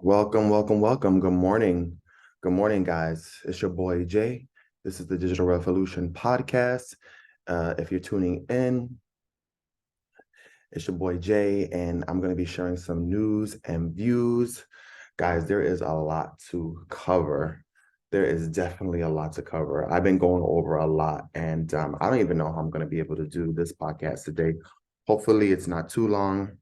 Welcome, welcome, welcome. Good morning. Good morning, guys. It's your boy Jay. This is the Digital Revolution podcast. If you're tuning in, it's your boy Jay, and I'm going to be sharing some news and views. Guys, there is a lot to cover. There is definitely a lot to cover. I've been going over a lot, and I don't even know how I'm going to be able to do this podcast today. Hopefully, it's not too long.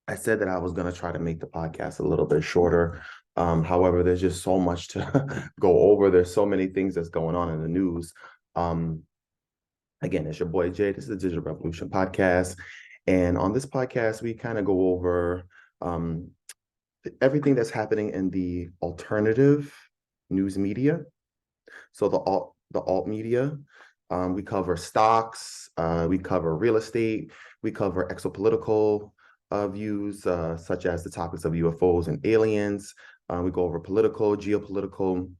I said that I was going to try to make the podcast a little bit shorter. However, there's just so much to go over. There's so many things that's going on in the news. Um, Again, it's your boy Jay. This is the Digital Revolution podcast. And on this podcast, we kind of go over um, everything that's happening in the alternative news media. So the alt media. We cover stocks, we cover real estate, we cover exopolitical views, such as the topics of UFOs and aliens. We go over political, geopolitical,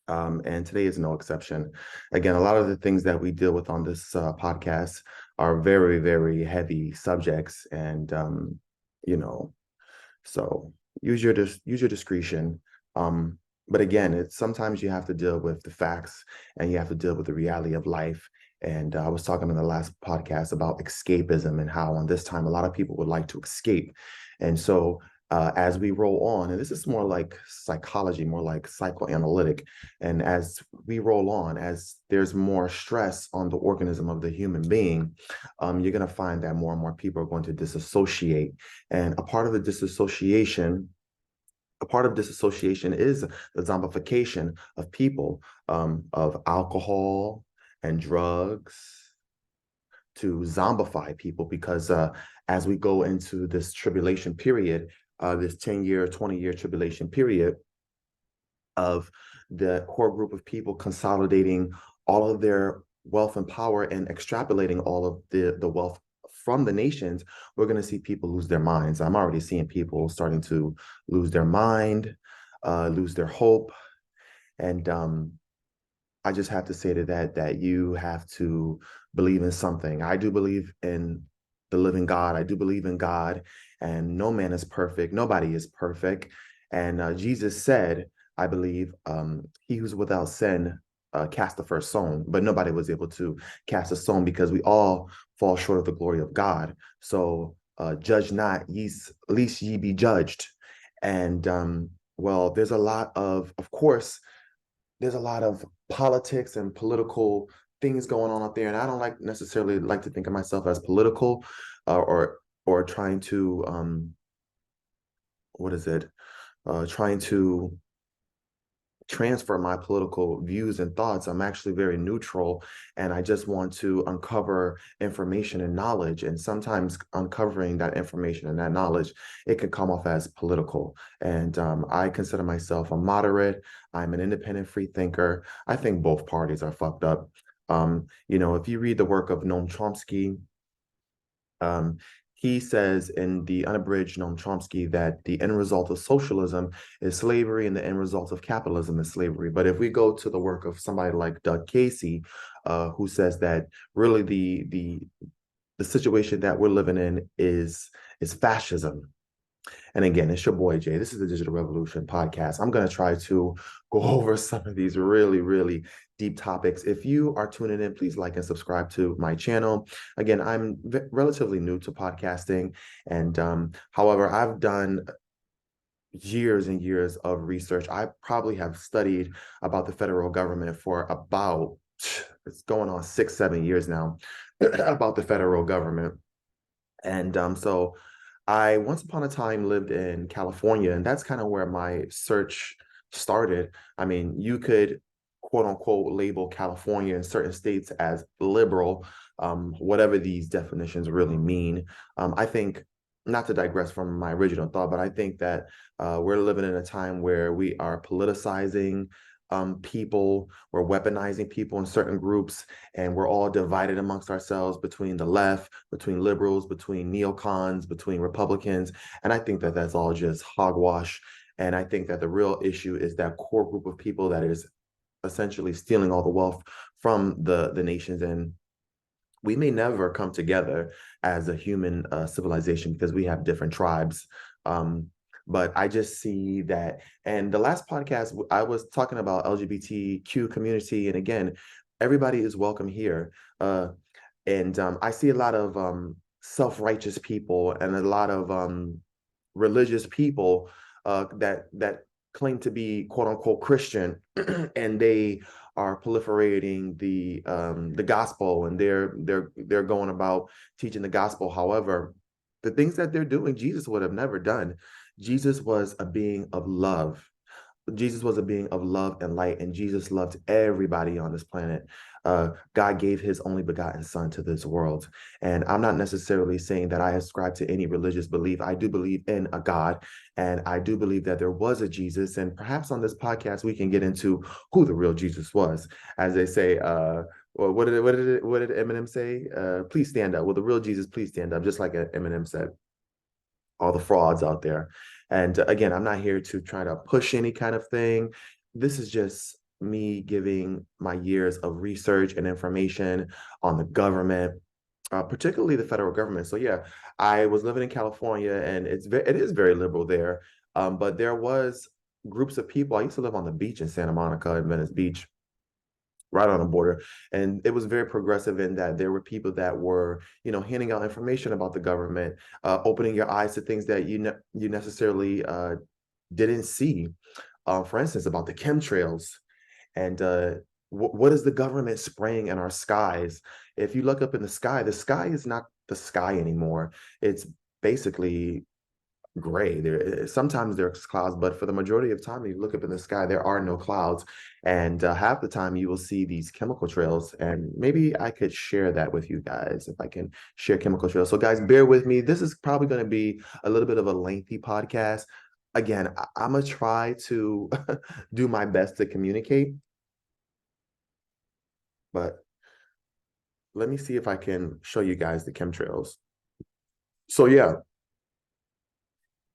and today is no exception. Again, a lot of the things that we deal with on this podcast are very, very heavy subjects, and you know, so use your discretion. But again, it's sometimes you have to deal with the facts and you have to deal with the reality of life. And I was talking in the last podcast about escapism and how on this time a lot of people would like to escape. And so as we roll on, and this is more like psychology, more like psychoanalytic, and as we roll on, as there's more stress on the organism of the human being, you're going to find that more and more people are going to disassociate. And a part of disassociation is the zombification of people, of alcohol and drugs to zombify people, because as we go into this tribulation period, this 10-year, 20-year tribulation period of the core group of people consolidating all of their wealth and power and extrapolating all of the wealth from the nations, we're going to see people lose their minds. I'm already seeing people starting to lose their mind, lose their hope. And I just have to say to that you have to believe in something. I do believe in the living God. I do believe in God, and no man is perfect. Nobody is perfect. And Jesus said, I believe, he who's without sin cast the first stone, but nobody was able to cast a stone because we all fall short of the glory of God. So judge not, lest ye be judged. And well, there's a lot of course, there's a lot of politics and political things going on out there, and I don't like necessarily like to think of myself as political, or trying to what is it? Trying to transfer my political views and thoughts. I'm actually very neutral, and I just want to uncover information and knowledge. And sometimes uncovering that information and that knowledge, it can come off as political. And I consider myself a moderate. I'm an independent free thinker. I think both parties are fucked up. If you read the work of Noam Chomsky, um, he says in the unabridged Noam Chomsky that the end result of socialism is slavery and the end result of capitalism is slavery. But if we go to the work of somebody like Doug Casey, who says that really the situation that we're living in is fascism. And again, it's your boy Jay. This is the Digital Revolution podcast. I'm going to try to go over some of these really, really deep topics. If you are tuning in, please like and subscribe to my channel. Again, I'm relatively new to podcasting, and however, I've done years and years of research. I probably have studied about the federal government for about it's going on 6, 7 years now about the federal government. And so I once upon a time lived in California, and that's kind of where my search started. I mean, you could quote unquote label California in certain states as liberal, whatever these definitions really mean. I think, not to digress from my original thought, but I think that we're living in a time where we are politicizing people, we're weaponizing people in certain groups, and we're all divided amongst ourselves between the left, between liberals, between neocons, between Republicans. And I think that that's all just hogwash. And I think that the real issue is that core group of people that is essentially stealing all the wealth from the nations. And we may never come together as a human civilization because we have different tribes. But I just see that. And the last podcast, I was talking about LGBTQ community. And again, everybody is welcome here. And I see a lot of self-righteous people and a lot of religious people that claim to be quote unquote Christian, and they are proliferating the gospel, and they're going about teaching the gospel. However, the things that they're doing, Jesus would have never done. Jesus was a being of love. Jesus was a being of love and light, and Jesus loved everybody on this planet. God gave his only begotten son to this world. And I'm not necessarily saying that I ascribe to any religious belief. I do believe in a God, and I do believe that there was a Jesus. And perhaps on this podcast, we can get into who the real Jesus was. As they say, well, what did Eminem say? Please stand up. Well, the real Jesus, please stand up, just like Eminem said. All the frauds out there. And again, I'm not here to try to push any kind of thing. This is just me giving my years of research and information on the government, particularly the federal government. So yeah, I was living in California, and it is very liberal there. But there was groups of people. I used to live on the beach in Santa Monica, in Venice Beach, right on the border. And it was very progressive in that there were people that were, handing out information about the government, opening your eyes to things that you necessarily didn't see. For instance, about the chemtrails, and what is the government spraying in our skies? If you look up in the sky is not the sky anymore. It's basically gray. Sometimes there's clouds, but for the majority of time, you look up in the sky, there are no clouds, and half the time you will see these chemical trails. And maybe I could share that with you guys if I can share chemical trails. So, guys, bear with me. This is probably going to be a little bit of a lengthy podcast. Again, I'm gonna try to do my best to communicate, but let me see if I can show you guys the chemtrails. So yeah,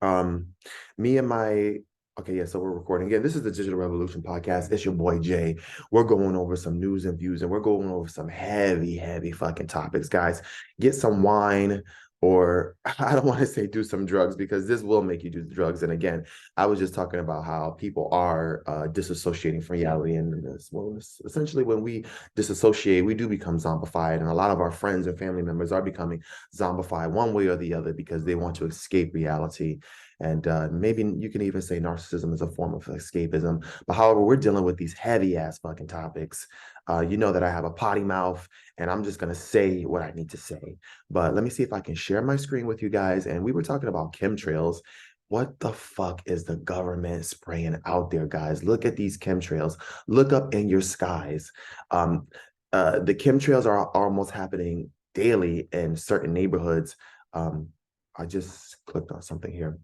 Um, me and my okay, yeah, so we're recording again. This is the Digital Revolution podcast. It's your boy Jay. We're going over some news and views, and we're going over some heavy, heavy fucking topics, guys. Get some wine, or I don't want to say do some drugs, because this will make you do drugs. And again, I was just talking about how people are disassociating from reality, and essentially when we disassociate, we do become zombified, and a lot of our friends and family members are becoming zombified one way or the other because they want to escape reality. And maybe you can even say narcissism is a form of escapism. But however, we're dealing with these heavy ass fucking topics. You know that I have a potty mouth, and I'm just going to say what I need to say. But let me see if I can share my screen with you guys. And we were talking about chemtrails. What the fuck is the government spraying out there, guys? Look at these chemtrails. Look up in your skies. The chemtrails are almost happening daily in certain neighborhoods. I just clicked on something here.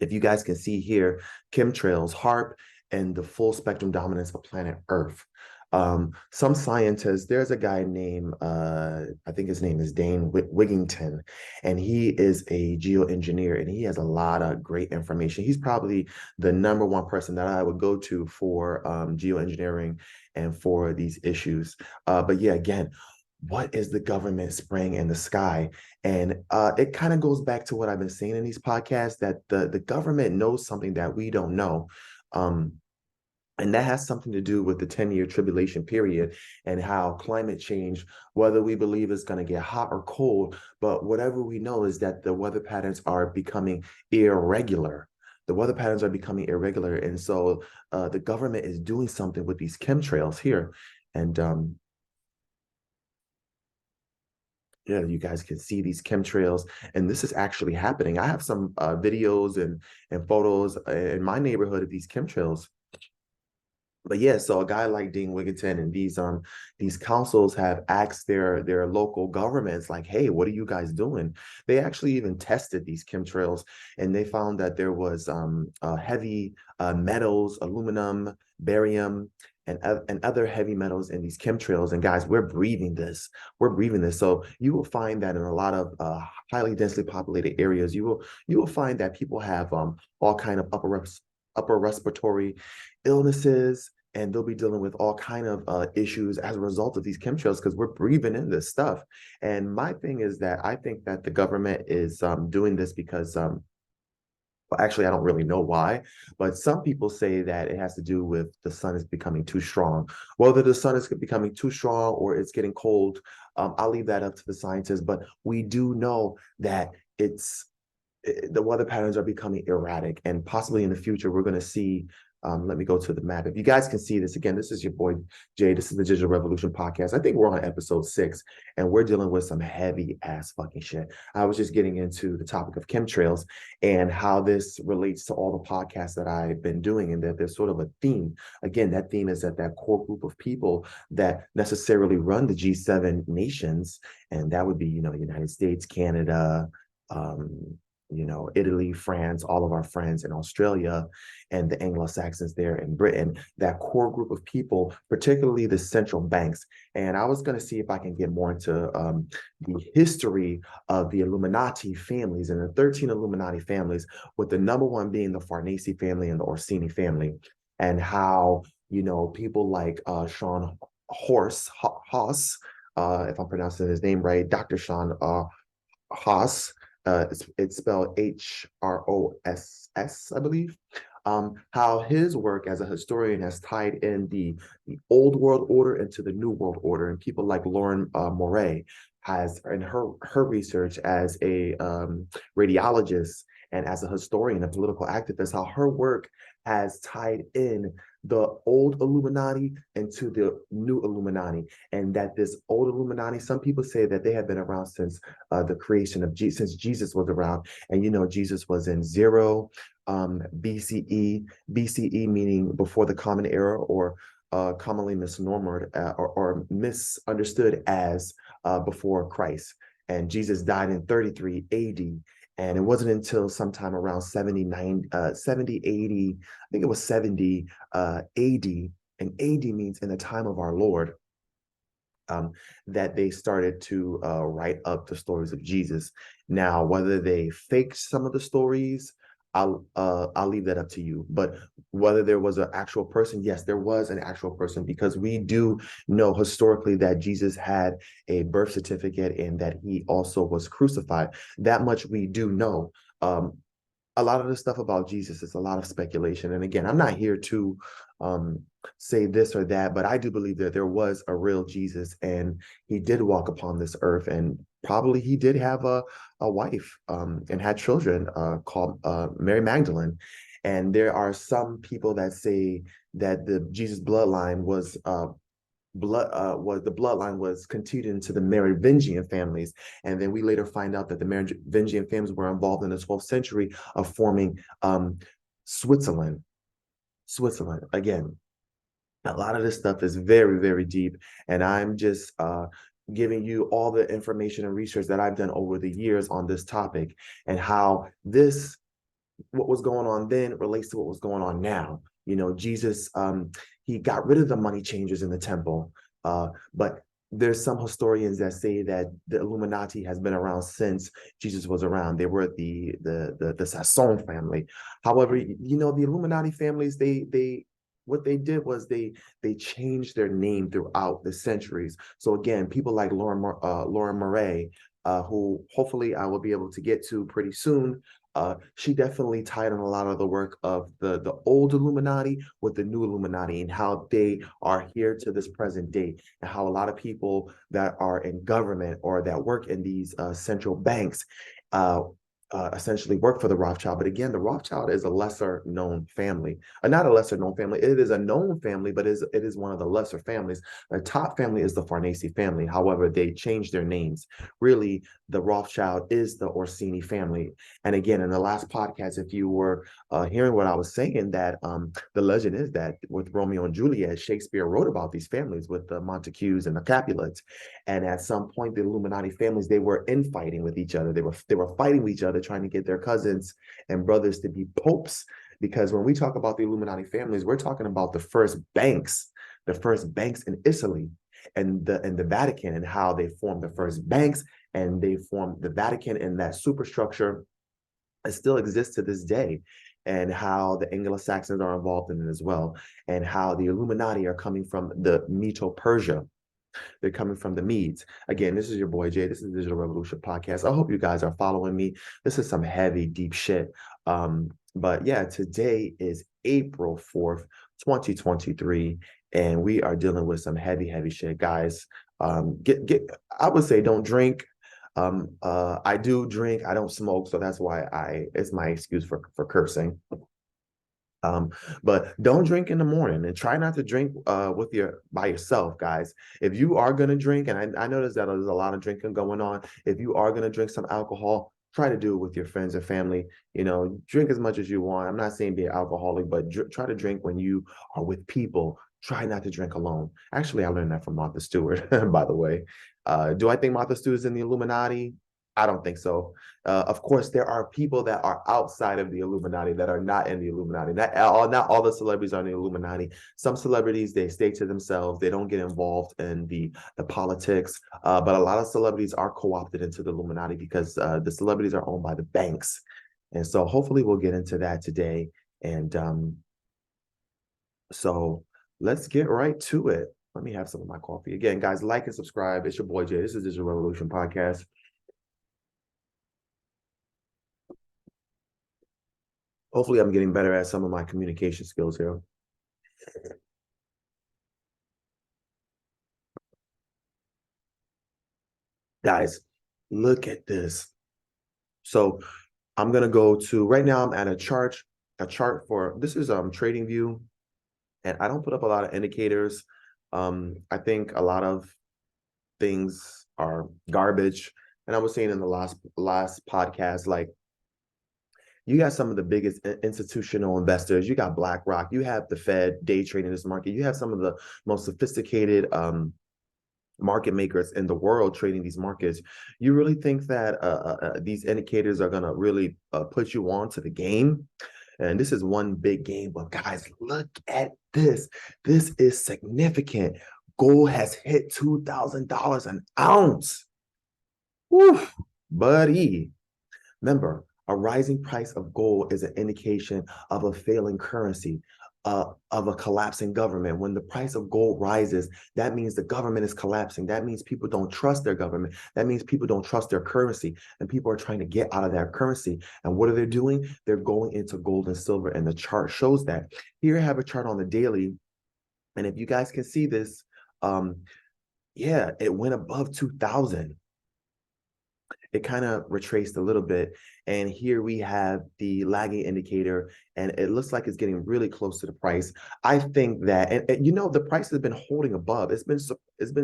If you guys can see here, chemtrails, HARP, and the full spectrum dominance of planet Earth. Some scientists, there's a guy named, I think his name is Dane Wigington, and he is a geoengineer, and he has a lot of great information. He's probably the number one person that I would go to for geoengineering and for these issues. But yeah, again, what is the government spraying in the sky? And it kind of goes back to what I've been saying in these podcasts, that the government knows something that we don't know. Um, and that has something to do with the 10-year tribulation period and how climate change, whether we believe it's going to get hot or cold, but whatever we know is that the weather patterns are becoming irregular. The weather patterns are becoming irregular. And so the government is doing something with these chemtrails here. And yeah, you guys can see these chemtrails, and this is actually happening. I have some videos and photos in my neighborhood of these chemtrails. But yeah, so a guy like Dean Wigington and these councils have asked their local governments, like, hey, what are you guys doing? They actually even tested these chemtrails, and they found that there was heavy metals, aluminum, barium, and other heavy metals in these chemtrails. And guys, we're breathing this. We're breathing this. So you will find that in a lot of highly densely populated areas, you will find that people have all kind of upper respiratory illnesses, and they'll be dealing with all kind of issues as a result of these chemtrails, because we're breathing in this stuff. And my thing is that I think that the government is doing this because Well, actually, I don't really know why, but some people say that it has to do with the sun is becoming too strong. Whether the sun is becoming too strong or it's getting cold, I'll leave that up to the scientists. But we do know that it's the weather patterns are becoming erratic, and possibly in the future we're going to see. Let me go to the map. If you guys can see this again, this is your boy Jay. This is the Digital Revolution podcast. I think we're on episode 6, and we're dealing with some heavy ass fucking shit. I was just getting into the topic of chemtrails and how this relates to all the podcasts that I've been doing, and that there's sort of a theme. Again, that theme is that core group of people that necessarily run the G7 nations, and that would be, the United States, Canada, um, Italy, France, all of our friends in Australia, and the Anglo-Saxons there in Britain, that core group of people, particularly the central banks. And I was going to see if I can get more into the history of the Illuminati families and the 13 Illuminati families, with the number one being the Farnese family and the Orsini family, and how, people like Sean Haas, if I'm pronouncing his name right, Dr. Sean Haas. It's spelled Hross, I believe. How his work as a historian has tied in the old world order into the new world order, and people like Lauren Moray has in her research as a radiologist and as a historian, a political activist, how her work has tied in the old Illuminati into the new Illuminati, and that this old Illuminati, some people say that they have been around since the creation of Jesus, since Jesus was around. And Jesus was in 0 BCE, BCE meaning before the Common Era, or commonly misnomered or misunderstood as before Christ. And Jesus died in 33 AD. And it wasn't until sometime around 70, 80, I think it was 70 AD, and AD means in the time of our Lord, that they started to write up the stories of Jesus. Now, whether they faked some of the stories, I'll leave that up to you. But whether there was an actual person, yes, there was an actual person, because we do know historically that Jesus had a birth certificate and that he also was crucified. That much we do know. A lot of the stuff about Jesus is a lot of speculation. And again, I'm not here to say this or that, but I do believe that there was a real Jesus, and he did walk upon this earth, and probably he did have a wife and had children called Mary Magdalene. And there are some people that say that the Jesus bloodline was the bloodline was continued into the Merovingian families, and then we later find out that the Merovingian families were involved in the 12th century of forming Switzerland. Switzerland again. A lot of this stuff is very, very deep, and I'm just giving you all the information and research that I've done over the years on this topic, and how what was going on then relates to what was going on now. Jesus, he got rid of the money changers in the temple, but there's some historians that say that the Illuminati has been around since Jesus was around. They were the Sasson family. However, the Illuminati families, they what they did was they changed their name throughout the centuries. So again, people like Lauren Murray, who hopefully I will be able to get to pretty soon. She definitely tied in a lot of the work of the old Illuminati with the new Illuminati, and how they are here to this present day, and how a lot of people that are in government or that work in these central banks essentially work for the Rothschild. But again, the Rothschild is a lesser known family. Not a lesser known family. It is a known family, but it is one of the lesser families. The top family is the Farnese family. However, they changed their names. Really, the Rothschild is the Orsini family. And again, in the last podcast, if you were hearing what I was saying, that the legend is that with Romeo and Juliet, Shakespeare wrote about these families with the Montagues and the Capulets. And at some point, the Illuminati families, they were infighting with each other. They were fighting with each other, trying to get their cousins and brothers to be popes. Because when we talk about the Illuminati families, we're talking about the first banks in Italy and the Vatican, and how they formed the first banks, and they formed the Vatican, and that superstructure it still exists to this day, and how the Anglo-Saxons are involved in it as well, and how the Illuminati are coming from the Medo-Persia. They're coming from the Medes. Again, this is your boy Jay. This is the Digital Revolution podcast. I hope you guys are following me. This is some heavy, deep shit. But yeah, today is April 4th, 2023, and we are dealing with some heavy, heavy shit, guys. Get I would say don't drink. I do drink, I don't smoke, so that's why it's my excuse for cursing. Um, but don't drink in the morning and try not to drink with your by yourself, guys. If you are gonna drink, and I notice that there's a lot of drinking going on, if you are gonna drink some alcohol, try to do it with your friends and family. You know, drink as much as you want. I'm not saying be an alcoholic, but try to drink when you are with people. Try not to drink alone. Actually, I learned that from Martha Stewart, by the way. Do I think Martha Stewart is in the Illuminati? I don't think so. Of course, there are people that are outside of the Illuminati that are not in the Illuminati. Not all the celebrities are in the Illuminati. Some celebrities, they stay to themselves. They don't get involved in the politics. But a lot of celebrities are co-opted into the Illuminati because the celebrities are owned by the banks. And so hopefully we'll get into that today. And so let's get right to it. Let me have some of my coffee. Again, guys, like and subscribe. It's your boy Jay. This is Digital Revolution Podcast. Hopefully I'm getting better at some of my communication skills here. Guys, look at this. So I'm gonna go to right now. I'm at a chart for this is trading view, and I don't put up a lot of indicators. I think a lot of things are garbage. And I was saying in the last podcast, like you got some of the biggest institutional investors. You got BlackRock. You have the Fed day trading this market. You have some of the most sophisticated market makers in the world trading these markets. You really think that these indicators are going to really put you on to the game? And this is one big game. But guys, look at this. This is significant. Gold has hit $2,000 an ounce. Woo, buddy. Remember, a rising price of gold is an indication of a failing currency, of a collapsing government. When the price of gold rises, that means the government is collapsing. That means people don't trust their government. That means people don't trust their currency, and people are trying to get out of their currency. And what are they doing? They're going into gold and silver, and the chart shows that. Here I have a chart on the daily, and if you guys can see this, yeah, it went above 2,000. It kind of retraced a little bit. And here we have the lagging indicator, and it looks like it's getting really close to the price. I think that, and you know, the price has been holding above. It's been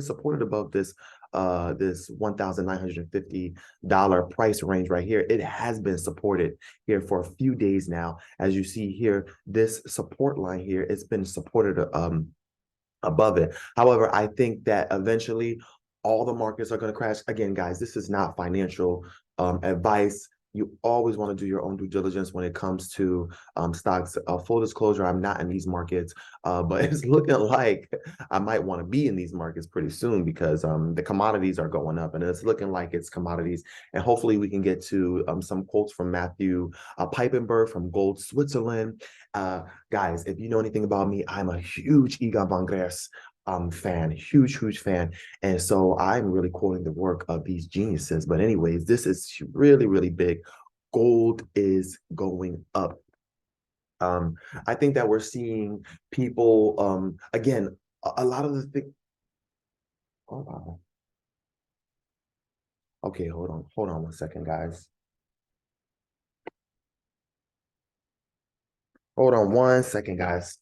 supported above this $1,950 price range right here. It has been supported here for a few days now. As you see here, this support line here, it's been supported above it. However, I think that eventually all the markets are going to crash. Again, guys, this is not financial advice. You always want to do your own due diligence when it comes to stocks. Full disclosure, I'm not in these markets, but it's looking like I might want to be in these markets pretty soon because the commodities are going up, and it's looking like it's commodities. And hopefully we can get to some quotes from Matthew Piepenburg from Gold Switzerland. Guys, if you know anything about me, I'm a huge Egon von Gress fan, huge fan. And so I'm really quoting the work of these geniuses. But anyways, this is really big. Gold is going up. I think that we're seeing people, again, a lot of the things. Oh, wow. Okay, hold on 1 second, guys. Hold on 1 second, guys.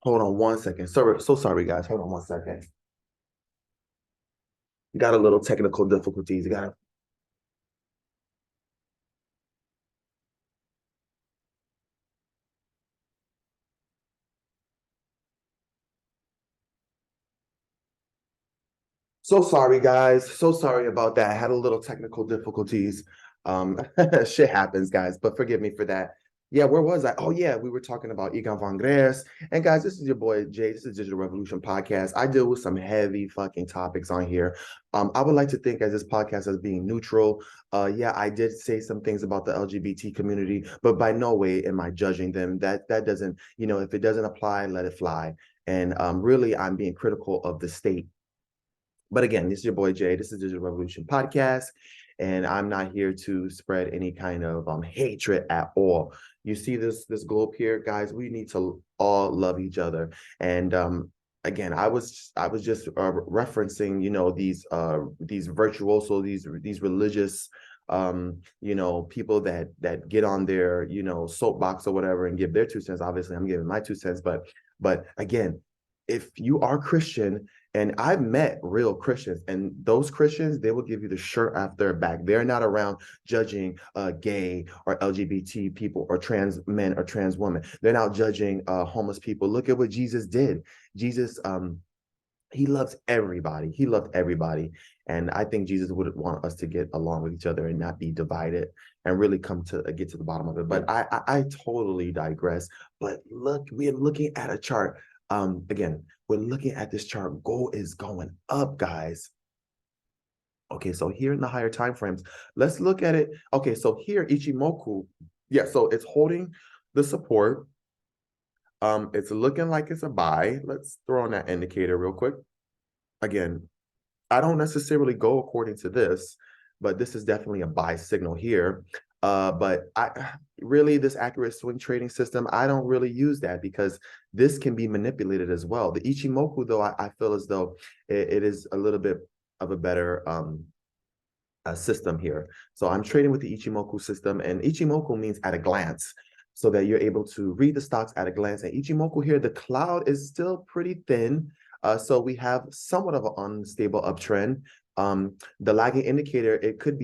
Hold on 1 second. Sorry, so sorry, guys. Hold on 1 second. Got a little technical difficulties. Got So sorry, guys. So sorry about that. I had a little technical difficulties. Shit happens, guys, but forgive me for that. Yeah, where was I? Oh, yeah, we were talking about Egon von Gress. And guys, this is your boy Jay. This is Digital Revolution Podcast. I deal with some heavy fucking topics on here. I would like to think as this podcast as being neutral. Yeah, I did say some things about the LGBT community, but by no way am I judging them. That doesn't, if it doesn't apply, let it fly. And really, I'm being critical of the state But again, this is your boy Jay. This is Digital Revolution Podcast, and I'm not here to spread any kind of hatred at all. You see this globe here, guys. We need to all love each other. And again, I was just referencing, these virtuoso, these religious people that get on their soapbox or whatever and give their 2 cents. Obviously, I'm giving my 2 cents, but again, if you are Christian, and I've met real Christians, and those Christians, they will give you the shirt off their back. They're not around judging gay or LGBT people or trans men or trans women. They're not judging homeless people. Look at what Jesus did. Jesus, he loves everybody. He loved everybody. And I think Jesus would want us to get along with each other and not be divided and really come to get to the bottom of it. But I totally digress. But look, we're looking at a chart. Again, we're looking at this chart. Gold is going up, guys. Okay, so here in the higher time frames, let's look at it. Okay, so here Ichimoku, yeah, so it's holding the support. It's looking like it's a buy. Let's throw on that indicator real quick. Again, I don't necessarily go according to this, but this is definitely a buy signal here. But I really, this accurate swing trading system, I don't really use that because this can be manipulated as well. The Ichimoku, though, I feel as though it is a little bit of a better system here. So I'm trading with the Ichimoku system, and Ichimoku means at a glance, so that you're able to read the stocks at a glance. And Ichimoku here, the cloud is still pretty thin. So we have somewhat of an unstable uptrend. The lagging indicator, it could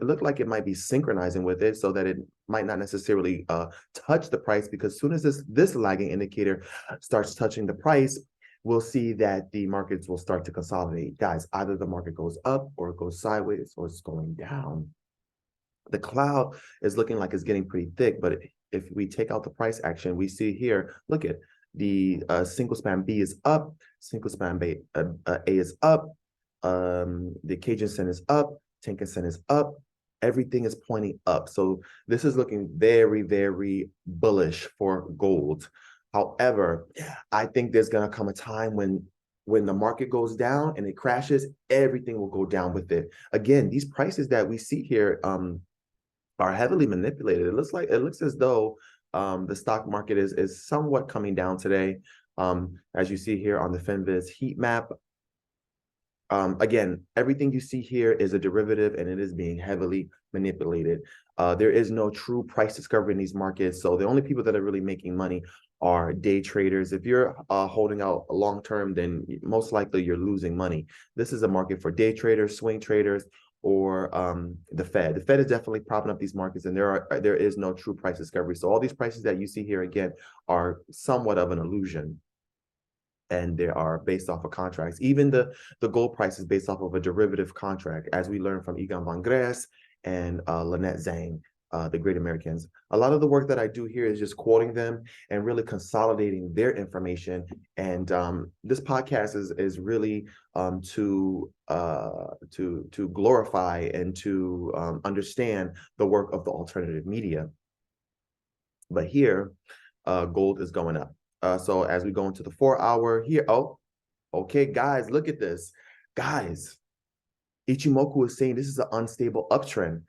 look like it might be synchronizing with it, so that it might not necessarily touch the price, because as soon as this lagging indicator starts touching the price, we'll see that the markets will start to consolidate. Guys, either the market goes up or it goes sideways or it's going down. The cloud is looking like it's getting pretty thick, but if we take out the price action, we see here, look at the single span B is up, single span A is up, the Cajun Sen is up, Tenkan Sen is up, everything is pointing up. So this is looking very, very bullish for gold. However, I think there's going to come a time when the market goes down and it crashes, everything will go down with it. Again, these prices that we see here are heavily manipulated. It looks as though the stock market is somewhat coming down today. As you see here on the Finviz heat map. Again, everything you see here is a derivative, and it is being heavily manipulated. There is no true price discovery in these markets. So the only people that are really making money are day traders. If you're holding out long term, then most likely you're losing money. This is a market for day traders, swing traders, or the Fed. The Fed is definitely propping up these markets, and there is no true price discovery. So all these prices that you see here again are somewhat of an illusion, and they are based off of contracts. Even the gold price is based off of a derivative contract, as we learned from Egon von Gress and Lynette Zhang, the great Americans. A lot of the work that I do here is just quoting them and really consolidating their information. And this podcast is really to glorify and to understand the work of the alternative media. But here, gold is going up. So as we go into the 4-hour here, okay, guys, look at this. Guys, Ichimoku is saying this is an unstable uptrend.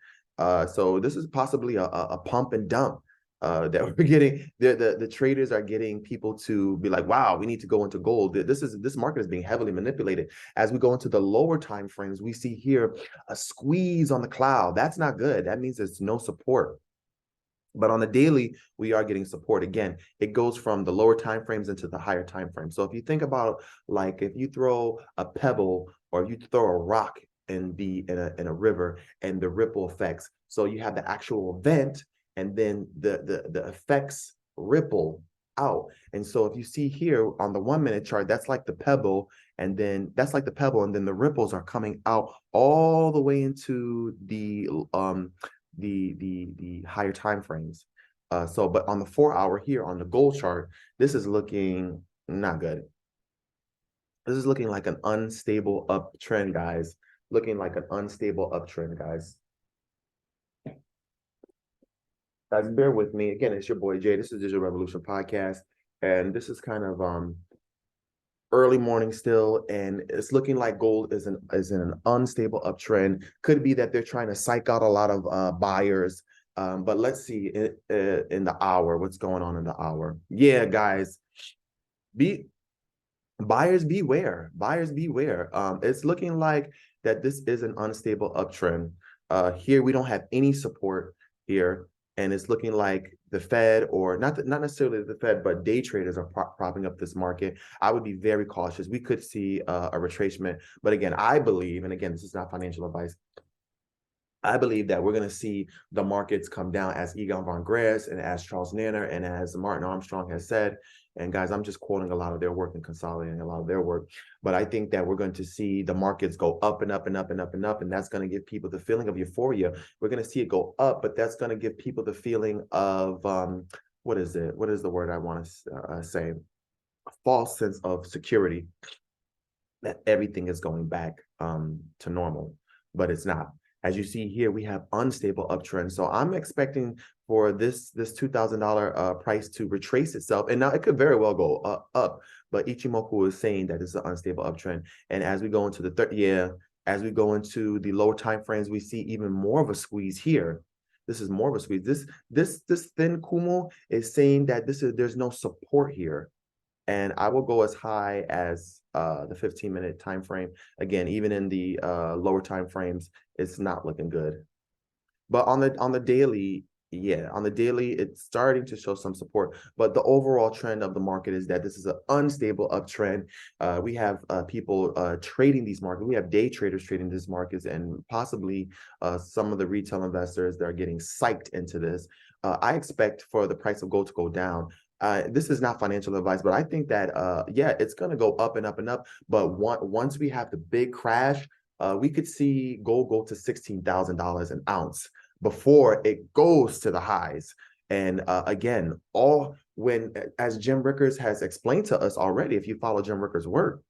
So this is possibly a pump and dump that we're getting. The traders are getting people to be like, wow, we need to go into gold. This market is being heavily manipulated. As we go into the lower time frames, we see here a squeeze on the cloud. That's not good. That means there's no support. But on the daily, we are getting support. Again, it goes from the lower time frames into the higher time frames. So if you think about, like, if you throw a pebble or if you throw a rock in a river, and the ripple effects. So you have the actual event, and then the effects ripple out. And so if you see here on the 1-minute chart, that's like the pebble, and then the ripples are coming out all the way into the higher time frames. But on the 4-hour here on the gold chart, this is looking not good. This is looking like an unstable uptrend, guys. Looking like an unstable uptrend, guys. Guys, bear with me. Again, it's your boy Jay. This is Digital Revolution Podcast. And this is kind of early morning still, and it's looking like gold is in an unstable uptrend. Could be that they're trying to psych out a lot of buyers. But let's see in the hour, what's going on in the hour. Yeah, guys, be buyers beware. Buyers beware. It's looking like that this is an unstable uptrend. Here we don't have any support here, and it's looking like the Fed, or not necessarily the Fed, but day traders are propping up this market. I would be very cautious. We could see a retracement, but again, I believe, and again, this is not financial advice, I believe that we're going to see the markets come down as Egon von Gress and as Charles Nanner and as Martin Armstrong has said. And guys, I'm just quoting a lot of their work and consolidating a lot of their work. But I think that we're going to see the markets go up and up and up and up and up. And that's going to give people the feeling of euphoria. We're going to see it go up, but that's going to give people the feeling of, what is it? What is the word I want to say? A false sense of security, that everything is going back to normal, but it's not. As you see here, we have unstable uptrend. So I'm expecting for this $2,000 price to retrace itself. And now it could very well go up, but Ichimoku is saying that it's an unstable uptrend. And as we go into the as we go into the lower time frames, we see even more of a squeeze here. This is more of a squeeze. This thin Kumo is saying that there's no support here. And I will go as high as the 15-minute time frame. Again, even in the lower time frames, it's not looking good. But on the daily, yeah, on the daily, it's starting to show some support. But the overall trend of the market is that this is an unstable uptrend. We have people trading these markets. We have day traders trading these markets, and possibly some of the retail investors that are getting psyched into this. I expect for the price of gold to go down. This is not financial advice, but I think that yeah, it's going to go up and up and up. But once we have the big crash, we could see gold go to $16,000 an ounce before it goes to the highs. And again, as Jim Rickers has explained to us already, if you follow Jim Rickers' work,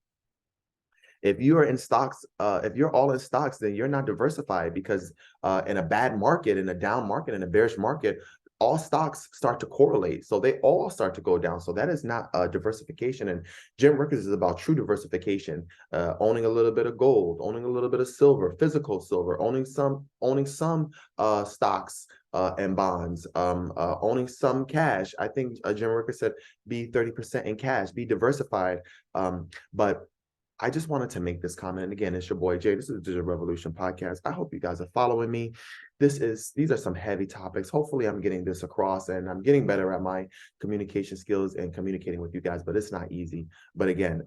if you are in stocks, if you're all in stocks, then you're not diversified, because in a bad market, in a down market, in a bearish market, all stocks start to correlate. So they all start to go down. So that is not diversification. And Jim Rickers is about true diversification, owning a little bit of gold, owning a little bit of silver, physical silver, owning some stocks and bonds, owning some cash. I think Jim Rickers said be 30% in cash, be diversified. But I just wanted to make this comment. And again, it's your boy Jay. This is the Digital Revolution podcast. I hope you guys are following me. These are some heavy topics. Hopefully I'm getting this across, and I'm getting better at my communication skills and communicating with you guys, but it's not easy. But again,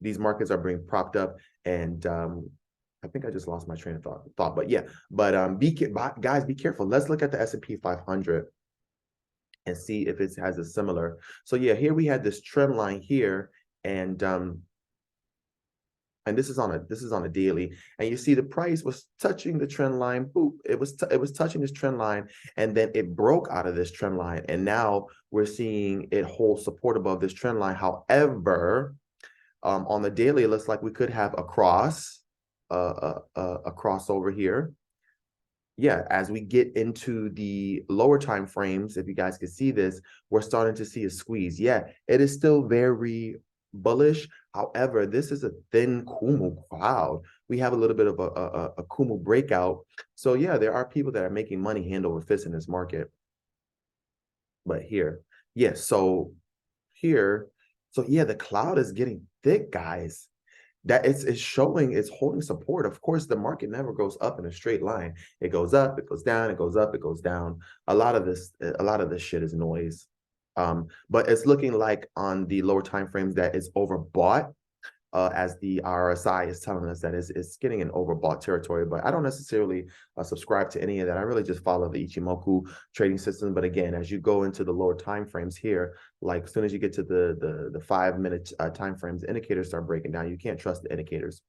these markets are being propped up, and I think I just lost my train of thought. But yeah, but guys, be careful. Let's look at the S&P 500 and see if it has a similar. So yeah, here we had this trend line here, and this is on a daily, and you see the price was touching the trend line. Boop, it was touching this trend line, and then it broke out of this trend line, and now we're seeing it hold support above this trend line. However, on the daily, it looks like we could have a crossover here. Yeah, as we get into the lower time frames, if you guys can see this, we're starting to see a squeeze. Yeah, it is still very bullish. However, this is a thin Kumu cloud. We have a little bit of a Kumu breakout. So yeah, there are people that are making money hand over fist in this market. But here, yeah, so here, so yeah, the cloud is getting thick, guys. That it's showing, it's holding support. Of course, the market never goes up in a straight line. It goes up, it goes down, it goes up, it goes down. A lot of this shit is noise. But it's looking like on the lower time frames that it's overbought, as the RSI is telling us that it's getting in overbought territory. But I don't necessarily subscribe to any of that. I really just follow the Ichimoku trading system. But again, as you go into the lower time frames here, like as soon as you get to the 5-minute time frames, the indicators start breaking down. You can't trust the indicators.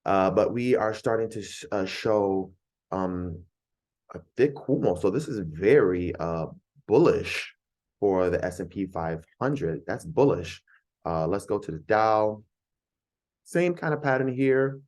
But we are starting to show a thick Kumo. So this is very bullish for the S&P 500. That's bullish. Let's go to the Dow. Same kind of pattern here.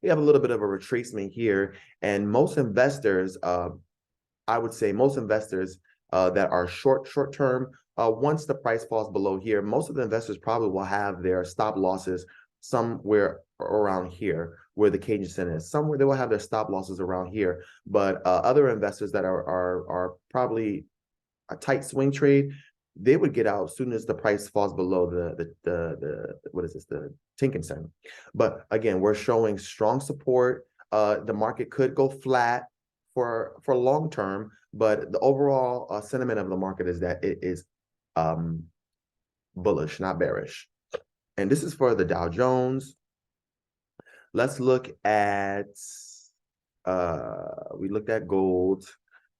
We have a little bit of a retracement here, and most investors, I would say most investors that are short term once the price falls below here, most of the investors probably will have their stop losses somewhere around here where the Cajun Center is. Somewhere they will have their stop losses around here. But other investors that are probably a tight swing trade, they would get out as soon as the price falls below the what is this, the Tinkinson. But again, we're showing strong support. The market could go flat for long term, but the overall sentiment of the market is that it is bullish, not bearish. And this is for the Dow Jones. Let's look at we looked at gold.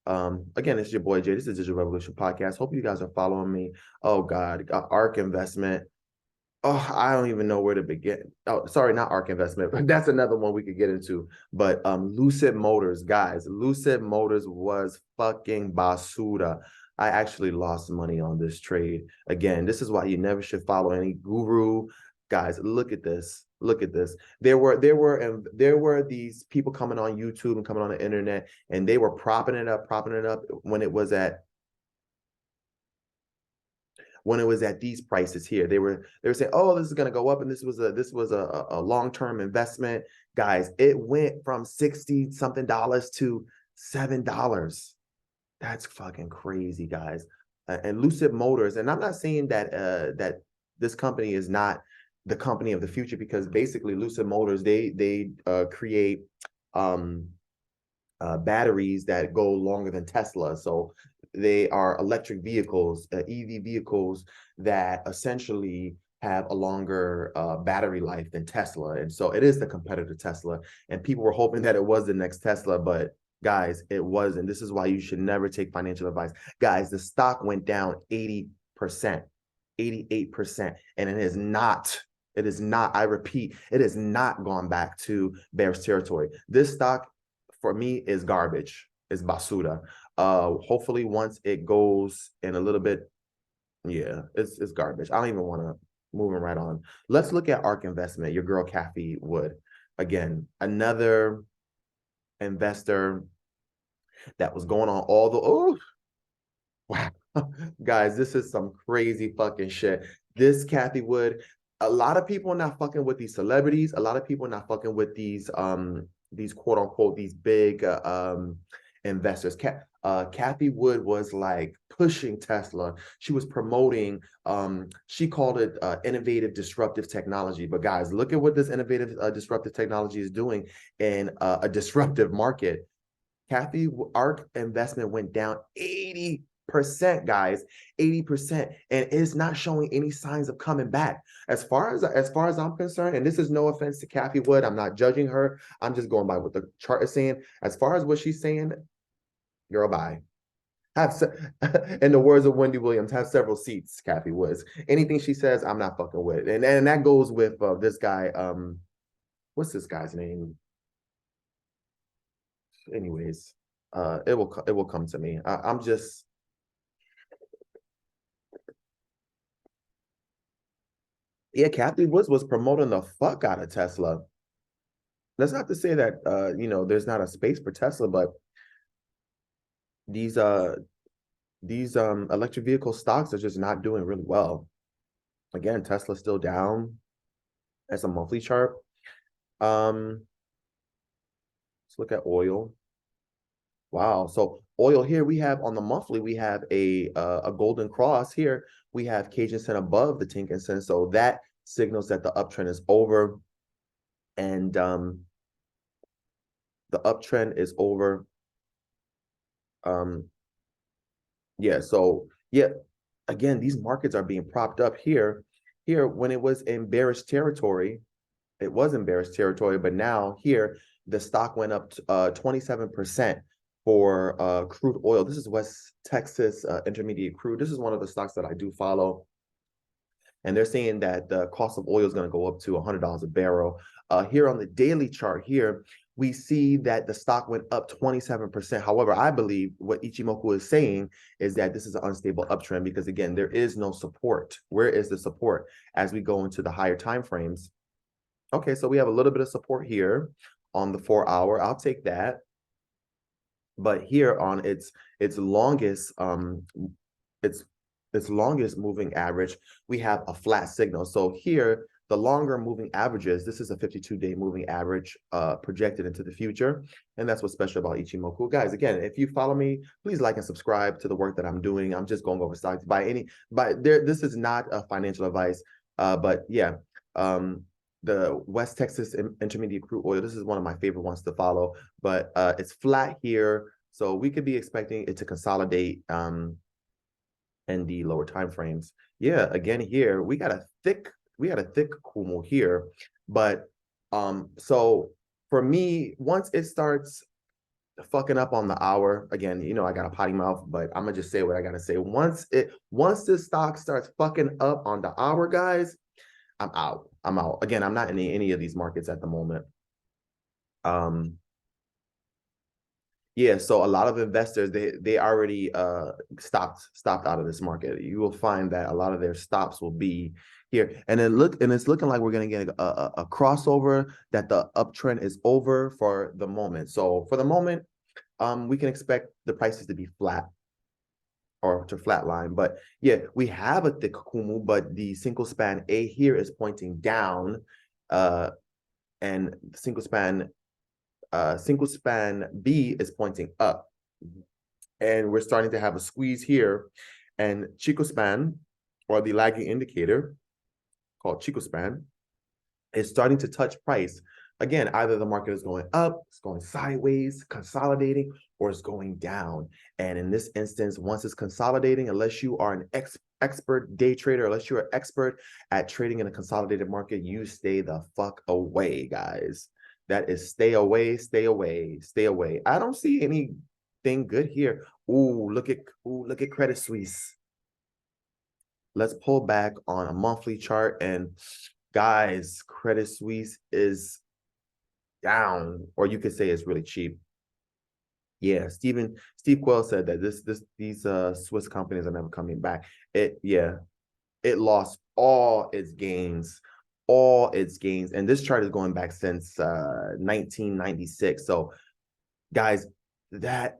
Again, it's your boy Jay. This is Digital Revolution Podcast. Hope you guys are following me. Oh God, ARK Investment. Oh, I don't even know where to begin. Oh, sorry, not ARK Investment, but that's another one we could get into. But Lucid Motors, guys, Lucid Motors was fucking basura. I actually lost money on this trade. Again, this is why you never should follow any guru. Guys, look at this. Look at this. There were these people coming on YouTube and coming on the internet, and they were propping it up when it was at these prices here. They were saying, oh, this is going to go up, and this was a long-term investment. Guys, it went from 60 something dollars to $7. That's fucking crazy, guys. And Lucid Motors, and I'm not saying that that this company is not the company of the future, because basically Lucid Motors, they create batteries that go longer than Tesla. So they are electric vehicles, EV vehicles that essentially have a longer battery life than Tesla. And so it is the competitor Tesla. And people were hoping that it was the next Tesla, but guys, it wasn't. This is why you should never take financial advice. Guys, the stock went down 80%, 88%, and it is not, I repeat, it has not gone back to bearish territory. This stock, for me, is garbage, is basura. Hopefully once it goes in a little bit, yeah, it's garbage. I don't even want to move right on. Let's look at ARK Investment, your girl Kathy Wood. Again, another investor that was going on all the, oh, wow. Guys, this is some crazy fucking shit. This Kathy Wood, a lot of people are not fucking with these celebrities. A lot of people are not fucking with these quote unquote, these big investors. Kathy Wood was like pushing Tesla. She was promoting, she called it innovative disruptive technology. But guys, look at what this innovative disruptive technology is doing in a disruptive market. ARK Investment went down 80%, guys, 80%, and it's not showing any signs of coming back. As far as I'm concerned, and this is no offense to Kathy Wood, I'm not judging her. I'm just going by what the chart is saying. As far as what she's saying, girl, bye. In the words of Wendy Williams, have several seats, Kathy Woods. Anything she says, I'm not fucking with. And that goes with this guy, what's this guy's name? Anyways, it will come to me. I'm just, yeah, Kathy Woods was promoting the fuck out of Tesla. That's not to say that there's not a space for Tesla, but these electric vehicle stocks are just not doing really well. Again, Tesla's still down as a monthly chart. Let's look at oil. Wow. So oil here, we have on the monthly, we have a golden cross here. We have Cajun Sen above the Tinkinson. So that signals that the uptrend is over. And the uptrend is over. Yeah, so yeah, again, these markets are being propped up here. Here, when it was in bearish territory, it was in bearish territory, but now here, the stock went up 27% for crude oil. This is West Texas Intermediate Crude. This is one of the stocks that I do follow. And they're saying that the cost of oil is going to go up to $100 a barrel. Here on the daily chart here, we see that the stock went up 27%. However, I believe what Ichimoku is saying is that this is an unstable uptrend because, again, there is no support. Where is the support as we go into the higher time frames? Okay, so we have a little bit of support here on the 4-hour. I'll take that. But here on its longest, its its longest moving average, we have a flat signal. So here, the longer moving averages, this is a 52-day moving average projected into the future. And that's what's special about Ichimoku. Guys, again, if you follow me, please like and subscribe to the work that I'm doing. I'm just going over stocks this is not a financial advice, but yeah. The West Texas Intermediate Crude Oil, this is one of my favorite ones to follow, but it's flat here. So we could be expecting it to consolidate in the lower time frames. Yeah, again here, we got a thick Kumu here, but so for me, once it starts fucking up on the hour, again, you know, I got a potty mouth, but I'm gonna just say what I gotta say. Once this stock starts fucking up on the hour, guys, I'm out. Again, I'm not in any of these markets at the moment. Yeah, so a lot of investors, they already stopped out of this market. You will find that a lot of their stops will be here, and it's looking like we're going to get a crossover, that the uptrend is over for the moment. So for the moment, we can expect the prices to be flat or to flatline. But yeah, we have a thick Kumu, but the single span A here is pointing down, and single span B is pointing up. And we're starting to have a squeeze here. And Chico span, or the lagging indicator called Chico span, is starting to touch price. Again, either the market is going up, it's going sideways, consolidating, or it's going down. And in this instance, once it's consolidating, unless you are an expert day trader, unless you're an expert at trading in a consolidated market, you stay the fuck away, guys. That is stay away, stay away, stay away. I don't see anything good here. Look at Credit Suisse. Let's pull back on a monthly chart, and guys, Credit Suisse is down, or you could say it's really cheap. Yeah, Steve Quayle said that these Swiss companies are never coming back. It lost all its gains, and this chart is going back since 1996. So guys, that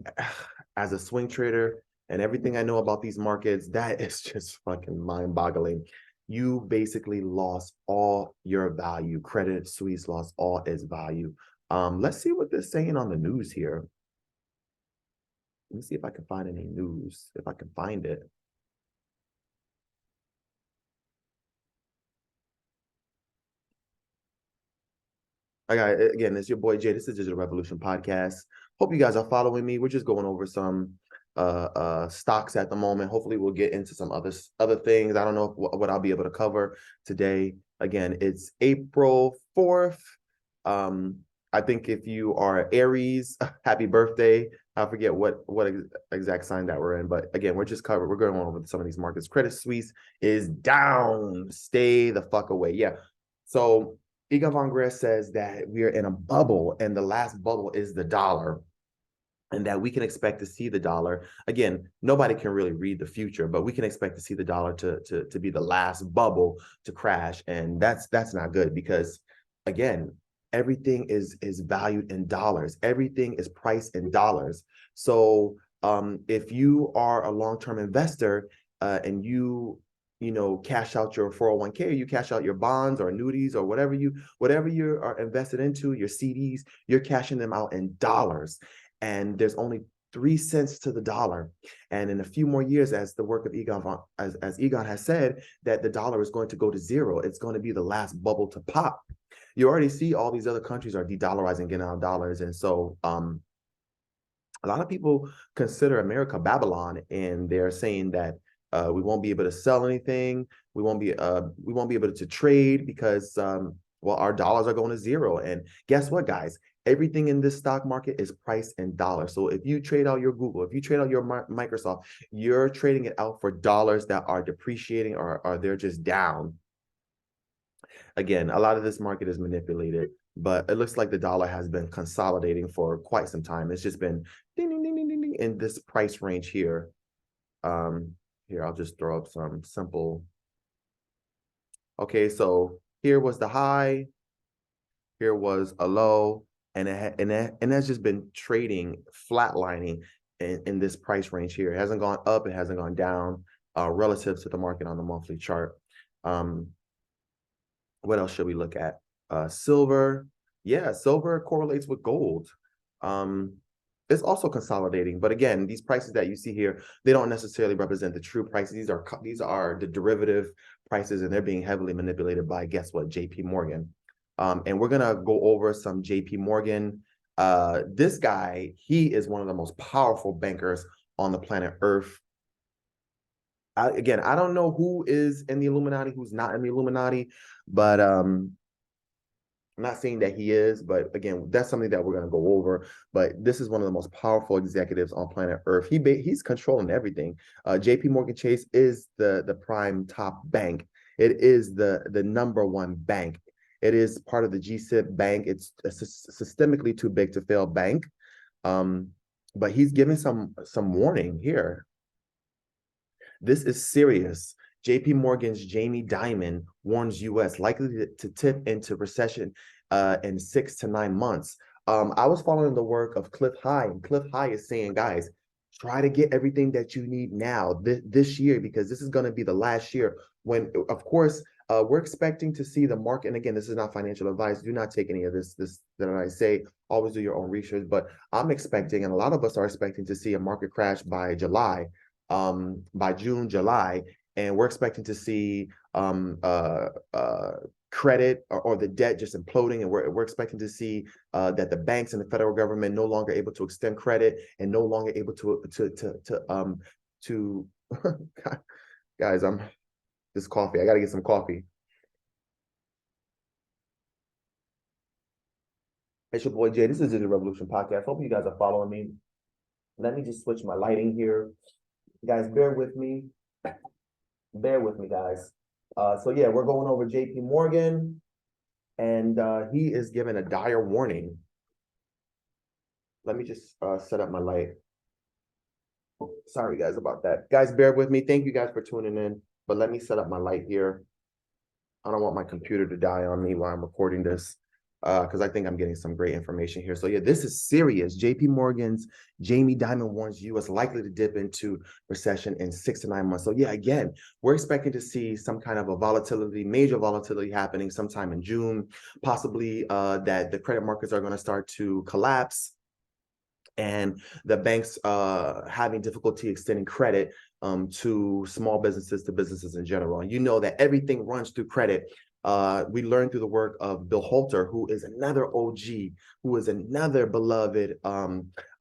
as a swing trader and everything I know about these markets, that is just fucking mind-boggling. You basically lost all your value. Credit Suisse lost all its value. Let's see what they're saying on the news here. Let me see if I can find any news, if I can find it. Again, it's your boy Jay. This is Digital Revolution Podcast. Hope you guys are following me. We're just going over some stocks at the moment. Hopefully we'll get into some other things. I don't know what I'll be able to cover today. Again, it's April 4th. I think if you are Aries, happy birthday. I forget what exact sign that we're in, but again, we're going over some of these markets. Credit Suisse is down. Stay the fuck away. Yeah. So Egon von Gress says that we are in a bubble, and the last bubble is the dollar, and that we can expect to see the dollar. Again, nobody can really read the future, but we can expect to see the dollar to be the last bubble to crash, and that's not good, because again, everything is valued in dollars. Everything is priced in dollars. So if you are a long-term investor and you cash out your 401k, or you cash out your bonds or annuities or whatever you are invested into, your CDs, you're cashing them out in dollars. And there's only 3 cents to the dollar. And in a few more years, as the work of Egon, as Egon has said, that the dollar is going to go to zero. It's going to be the last bubble to pop. You already see all these other countries are de-dollarizing, getting out of dollars. And so a lot of people consider America Babylon, and they're saying that we won't be able to sell anything. We won't be able to trade because our dollars are going to zero. And guess what, guys? Everything in this stock market is priced in dollars. So if you trade out your Google, if you trade out your Microsoft, you're trading it out for dollars that are depreciating, or they're just down. Again, a lot of this market is manipulated, but it looks like the dollar has been consolidating for quite some time. It's just been ding, ding, ding, ding, ding, ding, in this price range here. Here, I'll just throw up some simple. Okay, so here was the high, here was a low, and that's just been trading, flatlining in this price range here. It hasn't gone up, it hasn't gone down. relative to the market on the monthly chart. What else should we look at? Silver. Yeah, silver correlates with gold. It's also consolidating, but again, these prices that you see here, they don't necessarily represent the true prices. These are the derivative prices, and they're being heavily manipulated by, guess what, JP Morgan. And we're gonna go over some JP Morgan. This guy, he is one of the most powerful bankers on the planet Earth. Again, I don't know who is in the Illuminati, who's not in the Illuminati, but I'm not saying that he is, but again, that's something that we're going to go over. But this is one of the most powerful executives on planet Earth. He's controlling everything. JP Morgan Chase is the prime top bank. It is the number one bank. It is part of the G-SIB bank. It's a systemically too big to fail bank. But he's giving some warning here. This is serious. JP Morgan's Jamie Dimon warns US likely to tip into recession in 6 to 9 months. I was following the work of Cliff High, and Cliff High is saying, guys, try to get everything that you need now this year, because this is going to be the last year when, of course, we're expecting to see the market. And again, this is not financial advice. Do not take any of this that I say. Always do your own research. But I'm expecting, and a lot of us are expecting, to see a market crash by July. By June, July, and we're expecting to see credit or the debt just imploding, and we're expecting to see that the banks and the federal government no longer able to extend credit and no longer able to guys, this coffee. I got to get some coffee. It's your boy Jay. This is the Revolution Podcast. Hope you guys are following me. Let me just switch my lighting here. Guys, bear with me. Bear with me, guys. So yeah, we're going over JP Morgan, and he is giving a dire warning. Let me just set up my light. Oh, sorry, guys, about that. Guys, bear with me. Thank you guys for tuning in. But let me set up my light here. I don't want my computer to die on me while I'm recording this, because I think I'm getting some great information here. So yeah, this is serious. JP Morgan's Jamie Dimon warns US likely to dip into recession in 6 to 9 months. So yeah, again, we're expecting to see some kind of a volatility, major volatility happening sometime in June, possibly that the credit markets are going to start to collapse, and the banks having difficulty extending credit to small businesses, to businesses in general. And you know that everything runs through credit. We learned through the work of Bill Holter, who is another OG, who is another beloved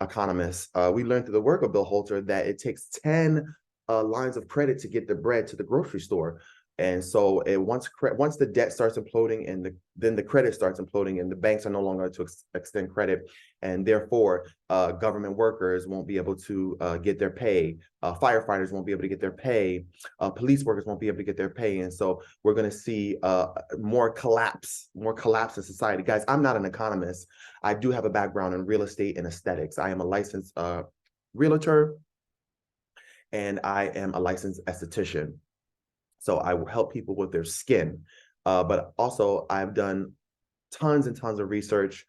economist. We learned through the work of Bill Holter that it takes 10 lines of credit to get the bread to the grocery store. And so once the debt starts imploding, and then the credit starts imploding, and the banks are no longer to extend credit, and therefore government workers won't be able to get their pay, firefighters won't be able to get their pay, police workers won't be able to get their pay, and so we're going to see more collapse in society. Guys, I'm not an economist. I do have a background in real estate and aesthetics. I am a licensed realtor, and I am a licensed esthetician. So I help people with their skin, but also I've done tons and tons of research,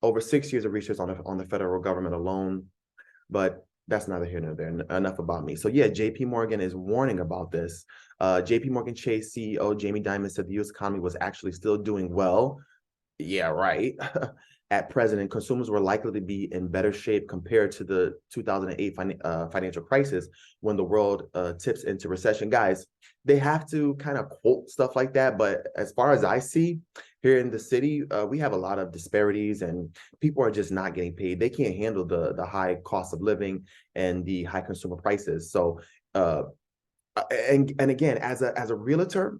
over 6 years of research on the federal government alone. But that's neither here nor there. Enough about me. So yeah, JP Morgan is warning about this. JP Morgan Chase CEO Jamie Dimon said the U.S. economy was actually still doing well. Yeah, right. At present, and consumers were likely to be in better shape compared to the 2008 financial crisis, when the world tips into recession. Guys, they have to kind of quote stuff like that, but as far as I see here in the city, we have a lot of disparities, and people are just not getting paid. They can't handle the high cost of living and the high consumer prices. So, and again, as a realtor,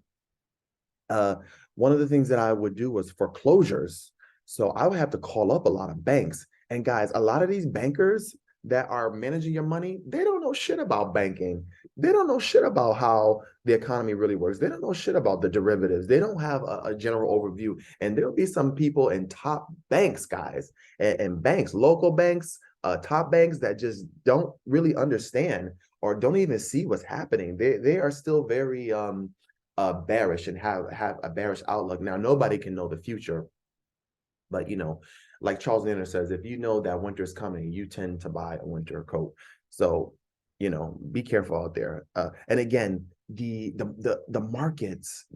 one of the things that I would do was foreclosures. So I would have to call up a lot of banks. And guys, a lot of these bankers that are managing your money, they don't know shit about banking. They don't know shit about how the economy really works. They don't know shit about the derivatives. They don't have a general overview. And there'll be some people in top banks, guys, and banks, local banks, top banks, that just don't really understand or don't even see what's happening. They are still very bearish and have a bearish outlook. Now, nobody can know the future, but like Charles Naylor says, if you know that winter is coming, you tend to buy a winter coat. So be careful out there. And again, the markets,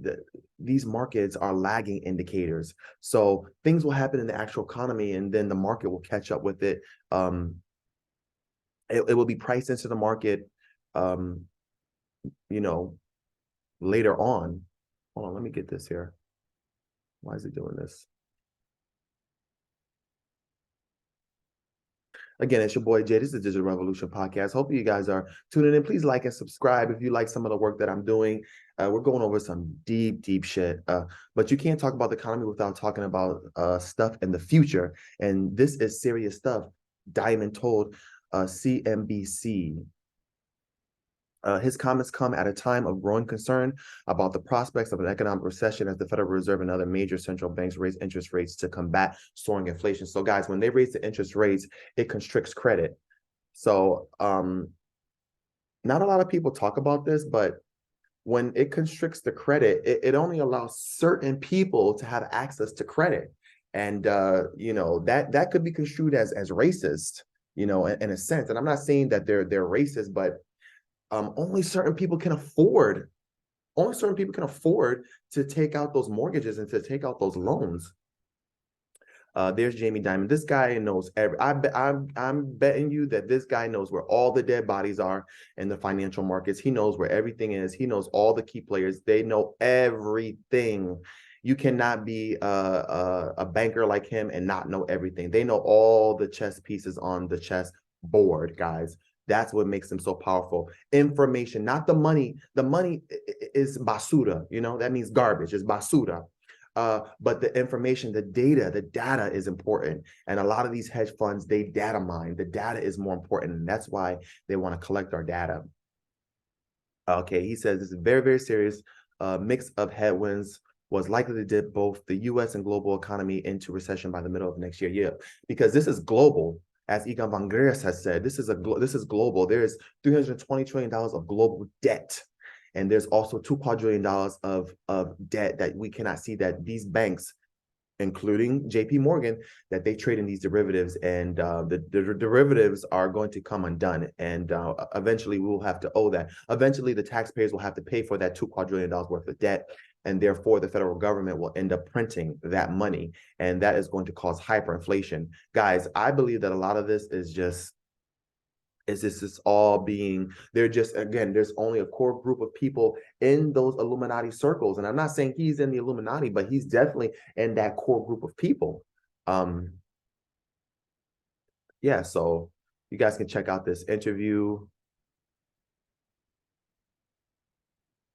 these markets are lagging indicators. So things will happen in the actual economy, and then the market will catch up with it. It will be priced into the market, um, later on. Hold on, let me get this here. Why is it doing this? Again, it's your boy Jay. This is the Digital Revolution Podcast. Hope you guys are tuning in. Please like and subscribe if you like some of the work that I'm doing. We're going over some deep, deep shit. But you can't talk about the economy without talking about stuff in the future. And this is serious stuff. Diamond told CNBC. His comments come at a time of growing concern about the prospects of an economic recession as the Federal Reserve and other major central banks raise interest rates to combat soaring inflation. So, guys, when they raise the interest rates, it constricts credit. So, not a lot of people talk about this, but when it constricts the credit, it only allows certain people to have access to credit. And, that could be construed as racist, in a sense. And I'm not saying that they're racist, but only certain people can afford to take out those mortgages and to take out those loans. There's Jamie Dimon. This guy knows I'm betting you that this guy knows where all the dead bodies are in the financial markets. He knows where everything is. He knows all the key players. They know everything. You cannot be a banker like him and not know everything. They know all the chess pieces on the chess board, guys. That's what makes them so powerful. Information, not the money. The money is basura, that means garbage, is basura. But the information, the data is important. And a lot of these hedge funds, they data mine. The data is more important. And that's why they want to collect our data. Okay, he says this is very, very serious. Mix of headwinds was likely to dip both the U.S. and global economy into recession by the middle of next year. Yeah, because this is global. As Egon von Greers has said, this is global. There is $320 trillion of global debt. And there's also $2 quadrillion of debt that we cannot see, that these banks, including JP Morgan, that they trade in these derivatives, and the derivatives are going to come undone. And eventually we will have to owe that. Eventually the taxpayers will have to pay for that $2 quadrillion worth of debt. And therefore, the federal government will end up printing that money. And that is going to cause hyperinflation. Guys, I believe that a lot of this is just, all being, there's only a core group of people in those Illuminati circles. And I'm not saying he's in the Illuminati, but he's definitely in that core group of people. Yeah, so you guys can check out this interview.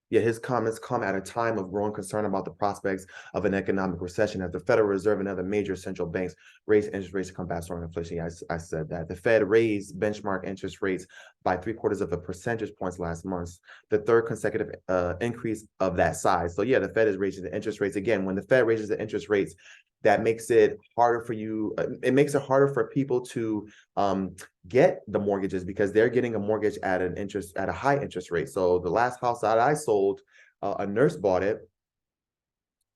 Yeah, his comments come at a time of growing concern about the prospects of an economic recession as the Federal Reserve and other major central banks raise interest rates to combat soaring inflation. Yeah, I said that. The Fed raised benchmark interest rates by 0.75 percentage points last month, the third consecutive increase of that size. So yeah, the Fed is raising the interest rates. Again, when the Fed raises the interest rates, that makes it harder for you. It makes it harder for people to get the mortgages, because they're getting a mortgage at a high interest rate. So the last house that I sold, a nurse bought it,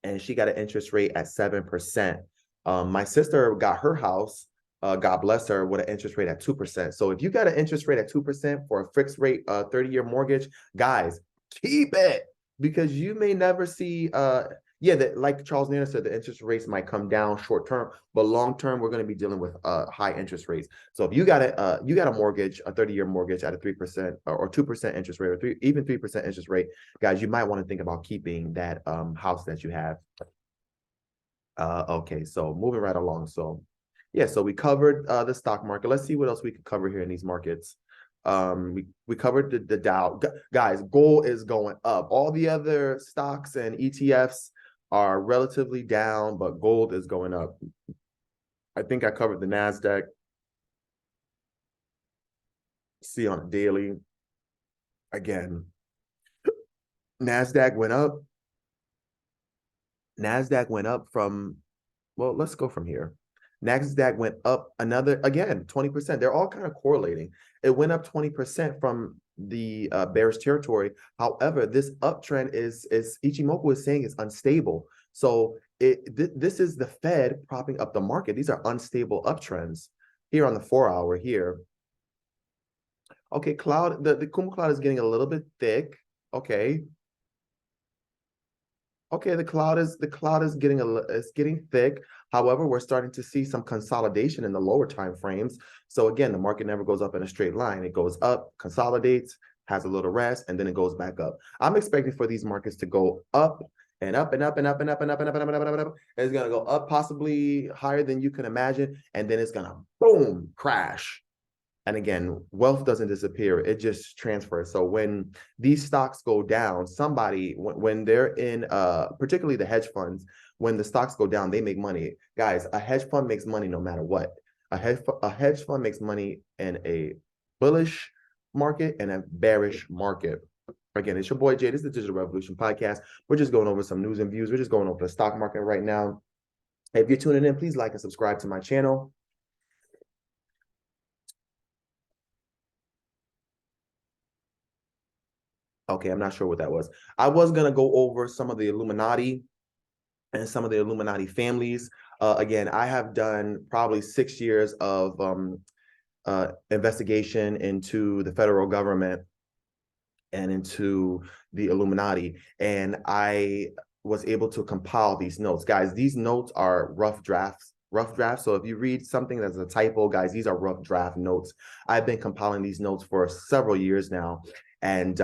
and she got an interest rate at 7%. My sister got her house, God bless her, with an interest rate at 2%. So if you got an interest rate at 2% for a fixed rate 30-year mortgage, guys, keep it, because you may never see like Charles Naylor said, the interest rates might come down short term, but long term we're going to be dealing with high interest rates. So if you got a mortgage, a 30-year mortgage at a 3% or 2% interest rate, or even 3% interest rate, guys, you might want to think about keeping that house that you have. Okay, so moving right along. So yeah, so we covered the stock market. Let's see what else we could cover here in these markets. We covered the Dow. Guys, gold is going up. All the other stocks and ETFs are relatively down, but gold is going up. I think I covered the NASDAQ. See on a daily. Again, NASDAQ went up. NASDAQ went up from, well, let's go from here. NASDAQ went up another, again, 20%. They're all kind of correlating. It went up 20% from the bearish territory. However, this uptrend is Ichimoku is saying, is unstable. So this is the Fed propping up the market. These are unstable uptrends. Here on the 4-hour here, Okay, cloud, the Kumu cloud is getting a little bit thick. Okay. Okay, the cloud is getting it's getting thick. However, we're starting to see some consolidation in the lower time frames. So again, the market never goes up in a straight line. It goes up, consolidates, has a little rest, and then it goes back up. I'm expecting for these markets to go up and up and up and up and up and up and up and up and up and up and up. It's gonna go up possibly higher than you can imagine, and then it's gonna boom crash. And again, wealth doesn't disappear, it just transfers. So when these stocks go down, somebody, when they're in, particularly the hedge funds, when the stocks go down, they make money. Guys, a hedge fund makes money no matter what. A hedge fund makes money in a bullish market and a bearish market. Again, it's your boy Jay. This is the Digital Revolution Podcast. We're just going over some news and views. We're just going over the stock market right now. If you're tuning in, please like and subscribe to my channel. Okay, I'm not sure what that was. I was gonna go over some of the Illuminati and some of the Illuminati families. Again, I have done probably 6 years of investigation into the federal government and into the Illuminati, and I was able to compile these notes. Guys, these notes are rough drafts. Rough drafts. So if you read something that's a typo, guys, these are rough draft notes. I've been compiling these notes for several years now, and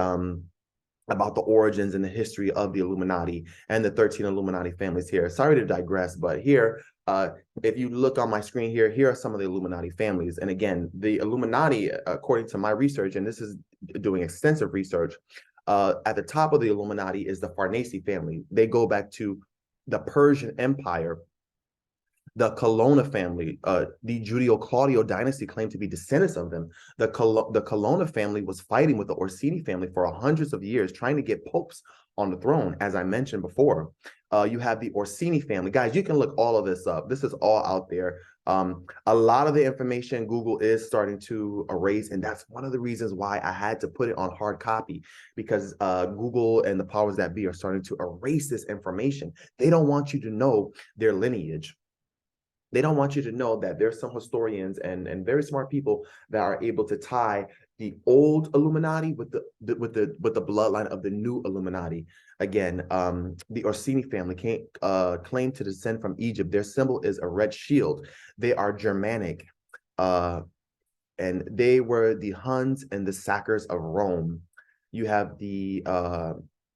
about the origins and the history of the Illuminati and the 13 Illuminati families here. Sorry to digress, but here, if you look on my screen here, here are some of the Illuminati families. And again, the Illuminati, according to my research, and this is doing extensive research, at the top of the Illuminati is the Farnese family. They go back to the Persian Empire. The Colonna family, the Giulio-Claudio dynasty claimed to be descendants of them. The Colonna family was fighting with the Orsini family for hundreds of years, trying to get popes on the throne, as I mentioned before. You have the Orsini family. Guys, you can look all of this up. This is all out there. A lot of the information Google is starting to erase, and that's one of the reasons why I had to put it on hard copy, because Google and the powers that be are starting to erase this information. They don't want you to know their lineage. They don't want you to know that there's some historians and very smart people that are able to tie the old Illuminati with the bloodline of the new Illuminati. Again, the Orsini family claim to descend from Egypt. Their symbol is a red shield. They are Germanic, and they were the Huns and the sackers of Rome. You have the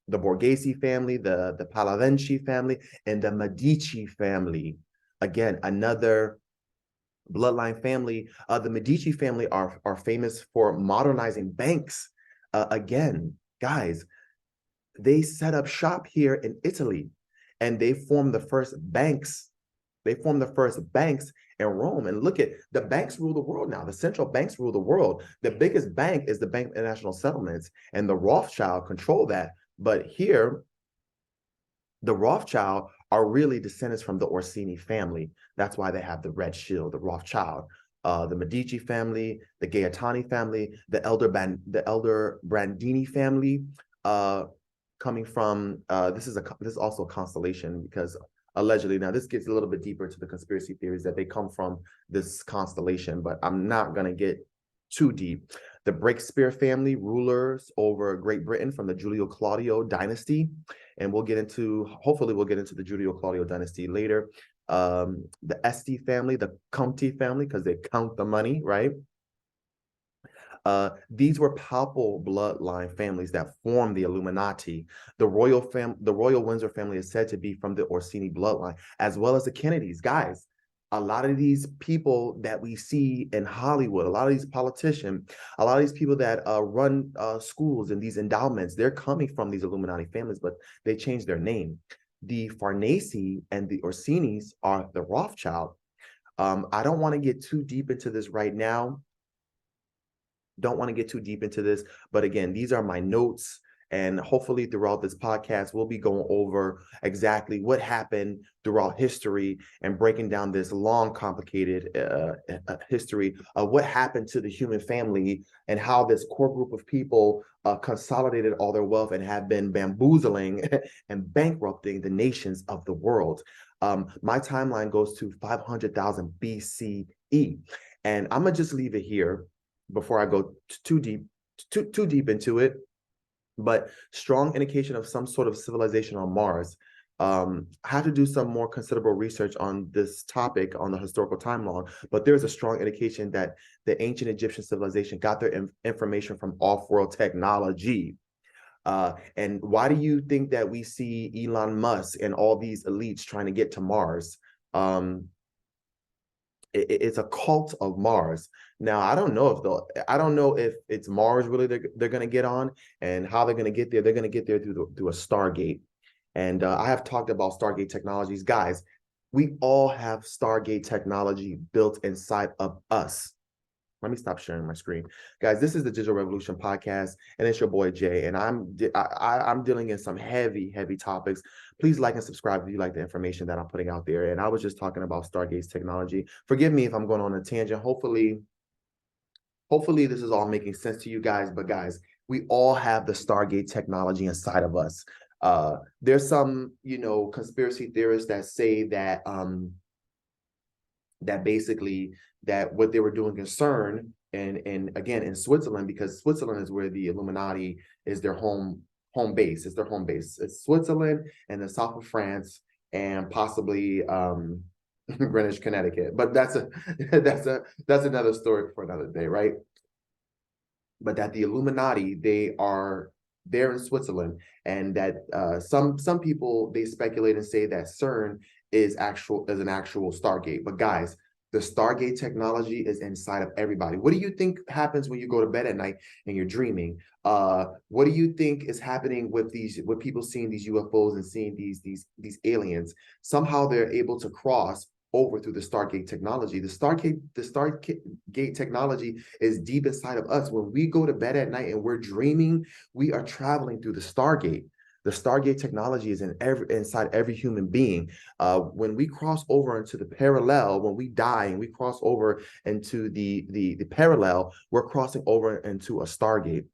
Borghese family, the Pallavenchi family, and the Medici family. Again, another bloodline family. The Medici family are famous for modernizing banks. Again, guys, they set up shop here in Italy, and they formed the first banks. They formed the first banks in Rome. And look at the banks rule the world now. The central banks rule the world. The biggest bank is the Bank of International Settlements, and the Rothschild control that. But here, the Rothschild are really descendants from the Orsini family. That's why they have the red shield, the Rothschild. The Medici family, the Gaetani family, the elder Brandini family, coming from this is also a constellation, because allegedly, now this gets a little bit deeper into the conspiracy theories that they come from this constellation, but I'm not going to get too deep. The Breakspear family, rulers over Great Britain from the Giulio-Claudio dynasty, and hopefully we'll get into the Giulio-Claudio dynasty later. The Este family, the Conti family, because they count the money, right? These were palpable bloodline families that formed the Illuminati. The royal Windsor family is said to be from the Orsini bloodline, as well as the Kennedys. Guys, a lot of these people that we see in Hollywood, a lot of these politicians, a lot of these people that run schools and these endowments, they're coming from these Illuminati families, but they changed their name. The Farnese and the Orsinis are the Rothschild. I don't want to get too deep into this right now. Don't want to get too deep into this, but again, these are my notes, and hopefully throughout this podcast, we'll be going over exactly what happened throughout history and breaking down this long, complicated history of what happened to the human family and how this core group of people consolidated all their wealth and have been bamboozling and bankrupting the nations of the world. My timeline goes to 500,000 BCE, and I'm gonna just leave it here. before I go too deep into it, but strong indication of some sort of civilization on Mars. I have to do some more considerable research on this topic on the historical timeline, but there's a strong indication that the ancient Egyptian civilization got their information from off-world technology. And why do you think that we see Elon Musk and all these elites trying to get to Mars? It's a cult of Mars. Now, I don't know if it's Mars really they're going to get on, and how they're going to get there. They're going to get there through a Stargate. And I have talked about Stargate technologies. Guys, we all have Stargate technology built inside of us. Let me stop sharing my screen. Guys, this is the Digital Revolution podcast, and it's your boy Jay, and I'm dealing in some heavy topics. Please like and subscribe if you like the information that I'm putting out there. And I was just talking about Stargate's technology. Forgive me if I'm going on a tangent. Hopefully this is all making sense to you guys. But guys, we all have the Stargate technology inside of us. There's some, conspiracy theorists that say that that basically that what they were doing in CERN and again in Switzerland, because Switzerland is where the Illuminati is their home base. It's their home base. It's Switzerland and the south of France and possibly Greenwich, Connecticut. But that's another story for another day, right? But that the Illuminati, they are there in Switzerland, and that some people, they speculate and say that CERN is an actual Stargate. But guys, the Stargate technology is inside of everybody. What do you think happens when you go to bed at night and you're dreaming? What do you think is happening with people seeing these UFOs and seeing these aliens? Somehow they're able to cross over through the Stargate technology. The Stargate technology is deep inside of us. When we go to bed at night and we're dreaming, we are traveling through the Stargate. The Stargate technology is inside every human being. When we cross over into the parallel, when we die and we cross over into the parallel, we're crossing over into a Stargate.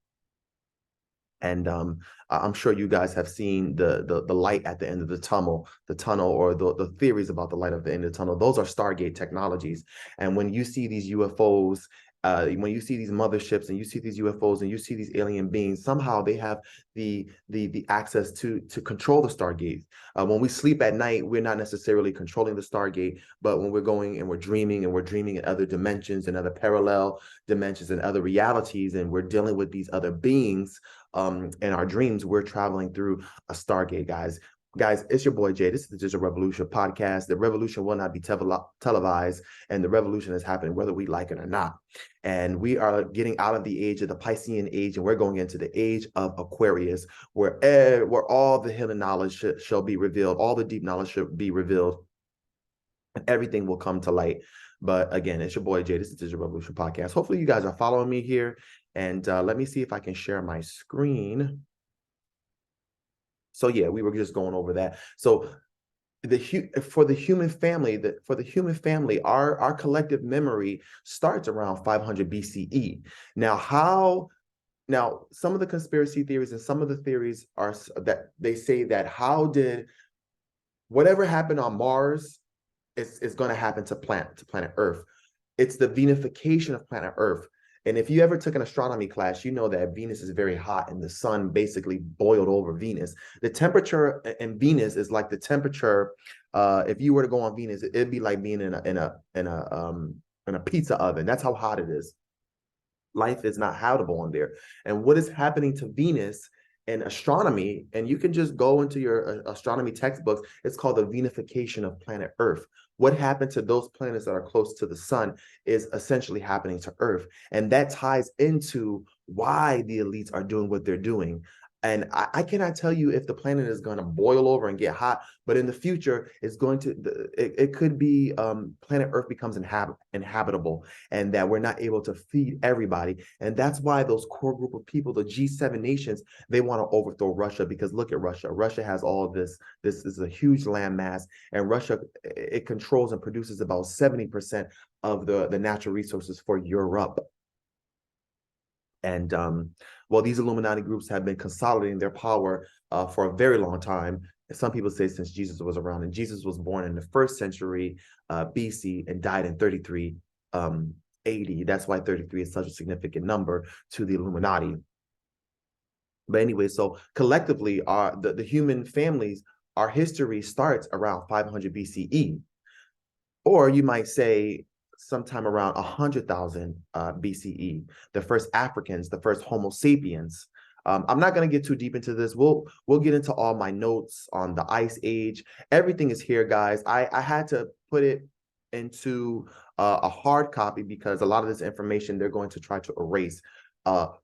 And I'm sure you guys have seen the light at the end of the tunnel, or the theories about the light at the end of the tunnel. Those are Stargate technologies. And when you see these UFOs, when you see these motherships and you see these UFOs and you see these alien beings, somehow they have the access to control the Stargate. When we sleep at night, we're not necessarily controlling the Stargate, but when we're going and we're dreaming in other dimensions and other parallel dimensions and other realities, and we're dealing with these other beings, in our dreams, we're traveling through a Stargate, guys. Guys, it's your boy Jay. This is the Digital Revolution podcast. The revolution will not be televised, and the revolution is happening whether we like it or not. And we are getting out of the age of the Piscean age, and we're going into the age of Aquarius, where all the hidden knowledge shall be revealed, all the deep knowledge should be revealed, and everything will come to light. But again, it's your boy Jay. This is the Digital Revolution podcast. Hopefully, you guys are following me here. And let me see if I can share my screen. So yeah, we were just going over that. So for the human family, our collective memory starts around 500 BCE. Now, some of the conspiracy theories and some of the theories are that they say that how did whatever happened on Mars is going to happen to planet Earth. It's the vinification of planet Earth. And if you ever took an astronomy class, you know that Venus is very hot and the sun basically boiled over Venus. The temperature in Venus is like the temperature. If you were to go on Venus, it'd be like being in a pizza oven. That's how hot it is. Life is not habitable on there. And what is happening to Venus in astronomy, and you can just go into your astronomy textbooks, it's called the vinification of planet Earth. What happened to those planets that are close to the sun is essentially happening to Earth. And that ties into why the elites are doing what they're doing. And I cannot tell you if the planet is going to boil over and get hot, but in the future, it could be planet Earth becomes inhabitable, and that we're not able to feed everybody. And that's why those core group of people, the G7 nations, they want to overthrow Russia, because look at Russia. Russia has all of this. This is a huge landmass, and Russia, it controls and produces about 70% of the natural resources for Europe. And well, these Illuminati groups have been consolidating their power for a very long time. Some people say since Jesus was around, and Jesus was born in the 1st century BC and died in 33 80. That's why 33 is such a significant number to the Illuminati. But anyway, so collectively, the human families, our history starts around 500 BCE, or you might say sometime around 100,000 BCE. The first Africans, the first Homo sapiens. I'm not going to get too deep into this. We'll get into all my notes on the Ice Age. Everything is here, guys. I had to put it into a hard copy because a lot of this information they're going to try to erase.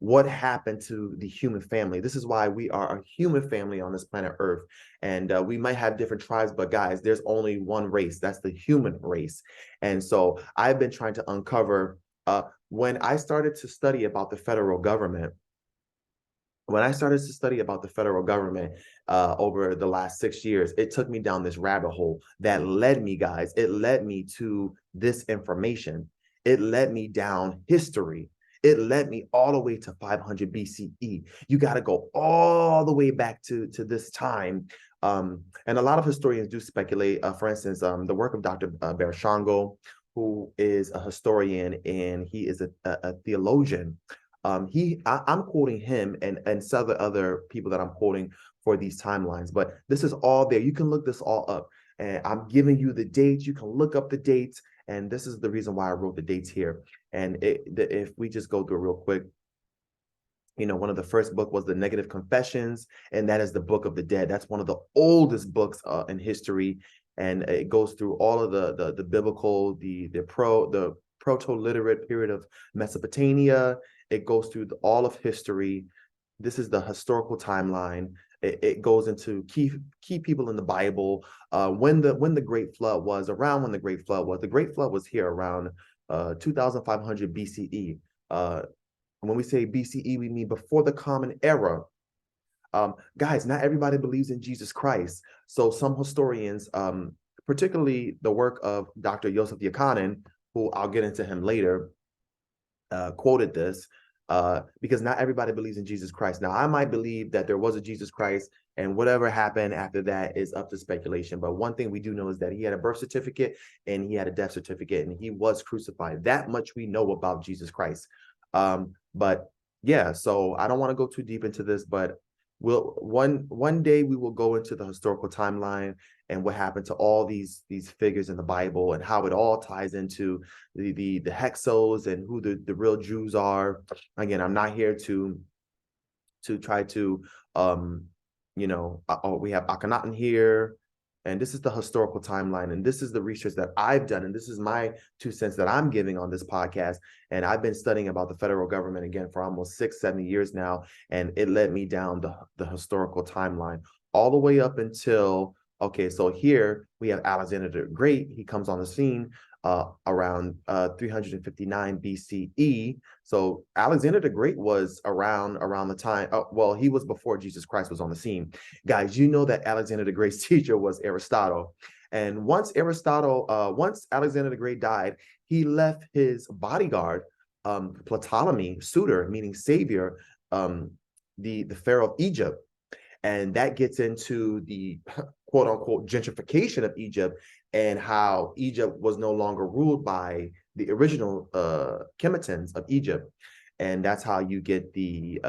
What happened to the human family? This is why we are a human family on this planet Earth. And we might have different tribes, but guys, there's only one race. That's the human race. And so I've been trying to uncover, when I started to study about the federal government, over the last 6 years, it took me down this rabbit hole that led me, guys, it led me to this information. It led me down history. It led me all the way to 500 BCE. You got to go all the way back to this time. And a lot of historians do speculate, for instance, the work of Dr. Bershango, who is a historian and he is a theologian. I'm quoting him and several other people that I'm quoting for these timelines, but this is all there. You can look this all up, and I'm giving you the dates. You can look up the dates, and this is the reason why I wrote the dates here. And if we just go through real quick, one of the first book was the Negative Confessions, and that is the Book of the Dead. That's one of the oldest books in history, and it goes through all of the biblical, the proto-literate period of Mesopotamia. It goes through all of history. This is the historical timeline. It goes into key people in the Bible. When the Great Flood was, around when the Great Flood was. The Great Flood was here around 2,500 BCE. When we say BCE, we mean before the Common Era. Guys, not everybody believes in Jesus Christ. So some historians, particularly the work of Dr. Yosef Yakanin, who I'll get into him later, quoted this, because not everybody believes in Jesus Christ. Now, I might believe that there was a Jesus Christ, and whatever happened after that is up to speculation. But one thing we do know is that he had a birth certificate and he had a death certificate, and he was crucified. That much we know about Jesus Christ. But yeah, so I don't want to go too deep into this, but one day we will go into the historical timeline and what happened to all these figures in the Bible and how it all ties into the Hexos and who the real Jews are. Again, I'm not here to try to we have Akhenaten here, and this is the historical timeline, and this is the research that I've done, and this is my 2 cents that I'm giving on this podcast. And I've been studying about the federal government again for almost 6-7 years now, and it led me down the historical timeline all the way up until, okay, so here we have Alexander the Great. He comes on the scene around 359 BCE. So Alexander the Great was around the time, well, he was before Jesus Christ was on the scene. Guys, you know that Alexander the Great's teacher was Aristotle. And once Alexander the Great died, he left his bodyguard, Ptolemy, suitor, meaning savior, the Pharaoh of Egypt. And that gets into the quote unquote gentrification of Egypt, and how Egypt was no longer ruled by the original Kemetans of Egypt. And that's how you get the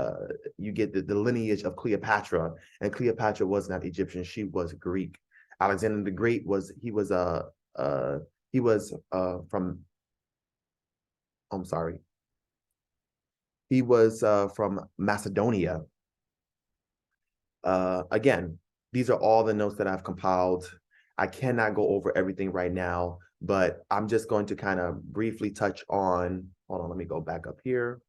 lineage of Cleopatra. And Cleopatra was not Egyptian, she was Greek. Alexander the Great was from Macedonia. Again, these are all the notes that I've compiled. I cannot go over everything right now, but I'm just going to kind of briefly touch on, hold on, let me go back up here.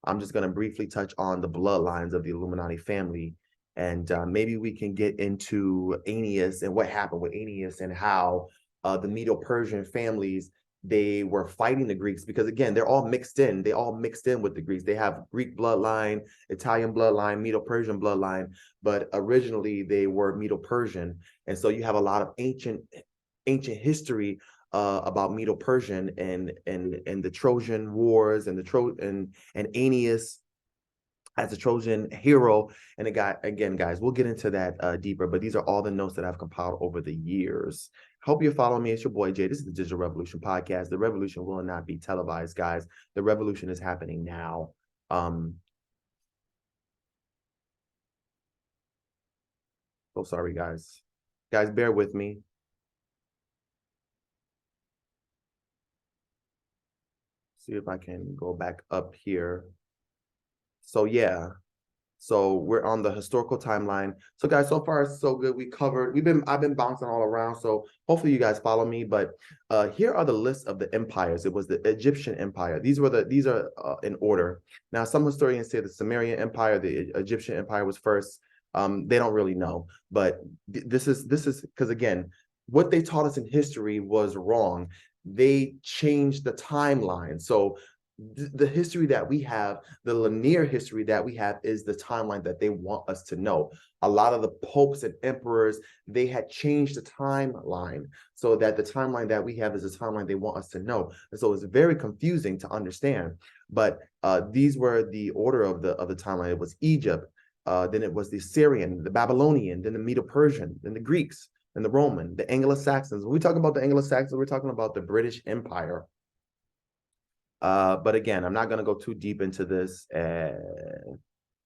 I'm just going to briefly touch on the bloodlines of the Illuminati family. And maybe we can get into Aeneas and what happened with Aeneas and how the Medo-Persian families, they were fighting the Greeks, because again, they're all mixed in. They all mixed in with the Greeks. They have Greek bloodline, Italian bloodline, Medo-Persian bloodline, but originally they were Medo-Persian. And so you have a lot of ancient history about Medo-Persian and the Trojan Wars and Aeneas as a Trojan hero. And again, guys, we'll get into that deeper, but these are all the notes that I've compiled over the years. Hope you're following me. It's your boy Jay. This is the Digital Revolution Podcast. The revolution will not be televised, guys. The revolution is happening now. So sorry, guys. Guys, bear with me. See if I can go back up here. So yeah. So we're on the historical timeline. So guys, so far so good. I've been bouncing all around. So hopefully you guys follow me. But here are the lists of the empires. It was the Egyptian Empire. These are in order. Now some historians say the Sumerian Empire, the Egyptian Empire was first. They don't really know, but this is because again, what they taught us in history was wrong. They changed the timeline. So the history that we have, the linear history that we have, is the timeline that they want us to know. A lot of the popes and emperors, they had changed the timeline so that the timeline that we have is the timeline they want us to know. And so it's very confusing to understand. But these were the order of the timeline. It was Egypt, then it was the Assyrian, the Babylonian, then the Medo-Persian, then the Greeks, and the Roman, the Anglo-Saxons. When we talk about the Anglo-Saxons, we're talking about the British Empire. But again, I'm not going to go too deep into this.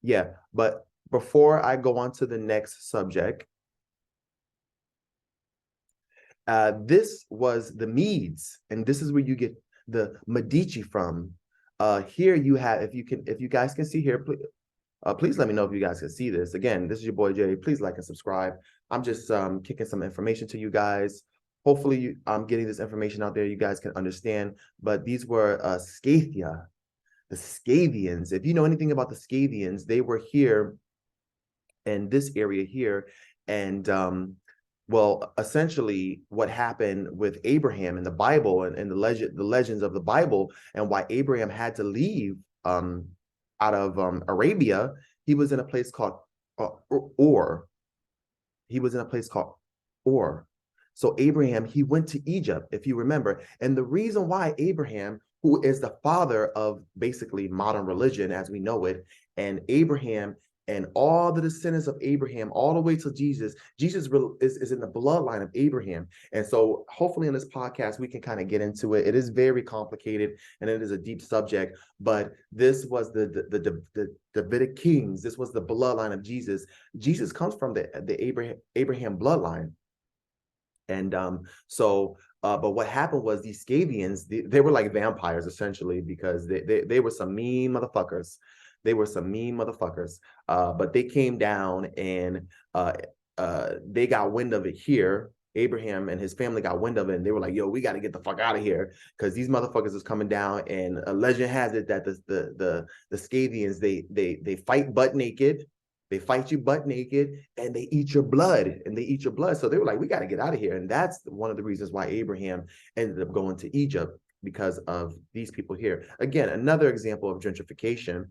Yeah, but before I go on to the next subject, this was the Medes, and this is where you get the Medici from. Here you have, if you guys can see here, please let me know if you guys can see this. Again, this is your boy Jay. Please like and subscribe. I'm just kicking some information to you guys. Hopefully, I'm getting this information out there. You guys can understand. But these were Scathia, the Scavians. If you know anything about the Scavians, they were here in this area here. And well, essentially, what happened with Abraham in the Bible and the legends of the Bible, and why Abraham had to leave out of Arabia, he was in a place called Ur. He was in a place called Ur. So Abraham, he went to Egypt, if you remember. And the reason why Abraham, who is the father of basically modern religion as we know it, and Abraham and all the descendants of Abraham, all the way to Jesus, Jesus is in the bloodline of Abraham. And so hopefully in this podcast, we can kind of get into it. It is very complicated and it is a deep subject, but this was the Davidic kings. This was the bloodline of Jesus. Jesus comes from the Abraham bloodline. And but what happened was these Scavians, they were like vampires essentially, because they were some mean motherfuckers. They were some mean motherfuckers. But they came down and they got wind of it here. Abraham and his family got wind of it, and they were like, "Yo, we got to get the fuck out of here because these motherfuckers is coming down." And a legend has it that the Scavians they fight butt naked. They fight you butt naked and they eat your blood So they were like, we got to get out of here. And that's one of the reasons why Abraham ended up going to Egypt, because of these people here. Again, another example of gentrification,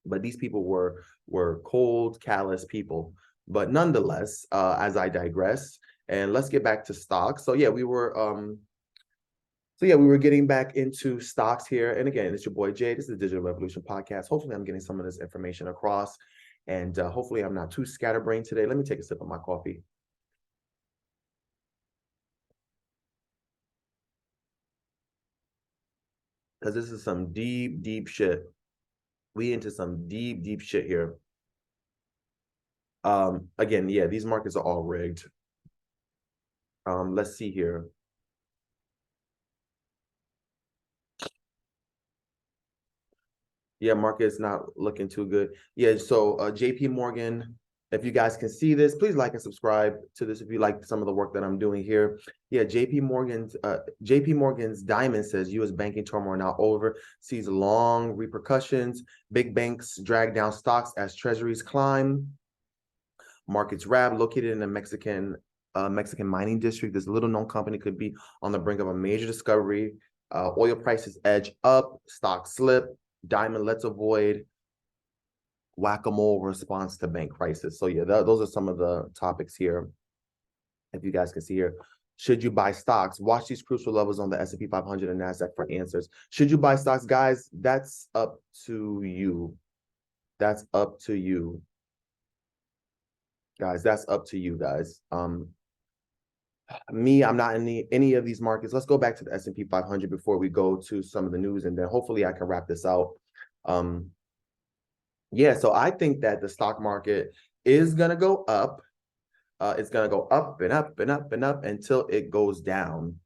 but these people were cold, callous people. But nonetheless, as I digress, and let's get back to stocks. So yeah, we were getting back into stocks here. And again, it's your boy Jay. This is the Digital Revolution Podcast. Hopefully I'm getting some of this information across. And hopefully I'm not too scatterbrained today. Let me take a sip of my coffee. Because this is some deep, deep shit. We into some deep, deep shit here. Again, yeah, these markets are all rigged. Let's see here. Yeah, market's not looking too good. Yeah, so JP Morgan, if you guys can see this, please like and subscribe to this if you like some of the work that I'm doing here. Yeah, JP Morgan's Diamond says U.S. banking turmoil now over, sees long repercussions. Big banks drag down stocks as treasuries climb. Markets rab, located in the Mexican mining district. This little known company could be on the brink of a major discovery. Oil prices edge up, stocks slip. Diamond lets avoid whack-a-mole response to bank crisis. So yeah, those are some of the topics here. If you guys can see here, should you buy stocks? Watch these crucial levels on the S&P 500 and NASDAQ for answers. Should you buy stocks, guys? That's up to you. That's up to you, guys. That's up to you, guys. I'm not in any of these markets. Let's go back to the S&P 500 before we go to some of the news, and then hopefully I can wrap this out. Yeah, so I think that the stock market is going to go up. It's going to go up and up and up and up until it goes down.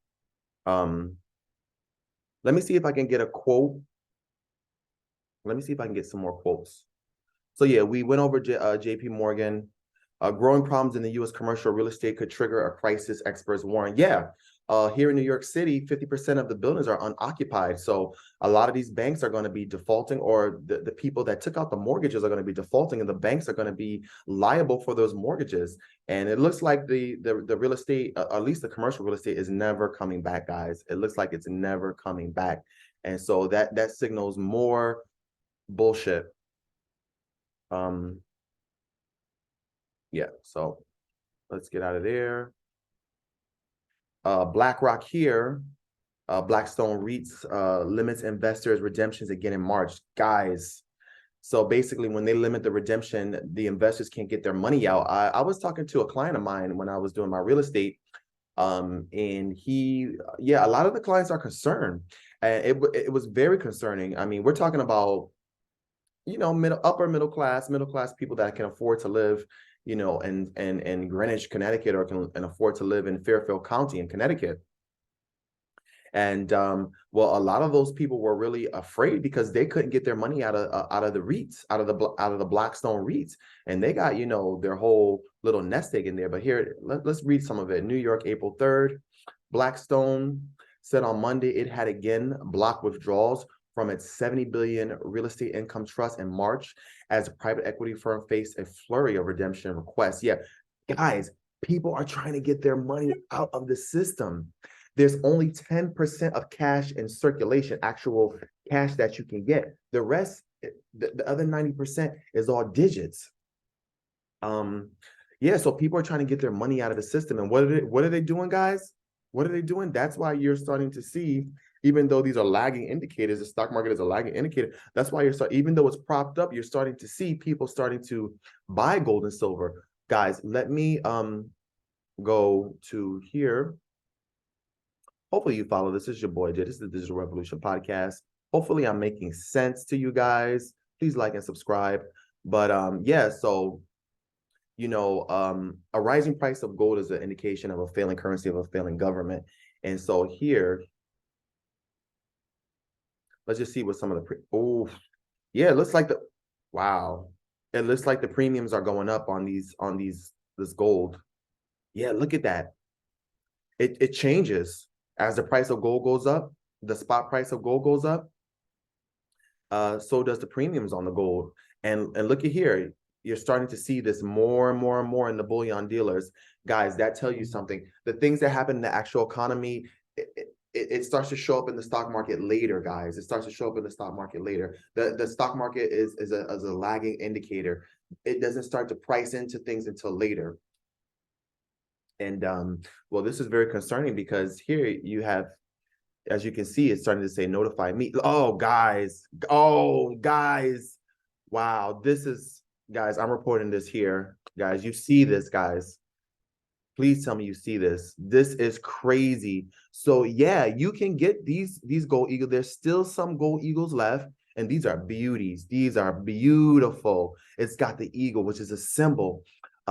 Let me see if I can get a quote. Let me see if I can get some more quotes. So yeah, we went over JP Morgan. Growing problems in the U.S. commercial real estate could trigger a crisis, experts warn. Yeah, here in New York City, 50% of the buildings are unoccupied. So a lot of these banks are going to be defaulting, or the people that took out the mortgages are going to be defaulting, and the banks are going to be liable for those mortgages. And it looks like the real estate, at least the commercial real estate, is never coming back, guys. It looks like it's never coming back. And so that signals more bullshit. Yeah, so let's get out of there. BlackRock here, Blackstone REITs limits investors' redemptions again in March. Guys, so basically when they limit the redemption, the investors can't get their money out. I was talking to a client of mine when I was doing my real estate, and yeah, a lot of the clients are concerned. And it was very concerning. I mean, we're talking about, upper middle class people that can afford to live, in Greenwich, Connecticut, or can afford to live in Fairfield County in Connecticut. And well, a lot of those people were really afraid because they couldn't get their money out of the REITs, out of the Blackstone REITs, and they got their whole little nest egg in there. But here, let's read some of it. New York, April 3rd, Blackstone said on Monday it had again blocked withdrawals from its 70 billion real estate income trust in March as a private equity firm faced a flurry of redemption requests. Yeah, guys, people are trying to get their money out of the system. There's only 10% of cash in circulation, actual cash that you can get. The rest, the other 90% is all digits. Yeah, so people are trying to get their money out of the system. And what are they doing, guys? What are they doing? That's why you're starting to see, even though these are lagging indicators, the stock market is a lagging indicator. That's why even though it's propped up, you're starting to see people starting to buy gold and silver. Guys, let me go to here. Hopefully you follow this. This is your boy Jay. This is the Digital Revolution Podcast. Hopefully I'm making sense to you guys. Please like and subscribe. But yeah, so a rising price of gold is an indication of a failing currency, of a failing government. And so here, let's just see what some of the yeah, it looks like it looks like the premiums are going up on this gold. Yeah, look at that. It changes as the price of gold goes up, the spot price of gold goes up. So does the premiums on the gold. And look at here, you're starting to see this more and more and more in the bullion dealers. Guys, that tell you something. The things that happen in the actual economy, it starts to show up in the stock market later, guys. It starts to show up in the stock market later. The stock market is a lagging indicator. It doesn't start to price into things until later. And well, this is very concerning because here you have, as you can see, it's starting to say notify me. Oh, guys. Wow, guys, I'm reporting this here. Guys, you see this, guys. Please tell me you see this. This is crazy. So yeah, you can get these gold eagles. There's still some gold eagles left, and these are beauties. These are beautiful. It's got the eagle, which is a symbol.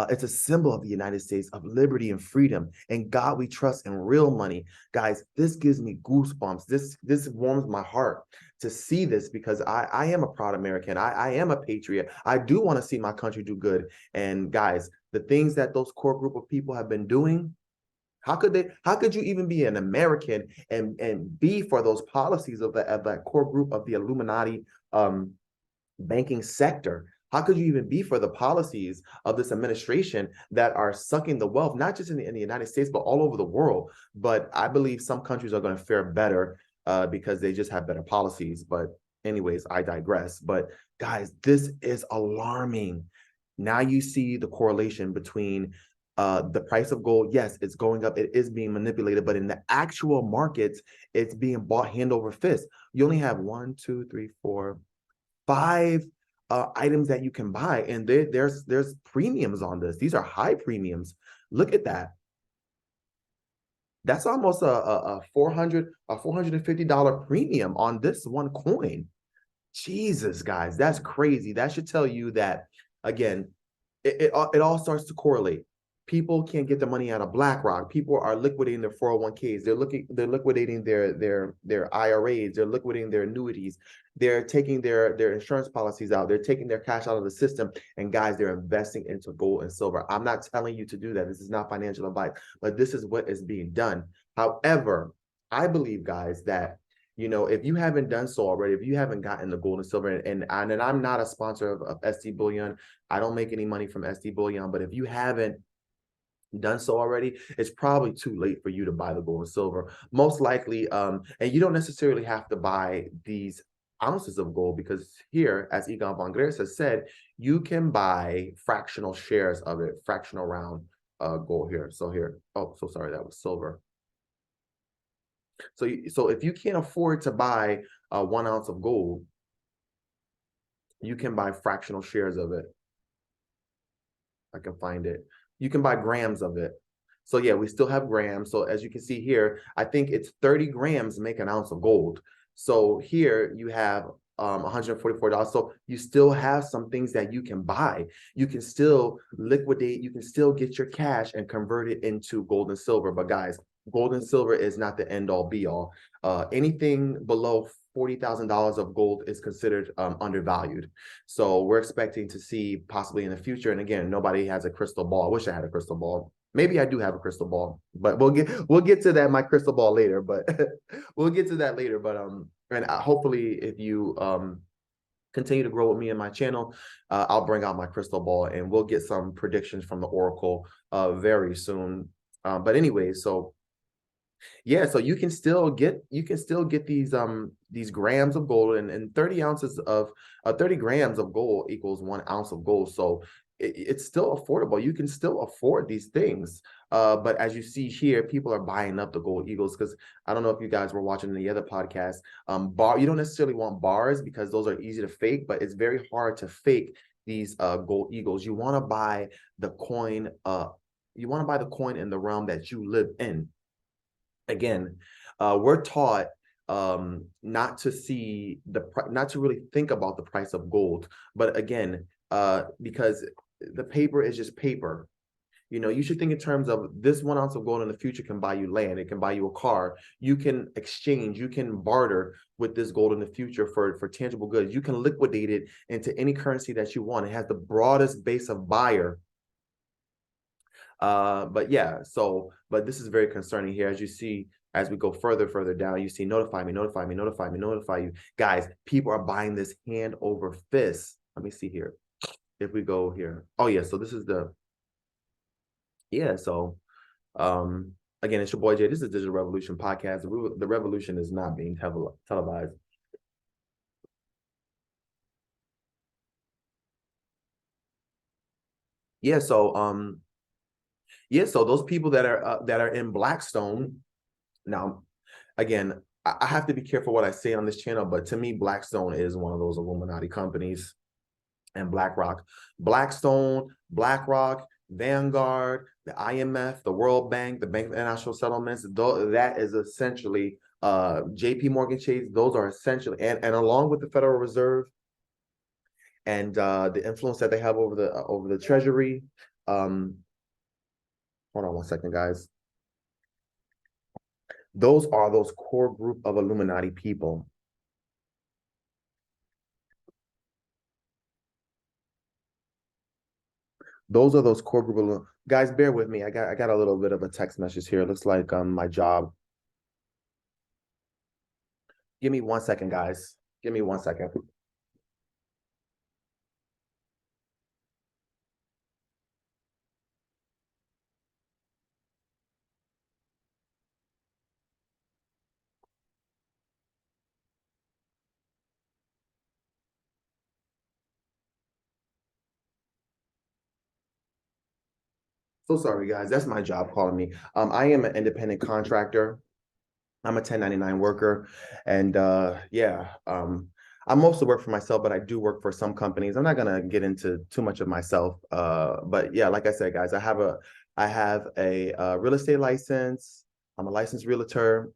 It's a symbol of the United States, of liberty and freedom. And God we trust, and real money. Guys, this gives me goosebumps. This warms my heart to see this, because I am a proud American. I am a patriot. I do want to see my country do good. And guys, the things that those core group of people have been doing, how could you even be an American and be for those policies of that core group of the Illuminati banking sector? How could you even be for the policies of this administration that are sucking the wealth, not just in the United States, but all over the world? But I believe some countries are going to fare better because they just have better policies. But anyways, I digress. But guys, this is alarming. Now you see the correlation between the price of gold. Yes, it's going up. It is being manipulated, but in the actual markets, it's being bought hand over fist. You only have 1, 2, 3, 4, 5 items that you can buy, and there's premiums on this. These are high premiums. Look at that. That's almost a $450 premium on this one coin. Jesus, guys, that's crazy. That should tell you that, again, it all starts to correlate. People can't get the money out of BlackRock. People are liquidating their 401ks. They're liquidating their IRAs. They're liquidating their annuities. They're taking their insurance policies out. They're taking their cash out of the system. And guys, they're investing into gold and silver. I'm not telling you to do that. This is not financial advice, but this is what is being done. However, I believe, guys, that if you haven't done so already, if you haven't gotten the gold and silver, and I'm not a sponsor of SD Bullion, I don't make any money from SD Bullion, but if you haven't done so already, it's probably too late for you to buy the gold and silver. Most likely, and you don't necessarily have to buy these ounces of gold, because here, as Egon von Grers has said, you can buy fractional shares of it, fractional round gold here. So here, oh, so sorry, that was silver. So if you can't afford to buy 1 ounce of gold, you can buy fractional shares of it. I can find it. You can buy grams of it. So yeah, we still have grams. So as you can see here, I think it's 30 grams make an ounce of gold. So here you have $144. So you still have some things that you can buy. You can still liquidate. You can still get your cash and convert it into gold and silver. But guys, gold and silver is not the end all be all. Anything below $40,000 of gold is considered undervalued. So we're expecting to see possibly in the future. And again, nobody has a crystal ball. I wish I had a crystal ball. Maybe I do have a crystal ball, but we'll get to that, my crystal ball, later. But we'll get to that later. But and hopefully, if you continue to grow with me in my channel, I'll bring out my crystal ball and we'll get some predictions from the Oracle very soon. But anyway, so yeah, so you can still get these grams of gold, and 30 ounces of 30 grams of gold equals 1 ounce of gold. So it's still affordable. You can still afford these things. But as you see here, people are buying up the gold eagles, because I don't know if you guys were watching the other podcast. You don't necessarily want bars because those are easy to fake, but it's very hard to fake these gold eagles. You want to buy the coin. You want to buy the coin in the realm that you live in. Again, we're taught not to not to really think about the price of gold. But again, because the paper is just paper. You should think in terms of this 1 ounce of gold in the future can buy you land. It can buy you a car. You can exchange, you can barter with this gold in the future for tangible goods. You can liquidate it into any currency that you want. It has the broadest base of buyer. But yeah, but this is very concerning here. As you see, as we go further down, you see notify me, notify me, notify me, notify you. Guys, people are buying this hand over fist. Let me see here. If we go here. Oh yeah, so this is so again, it's your boy Jay. This is Digital Revolution Podcast. The revolution is not being televised. Yeah, so so those people that are in Blackstone. Now, again, I have to be careful what I say on this channel, but to me, Blackstone is one of those Illuminati companies, and Blackstone, BlackRock, Vanguard, the IMF, the World Bank, the Bank of International Settlements. That is essentially JP Morgan Chase. Those are essentially, and along with the Federal Reserve and the influence that they have over the Treasury. Hold on 1 second, guys. Those are those core group of Illuminati people. Those are those core group of guys. Bear with me. I got a little bit of a text message here. It looks like my job. Give me 1 second, guys. Give me 1 second. So sorry, guys. That's my job calling me. I am an independent contractor. I'm a 1099 worker, and I mostly work for myself, but I do work for some companies. I'm not gonna get into too much of myself, but yeah, like I said, guys, I have a real estate license. I'm a licensed realtor.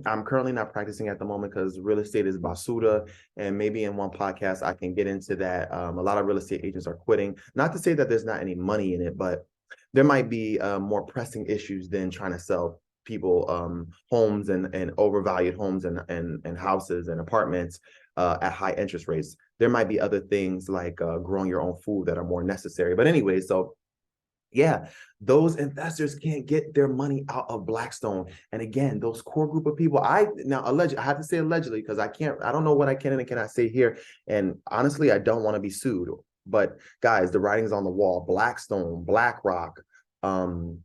I'm currently not practicing at the moment because real estate is basura. And maybe in one podcast, I can get into that. A lot of real estate agents are quitting. Not to say that there's not any money in it, but there might be more pressing issues than trying to sell people homes and overvalued homes and houses and apartments at high interest rates. There might be other things like growing your own food that are more necessary. But anyway, so yeah, those investors can't get their money out of Blackstone. And again, those core group of people, I have to say allegedly because I don't know what I can and cannot say here. And honestly, I don't want to be sued. But guys, the writing's on the wall. Blackstone, BlackRock, um,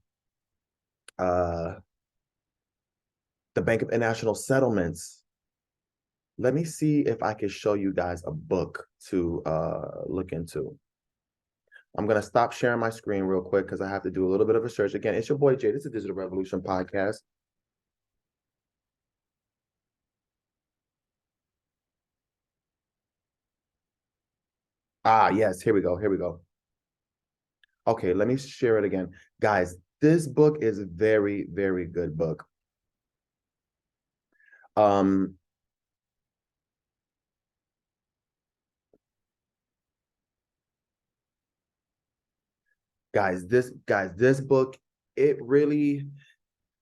uh, the Bank of International Settlements. Let me see if I can show you guys a book to look into. I'm going to stop sharing my screen real quick because I have to do a little bit of a search. Again, it's your boy Jay. This is a Digital Revolution podcast. Ah, yes. Here we go. Here we go. Okay, let me share it again. Guys, this book is a very, very good book. Um, this book, it really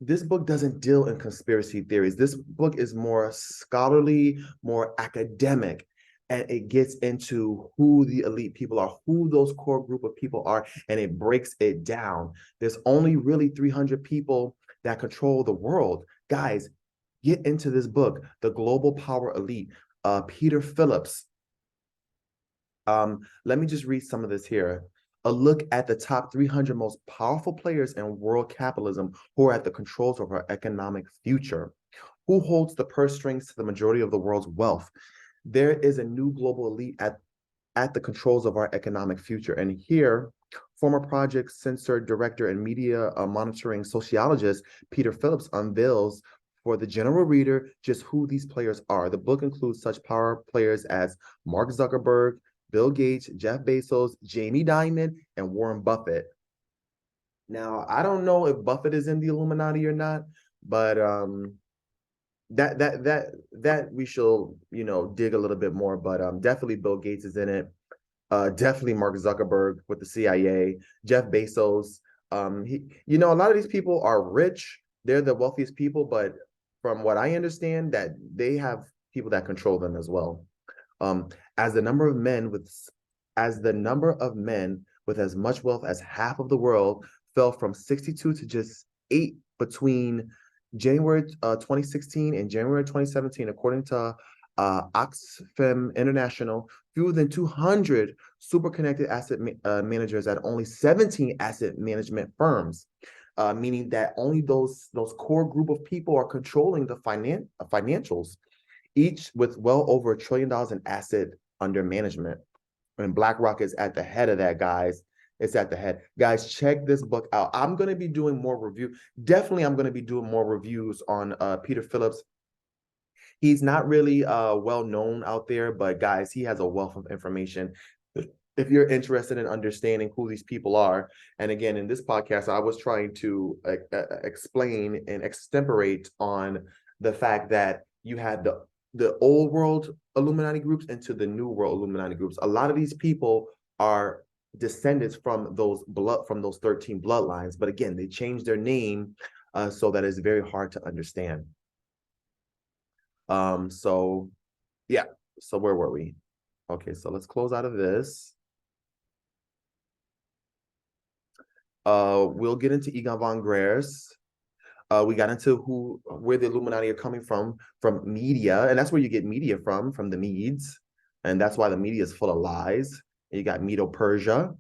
this book doesn't deal in conspiracy theories. This book is more scholarly, more academic, and it gets into who the elite people are, who those core group of people are, and it breaks it down. There's only really 300 people that control the world. Guys, get into this book, The Global Power Elite. Peter Phillips. Let me just read some of this here. A look at the top 300 most powerful players in world capitalism who are at the controls of our economic future. Who holds the purse strings to the majority of the world's wealth? There is a new global elite at the controls of our economic future. And here, former project censor director and media monitoring sociologist Peter Phillips unveils for the general reader just who these players are. The book includes such power players as Mark Zuckerberg, Bill Gates, Jeff Bezos, Jamie Dimon, and Warren Buffett. Now, I don't know if Buffett is in the Illuminati or not, but that we shall dig a little bit more. But definitely Bill Gates is in it. Definitely Mark Zuckerberg with the CIA, Jeff Bezos. A lot of these people are rich. They're the wealthiest people, but from what I understand, that they have people that control them as well. Um, as the number of men with as much wealth as half of the world fell from 62 to just 8 between January 2016 and January 2017, according to Oxfam International, fewer than 200 super connected asset managers at only 17 asset management firms, meaning that only those core group of people are controlling the financials, each with well over $1 trillion in asset under management. And BlackRock is at the head of that, guys. It's at the head. Guys, check this book out. I'm going to be doing more review. Definitely, I'm going to be doing more reviews on Peter Phillips. He's not really well known out there, but guys, he has a wealth of information. If you're interested in understanding who these people are, and again, in this podcast, I was trying to explain and extemporate on the fact that you had the old world Illuminati groups into the new world Illuminati groups. A lot of these people are descendants from those 13 bloodlines, but again, they changed their name so that it's very hard to understand. So yeah, so where were we? Okay, so let's close out of this. We'll get into Egon von Grers. We got into where the Illuminati are coming from media, and that's where you get media from the Medes, and that's why the media is full of lies. You got Medo-Persia,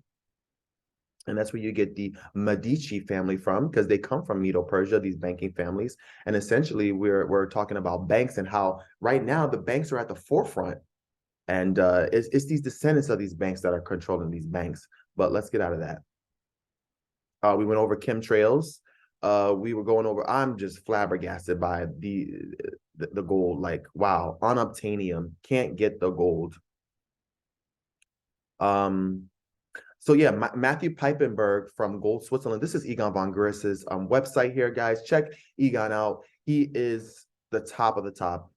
and that's where you get the Medici family from, because they come from Medo-Persia, these banking families. And essentially, we're talking about banks and how right now the banks are at the forefront, and it's these descendants of these banks that are controlling these banks. But let's get out of that. We went over chemtrails. We were going over. I'm just flabbergasted by the gold. Like, wow, unobtainium, can't get the gold. So yeah, Matthew Piepenburg from Gold Switzerland. This is Egon von Griss's website here, guys. Check Egon out. He is the top of the top.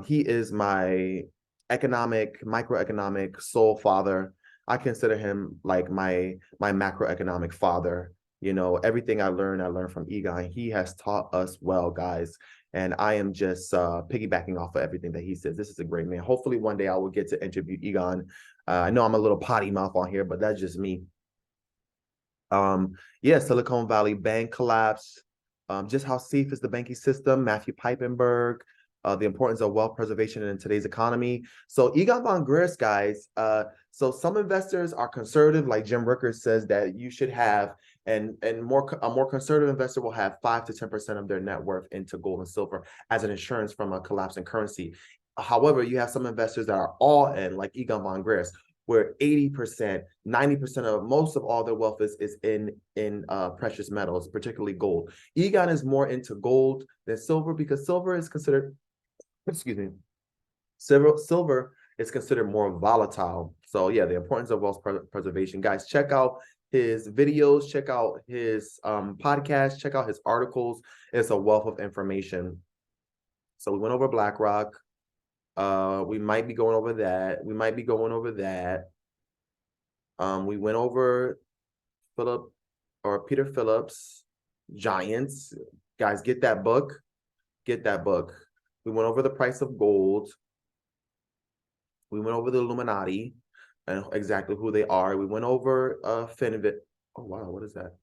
He is my microeconomic soul father. I consider him like my macroeconomic father. You know, everything I learned from Egon. He has taught us well, guys. And I am just piggybacking off of everything that he says. This is a great man. Hopefully one day I will get to interview Egon. I know I'm a little potty mouth on here, but that's just me. Yeah, Silicon Valley Bank collapse. Just how safe is the banking system? Matthew Piepenburg. The importance of wealth preservation in today's economy. So Egon von Griss, guys. So some investors are conservative, like Jim Ricker says that you should have, and a more conservative investor will have 5 to 10% of their net worth into gold and silver as an insurance from a collapsing currency. However, you have some investors that are all in, like Egon von Griss, where 80%, 90% of most of all their wealth is in precious metals, particularly gold. Egon is more into gold than silver because silver is considered, excuse me, silver is considered more volatile. So yeah, the importance of wealth preservation. Guys, check out his videos, check out his podcast, check out his articles. It's a wealth of information. So we went over BlackRock. We might be going over that. We might be going over that. We went over Peter Phillips, Giants. Guys, get that book. Get that book. We went over the price of gold. We went over the Illuminati and exactly who they are. We went over Finviz. Oh wow, what is that?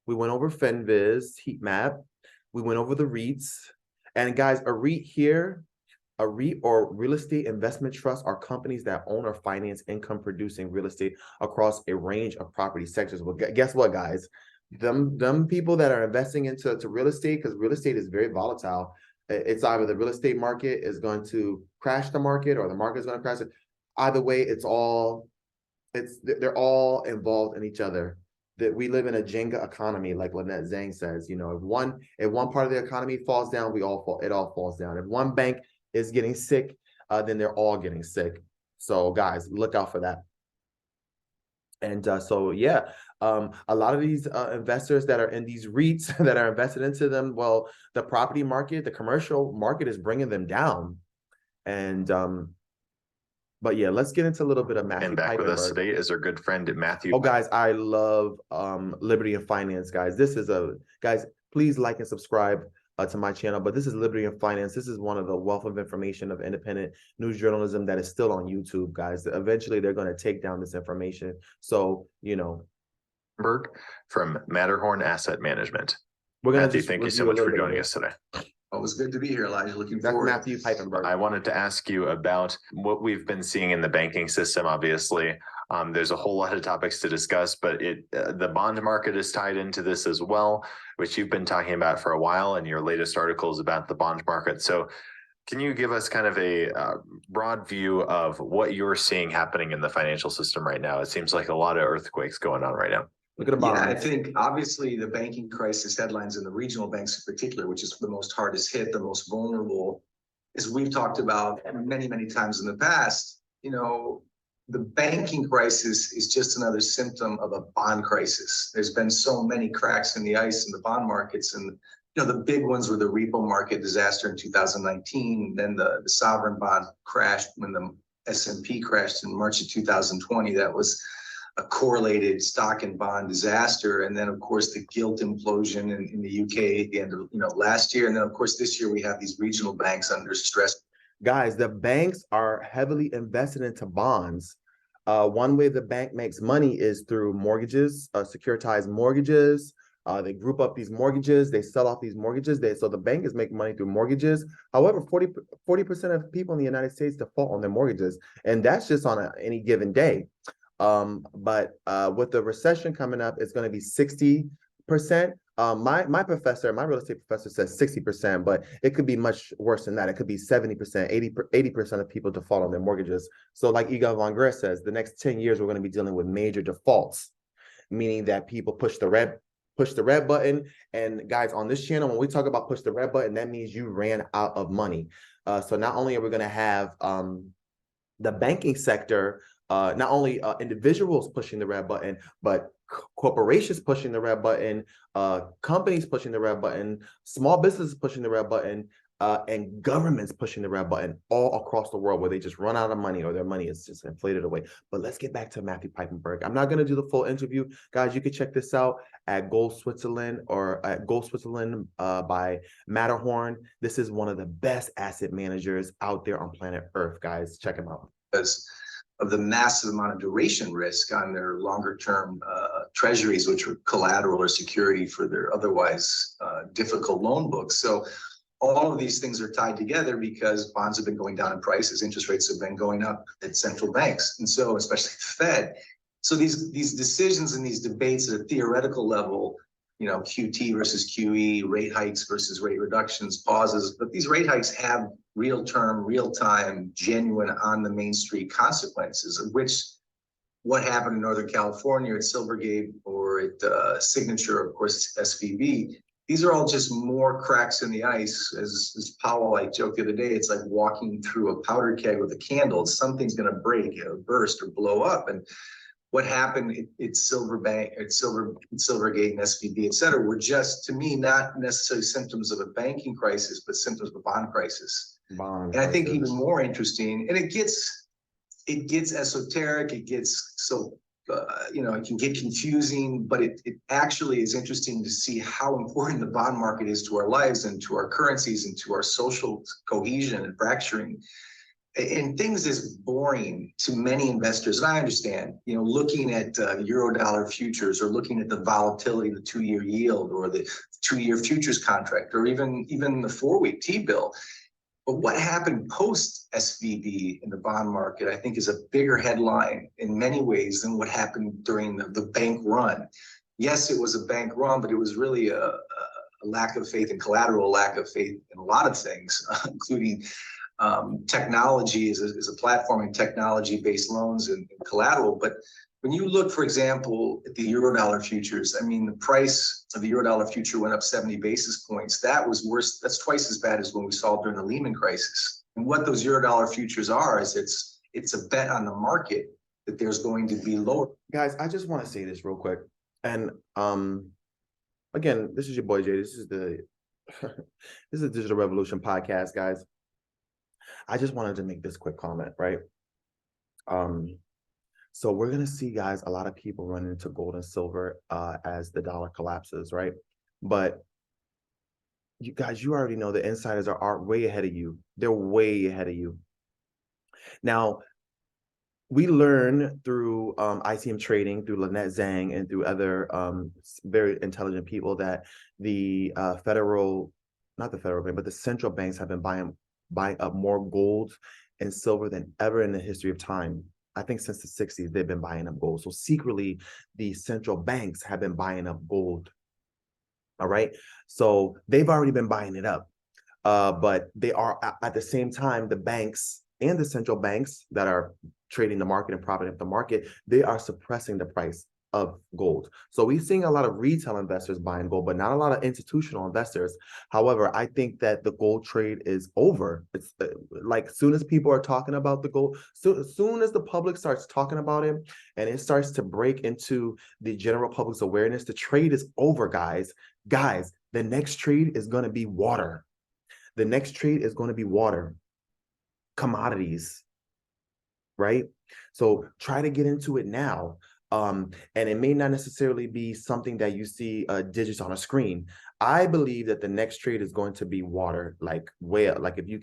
We went over Finviz heat map. We went over the REITs. And guys, a REIT here, a REIT or real estate investment trust are companies that own or finance income producing real estate across a range of property sectors. Well, guess what, guys? Them people that are investing into real estate, because real estate is very volatile. It's either the real estate market is going to crash the market or the market is going to crash it. Either way, they're all involved in each other. That we live in a Jenga economy, like Lynette Zhang says. You know, if one part of the economy falls down, it all falls down. If one bank is getting sick, then they're all getting sick. So guys, look out for that. And so yeah, a lot of these investors that are in these REITs that are invested into them, well, the property market, the commercial market is bringing them down. And but yeah, let's get into a little bit of Matthew. And back with us today is our good friend Matthew. Oh, guys, I love Liberty and Finance, guys. Guys, please like and subscribe to my channel. But this is Liberty and Finance. This is one of the wealth of information of independent news journalism that is still on YouTube, guys. Eventually, they're going to take down this information. So, you know. From Matterhorn Asset Management. We're going Matthew, thank you so much for joining us today. Well, it was good to be here, Elijah. Looking forward. That's Matthew Piepenburg. I wanted to ask you about what we've been seeing in the banking system, obviously. There's a whole lot of topics to discuss, but the bond market is tied into this as well, which you've been talking about for a while, and your latest article is about the bond market. So can you give us kind of a broad view of what you're seeing happening in the financial system right now? It seems like a lot of earthquakes going on right now. Look at the bond. Yeah, I think obviously the banking crisis headlines in the regional banks in particular, which is the most hardest hit, the most vulnerable, as we've talked about many, many times in the past, you know, the banking crisis is just another symptom of a bond crisis. There's been so many cracks in the ice in the bond markets, and you know, the big ones were the repo market disaster in 2019, then the sovereign bond crash when the S&P crashed in March of 2020. That was a correlated stock and bond disaster. And then of course the gilt implosion in the UK at the end of last year. And then of course this year we have these regional banks under stress. Guys, the banks are heavily invested into bonds. One way the bank makes money is through mortgages, securitized mortgages. They group up these mortgages, they sell off these mortgages. So the bank is making money through mortgages. However, 40% of people in the United States default on their mortgages. And that's just on any given day. But with the recession coming up, it's going to be 60%. My professor, my real estate professor says 60%, but it could be much worse than that. It could be 70%, 80% of people default on their mortgages. So like Egon von Gress says, the next 10 years, we're going to be dealing with major defaults, meaning that people push the red button. And guys, on this channel, when we talk about push the red button, that means you ran out of money. So not only are we going to have the banking sector not only individuals pushing the red button, but corporations pushing the red button, companies pushing the red button, small businesses pushing the red button, and governments pushing the red button all across the world, where they just run out of money or their money is just inflated away. But let's get back to Matthew Piepenburg. I'm not going to do the full interview. Guys, you can check this out at Gold Switzerland or at Gold Switzerland by Matterhorn. This is one of the best asset managers out there on planet Earth, guys. Check him out. Because of the massive amount of duration risk on their longer term treasuries, which were collateral or security for their otherwise difficult loan books. So all of these things are tied together because bonds have been going down in prices, interest rates have been going up at central banks, and so especially the Fed. So these decisions and these debates at a theoretical level, you know, QT versus QE, rate hikes versus rate reductions, pauses, but these rate hikes have real term, real time, genuine on the main street consequences, of which what happened in Northern California at Silvergate or at Signature, of course, SVB. These are all just more cracks in the ice. As Powell, I joked the other day, it's like walking through a powder keg with a candle. Something's going to break, burst, or blow up. And what happened at Silvergate and SVB, et cetera, were just, to me, not necessarily symptoms of a banking crisis, but symptoms of a bond crisis. And I think even more interesting, and it gets esoteric, it gets so, you know, it can get confusing, but it actually is interesting to see how important the bond market is to our lives and to our currencies and to our social cohesion and fracturing. And things is boring to many investors, and I understand, you know, looking at Eurodollar futures or looking at the volatility of the 2-year yield or the 2-year futures contract or even the 4-week T-bill. But what happened post SVB in the bond market, I think, is a bigger headline in many ways than what happened during the bank run. Yes, it was a bank run, but it was really a lack of faith in collateral, lack of faith in a lot of things, including technology as a platform and technology-based loans and collateral. But when you look, for example, at the Eurodollar futures, I mean, the price of the Eurodollar future went up 70 basis points. That was worse. That's twice as bad as when we saw during the Lehman crisis. And what those Eurodollar futures are is it's a bet on the market that there's going to be lower. Guys, I just want to say this real quick. And again, this is your boy Jay. This is the Digital Revolution podcast, guys. I just wanted to make this quick comment, right? So we're going to see, guys, a lot of people run into gold and silver as the dollar collapses, right? But you guys, you already know the insiders are way ahead of you. They're way ahead of you. Now, we learn through ICM trading, through Lynette Zhang, and through other very intelligent people that the not the federal bank, but the central banks have been buying up more gold and silver than ever in the history of time. I think since the 60s, they've been buying up gold. So secretly, the central banks have been buying up gold. All right. So they've already been buying it up. But they are at the same time, the banks and the central banks that are trading the market and propping up the market, they are suppressing the price of gold. So we're seeing a lot of retail investors buying gold, but not a lot of institutional investors. However, I think that the gold trade is over. It's like soon as people are talking about the gold, soon as the public starts talking about it and it starts to break into the general public's awareness, the trade is over, guys. Guys, the next trade is going to be water. The next trade is going to be water, commodities, right? So try to get into it now. And it may not necessarily be something that you see digits on a screen. I believe that the next trade is going to be water, like if you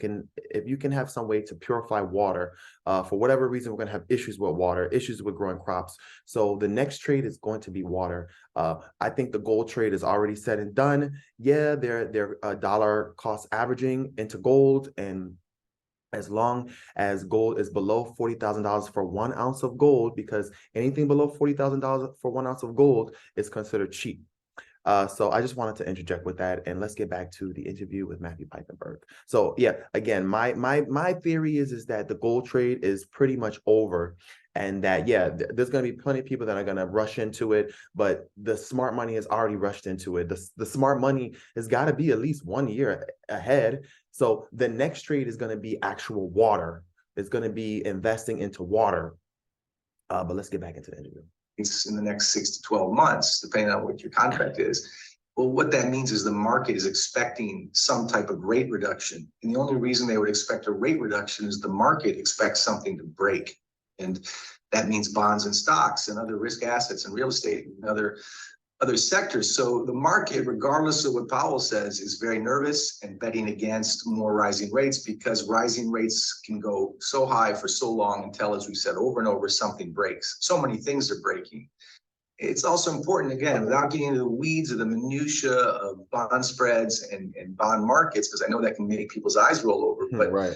can have some way to purify water, for whatever reason, we're going to have issues with water, issues with growing crops. So the next trade is going to be water. I think the gold trade is already said and done. Yeah, they're dollar cost averaging into gold, and as long as gold is below $40,000 for 1 ounce of gold, because anything below $40,000 for 1 ounce of gold is considered cheap. So I just wanted to interject with that, and let's get back to the interview with Matthew Piepenburg. So yeah, again, my theory is that the gold trade is pretty much over, and that there's going to be plenty of people that are going to rush into it, but the smart money has already rushed into it. The smart money has got to be at least 1 year ahead. So the next trade is going to be actual water. It's going to be investing into water. But let's get back into the interview. In the next 6 to 12 months, depending on what your contract is. Well, what that means is the market is expecting some type of rate reduction. And the only reason they would expect a rate reduction is the market expects something to break. And that means bonds and stocks and other risk assets and real estate and other sectors. So the market, regardless of what Powell says, is very nervous and betting against more rising rates, because rising rates can go so high for so long until, as we've said over and over, something breaks. So many things are breaking. It's also important, again, without getting into the weeds of the minutia of bond spreads and bond markets, because I know that can make people's eyes roll over, but Right.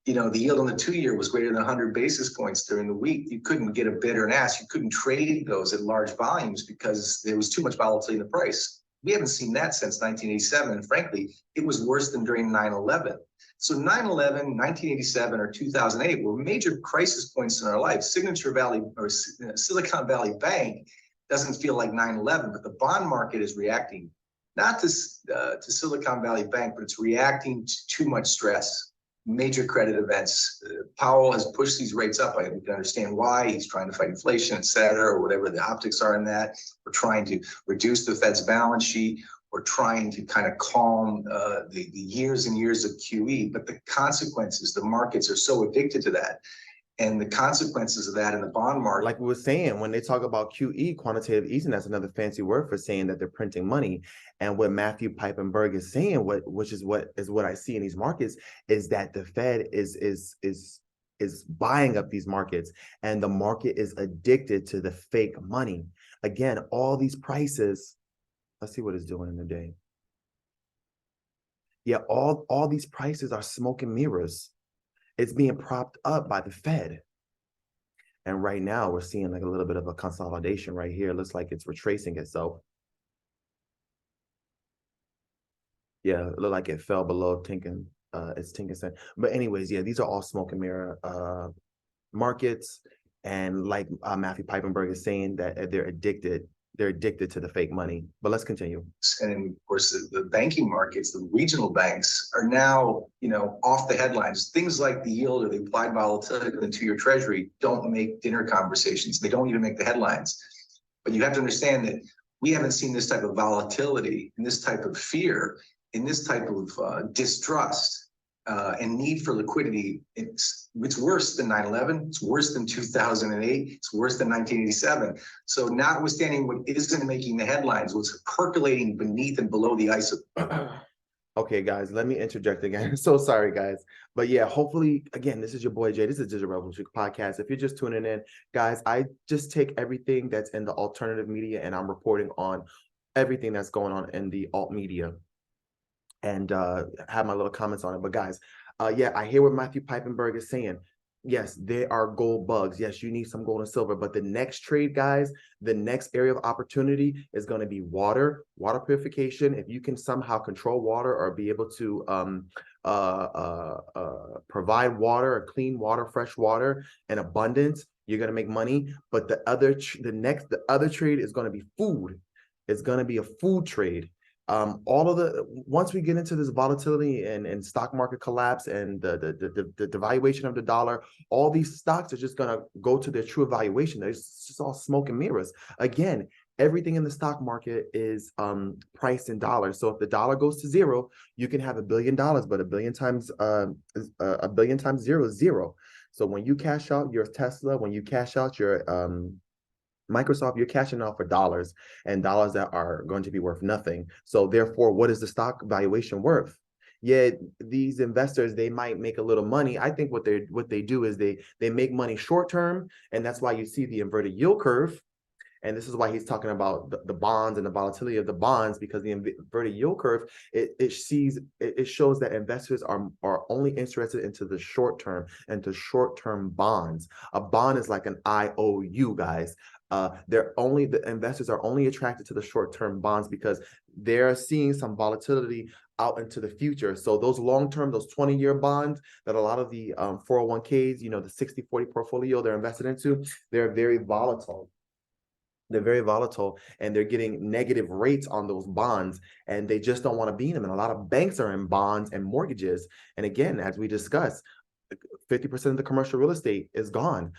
you know, the yield on the 2-year was greater than 100 basis points during the week. You couldn't get a bid or an ask. You couldn't trade those at large volumes because there was too much volatility in the price. We haven't seen that since 1987. And frankly, it was worse than during 9/11. So 9/11, 1987, or 2008 were major crisis points in our life. Signature Valley or Silicon Valley Bank doesn't feel like 9/11, but the bond market is reacting not to Silicon Valley Bank, but it's reacting to too much stress. Major credit events. Powell has pushed these rates up. I can understand why. He's trying to fight inflation, et cetera, or whatever the optics are in that. We're trying to reduce the Fed's balance sheet. We're trying to kind of calm the years and years of QE. But the consequences, the markets are so addicted to that. And the consequences of that in the bond market. Like we were saying, when they talk about QE, quantitative easing, that's another fancy word for saying that they're printing money. And what Matthew Piepenburg is saying, which is what I see in these markets, is that the Fed is buying up these markets, and the market is addicted to the fake money. Again, all these prices. Let's see what it's doing in the day. Yeah, all these prices are smoke and mirrors. It's being propped up by the Fed. And right now we're seeing like a little bit of a consolidation right here. It looks like it's retracing itself. Yeah, it looked like it fell below its Tinkin. But anyways, yeah, these are all smoke and mirror markets. And like Matthew Piepenburg is saying, that they're addicted to the fake money. But let's continue. And of course, the banking markets, the regional banks are now, you know, off the headlines. Things like the yield or the implied volatility of the 2-year treasury don't make dinner conversations. They don't even make the headlines. But you have to understand that we haven't seen this type of volatility and this type of fear and this type of distrust and need for liquidity. It's worse than 9/11. It's worse than 2008. It's worse than 1987. So notwithstanding what isn't making the headlines, what's percolating beneath and below the ice. Okay, guys, let me interject again. So sorry, guys. But yeah, hopefully, again, this is your boy Jay. This is Digital Revolution Podcast. If you're just tuning in, guys, I just take everything that's in the alternative media and I'm reporting on everything that's going on in the alt media and have my little comments on it. But guys, yeah, I hear what Matthew Piepenburg is saying. Yes, there are gold bugs. Yes, you need some gold and silver. But the next trade, guys, the next area of opportunity is going to be water purification. If you can somehow control water or be able to provide water, or clean water, fresh water in abundance, you're going to make money. But the other trade is going to be food. It's going to be a food trade. Once we get into this volatility and stock market collapse and the devaluation of the dollar, all these stocks are just going to go to their true evaluation. It's just all smoke and mirrors. Again, everything in the stock market is priced in dollars. So if the dollar goes to zero, you can have $1 billion, but $1 billion times zero is zero. So when you cash out your Tesla, when you cash out your Microsoft, you're cashing out for dollars, and dollars that are going to be worth nothing. So therefore, what is the stock valuation worth? Yeah, these investors, they might make a little money. I think what they do is they make money short term, and that's why you see the inverted yield curve. And this is why he's talking about the bonds and the volatility of the bonds, because the inverted yield curve, it shows that investors are only interested into the short term and to short-term bonds. A bond is like an IOU, guys. The investors are only attracted to the short-term bonds because they're seeing some volatility out into the future. So those long-term, those 20-year bonds that a lot of the 401ks, you know, the 60-40 portfolio they're invested into, they're very volatile. They're very volatile and they're getting negative rates on those bonds, and they just don't want to be in them. And a lot of banks are in bonds and mortgages. And again, as we discussed, 50% of the commercial real estate is gone.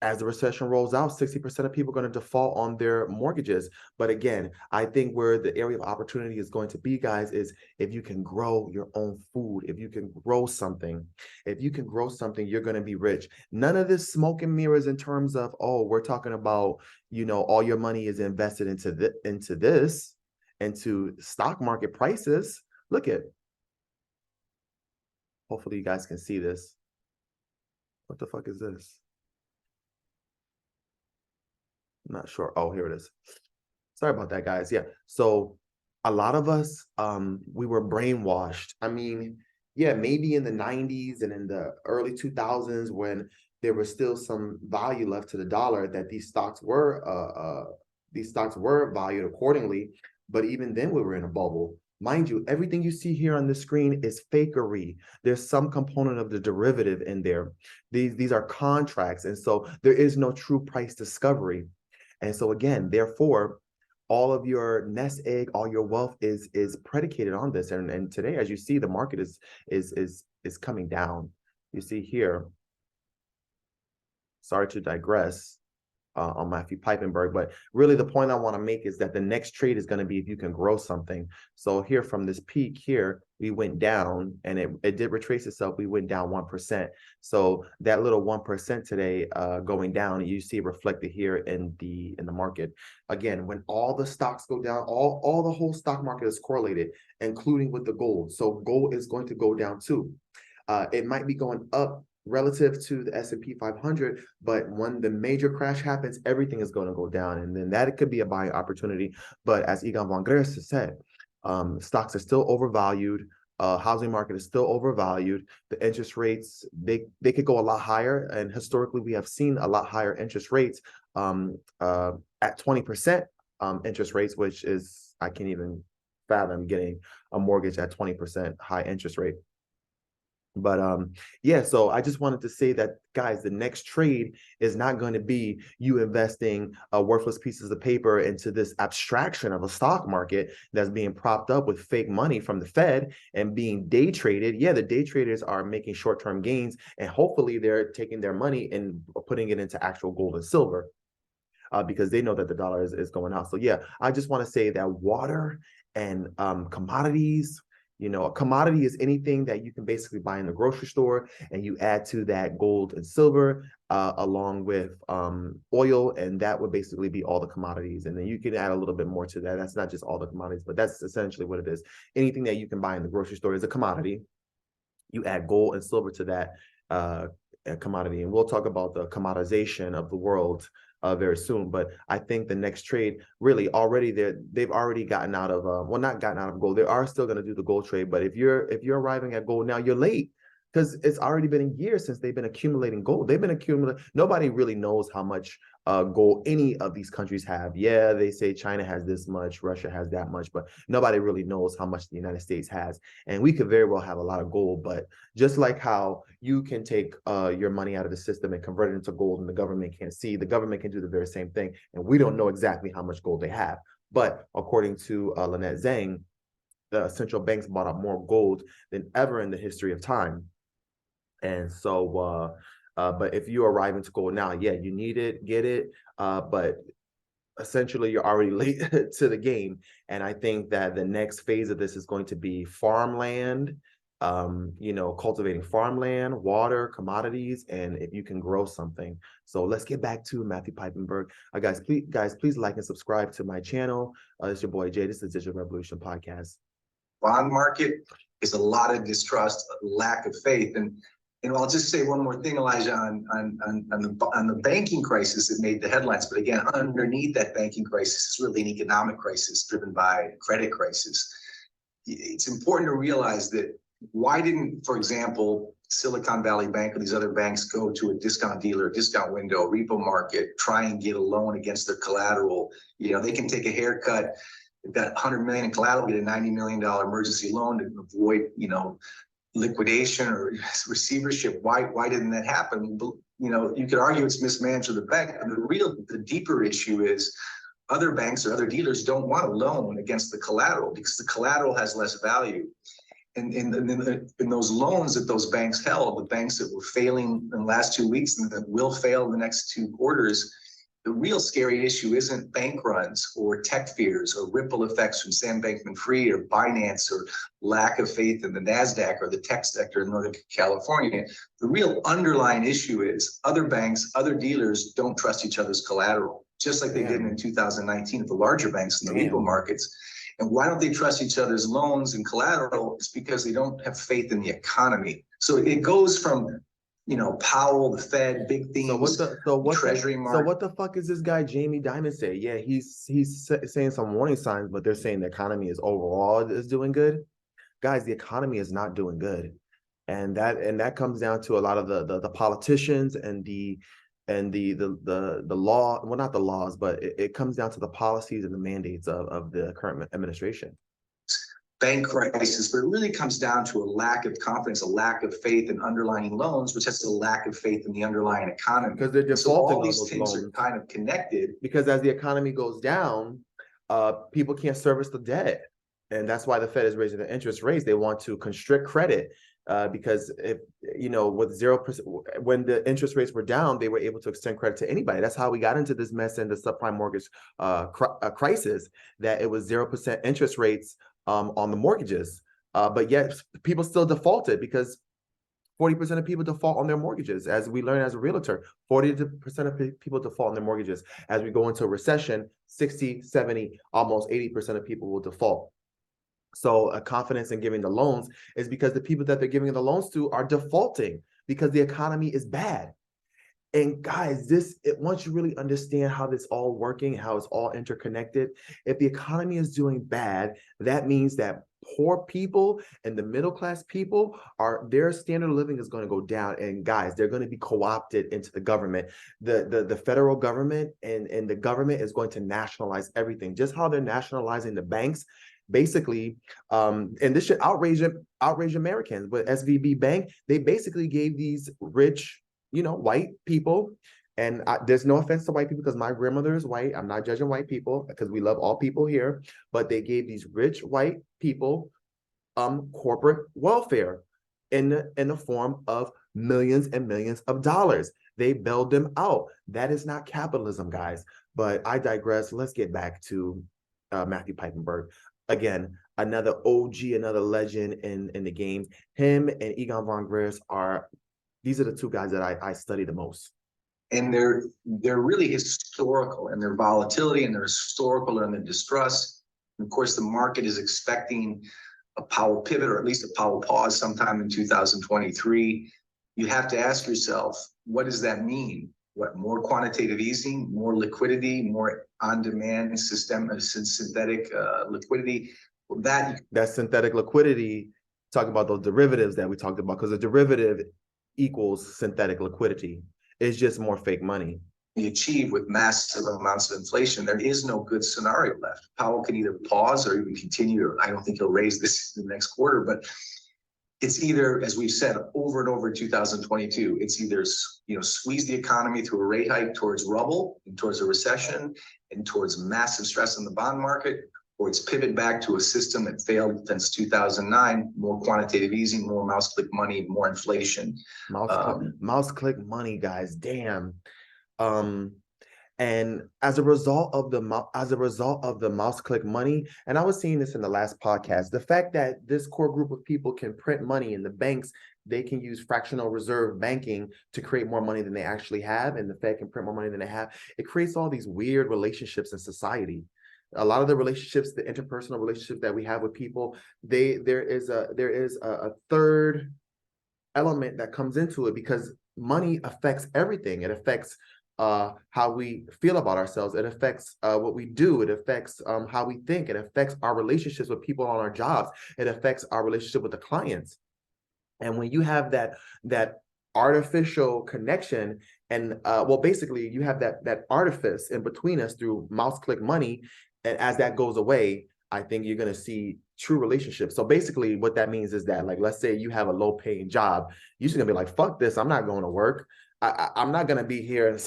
as the recession rolls out, 60% of people are going to default on their mortgages. But again, I think where the area of opportunity is going to be, guys, is if you can grow your own food, if you can grow something, you're going to be rich. None of this smoke and mirrors in terms of, oh, we're talking about, all your money is invested into stock market prices. Look at, hopefully you guys can see this. What the fuck is this? I'm not sure. Oh, here it is. Sorry about that, guys. Yeah. So a lot of us, we were brainwashed. I mean, yeah, maybe in the 90s and in the early 2000s when there was still some value left to the dollar, that these stocks were valued accordingly. But even then we were in a bubble. Mind you, everything you see here on the screen is fakery. There's some component of the derivative in there. These are contracts. And so there is no true price discovery. And so again, therefore, all of your nest egg, all your wealth is predicated on this. And today, as you see, the market is coming down. You see here, sorry to digress on Matthew Piepenburg, but really the point I want to make is that the next trade is going to be if you can grow something. So here from this peak here, we went down and it did retrace itself. We went down 1%. So that little 1% today going down, you see reflected here in the market. Again, when all the stocks go down, all the whole stock market is correlated, including with the gold. So gold is going to go down too. It might be going up relative to the S&P 500, but when the major crash happens, everything is going to go down, and then that could be a buying opportunity. But as Egon von Gress has said, stocks are still overvalued. Housing market is still overvalued. The interest rates, they could go a lot higher, and historically we have seen a lot higher interest rates at 20% interest rates, which is, I can't even fathom getting a mortgage at 20% high interest rate. But yeah, so I just wanted to say that, guys, the next trade is not going to be you investing worthless pieces of paper into this abstraction of a stock market that's being propped up with fake money from the Fed and being day traded. Yeah, the day traders are making short-term gains, and hopefully they're taking their money and putting it into actual gold and silver because they know that the dollar is going out. So yeah, I just want to say that water and commodities, a commodity is anything that you can basically buy in the grocery store, and you add to that gold and silver along with oil, and that would basically be all the commodities. And then you can add a little bit more to that. That's not just all the commodities, but that's essentially what it is. Anything that you can buy in the grocery store is a commodity. You add gold and silver to that commodity, and we'll talk about the commodization of the world very soon. But I think the next trade, really, already they've already gotten out of well, not gotten out of gold. They are still going to do the gold trade, but if you're arriving at gold now, you're late, because it's already been a year since they've been accumulating gold. They've been accumulating. Nobody really knows how much gold any of these countries have. Yeah, they say China has this much, Russia has that much, but nobody really knows how much the United States has. And we could very well have a lot of gold, but just like how you can take your money out of the system and convert it into gold and the government can't see, the government can do the very same thing. And we don't know exactly how much gold they have. But according to Lynette Zhang, the central banks bought up more gold than ever in the history of time. And so, but if you arrive into gold now, yeah, you need it, get it. But essentially, you're already late to the game. And I think that the next phase of this is going to be farmland, cultivating farmland, water, commodities, and if you can grow something. So let's get back to Matthew Piepenburg. Guys, please like and subscribe to my channel. It's your boy Jay. This is the Digital Revolution Podcast. Bond market is a lot of distrust, a lack of faith. And I'll just say one more thing, Elijah, on the banking crisis that made the headlines. But again, underneath that banking crisis is really an economic crisis driven by credit crisis. It's important to realize that why didn't, for example, Silicon Valley Bank or these other banks go to a discount dealer, discount window, repo market, try and get a loan against their collateral? They can take a haircut. They've got $100 million in collateral, get a $90 million emergency loan to avoid, liquidation or receivership. Why didn't that happen? You could argue it's mismanaged of the bank. And the deeper issue is other banks or other dealers don't want a loan against the collateral because the collateral has less value. in those loans that those banks held, the banks that were failing in the last 2 weeks and that will fail in the next 2 quarters, the real scary issue isn't bank runs or tech fears or ripple effects from Sam Bankman-Fried or Binance or lack of faith in the NASDAQ or the tech sector in Northern California. The real underlying issue is other banks, other dealers don't trust each other's collateral, just like they did in 2019 at the larger banks in the repo markets. And why don't they trust each other's loans and collateral? It's because they don't have faith in the economy. So it goes from, Powell, the Fed, big themes, Treasury market. So what the fuck is this guy Jamie Dimon say? Yeah, he's saying some warning signs, but they're saying the economy is overall is doing good. Guys, the economy is not doing good, and that comes down to a lot of the politicians and the law, well, not the laws, but it comes down to the policies and the mandates of the current administration. Bank crisis, but it really comes down to a lack of confidence, a lack of faith in underlying loans, which has a lack of faith in the underlying economy. Because they're defaulting so all on these those things loans. are kind of connected. Because as the economy goes down, people can't service the debt. And that's why the Fed is raising the interest rates. They want to constrict credit because if with 0%, when the interest rates were down, they were able to extend credit to anybody. That's how we got into this mess in the subprime mortgage crisis, that it was 0% interest rates on the mortgages. But yet people still defaulted because 40% of people default on their mortgages. As we learn as a realtor, 40% of people default on their mortgages. As we go into a recession, 60, 70, almost 80% of people will default. So a confidence in giving the loans is because the people that they're giving the loans to are defaulting because the economy is bad. And guys, once you really understand how this all working, how it's all interconnected, if the economy is doing bad, that means that poor people and the middle class people their standard of living is going to go down. And guys, they're going to be co-opted into the government. The federal government and the government is going to nationalize everything, just how they're nationalizing the banks. Basically, and this should outrage Americans. But SVB Bank, they basically gave these rich, white people, and there's no offense to white people because my grandmother is white. I'm not judging white people because we love all people here, but they gave these rich white people corporate welfare in the form of millions and millions of dollars. They bailed them out. That is not capitalism, guys. But I digress. Let's get back to Matthew Piepenburg. Again, another OG, another legend in the game. Him and Egon von Grers these are the two guys that I study the most. And they're really historical in their volatility, and they're historical in their distrust. And of course, the market is expecting a Powell pivot, or at least a Powell pause sometime in 2023. You have to ask yourself, what does that mean? What, more quantitative easing, more liquidity, more on-demand synthetic liquidity? Well, that synthetic liquidity, talking about those derivatives that we talked about, because a derivative equals synthetic liquidity. It's just more fake money. We achieve with massive amounts of inflation. There is no good scenario left. Powell can either pause or even continue. I don't think he'll raise this in the next quarter, but it's either, as we've said over and over in 2022, it's either squeeze the economy through a rate hike towards rubble and towards a recession and towards massive stress in the bond market, or it's pivot back to a system that failed since 2009, more quantitative easing, more mouse click money, more inflation. Mouse click money, guys, damn. And as a result of the mouse click money, and I was seeing this in the last podcast, the fact that this core group of people can print money in the banks, they can use fractional reserve banking to create more money than they actually have, and the Fed can print more money than they have. It creates all these weird relationships in society. A lot of the relationships, the interpersonal relationships that we have with people, there is a third element that comes into it, because money affects everything. It affects how we feel about ourselves. It affects what we do. It affects how we think. It affects our relationships with people on our jobs. It affects our relationship with the clients. And when you have that artificial connection, and basically you have that artifice in between us through mouse click money, and as that goes away, I think you're going to see true relationships. So basically what that means is that, like, let's say you have a low paying job, you're just gonna be like, fuck this, I'm not going to work. I'm not going to be here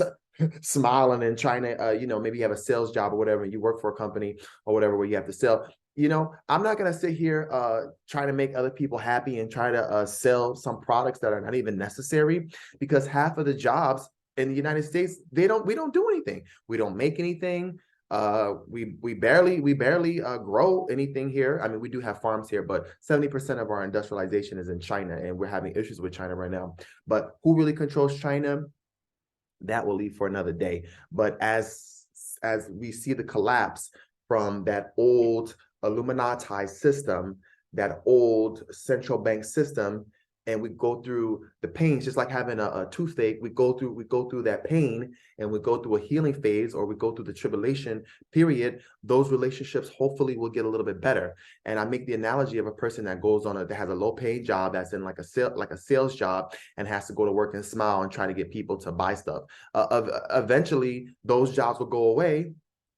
smiling and trying to, maybe you have a sales job or whatever, and you work for a company or whatever where you have to sell. I'm not going to sit here trying to make other people happy and try to sell some products that are not even necessary, because half of the jobs in the United States, we don't do anything. We don't make anything. We barely grow anything here. I mean, we do have farms here, but 70% of our industrialization is in China, and we're having issues with China right now. But who really controls China? That will leave for another day. But as we see the collapse from that old illuminati system, that old central bank system, and we go through the pains, just like having a toothache, we go through that pain, and we go through a healing phase, or we go through the tribulation period. Those relationships hopefully will get a little bit better. And I make the analogy of a person that goes on that has a low paid job, that's in like a sales job, and has to go to work and smile and try to get people to buy stuff. Eventually those jobs will go away,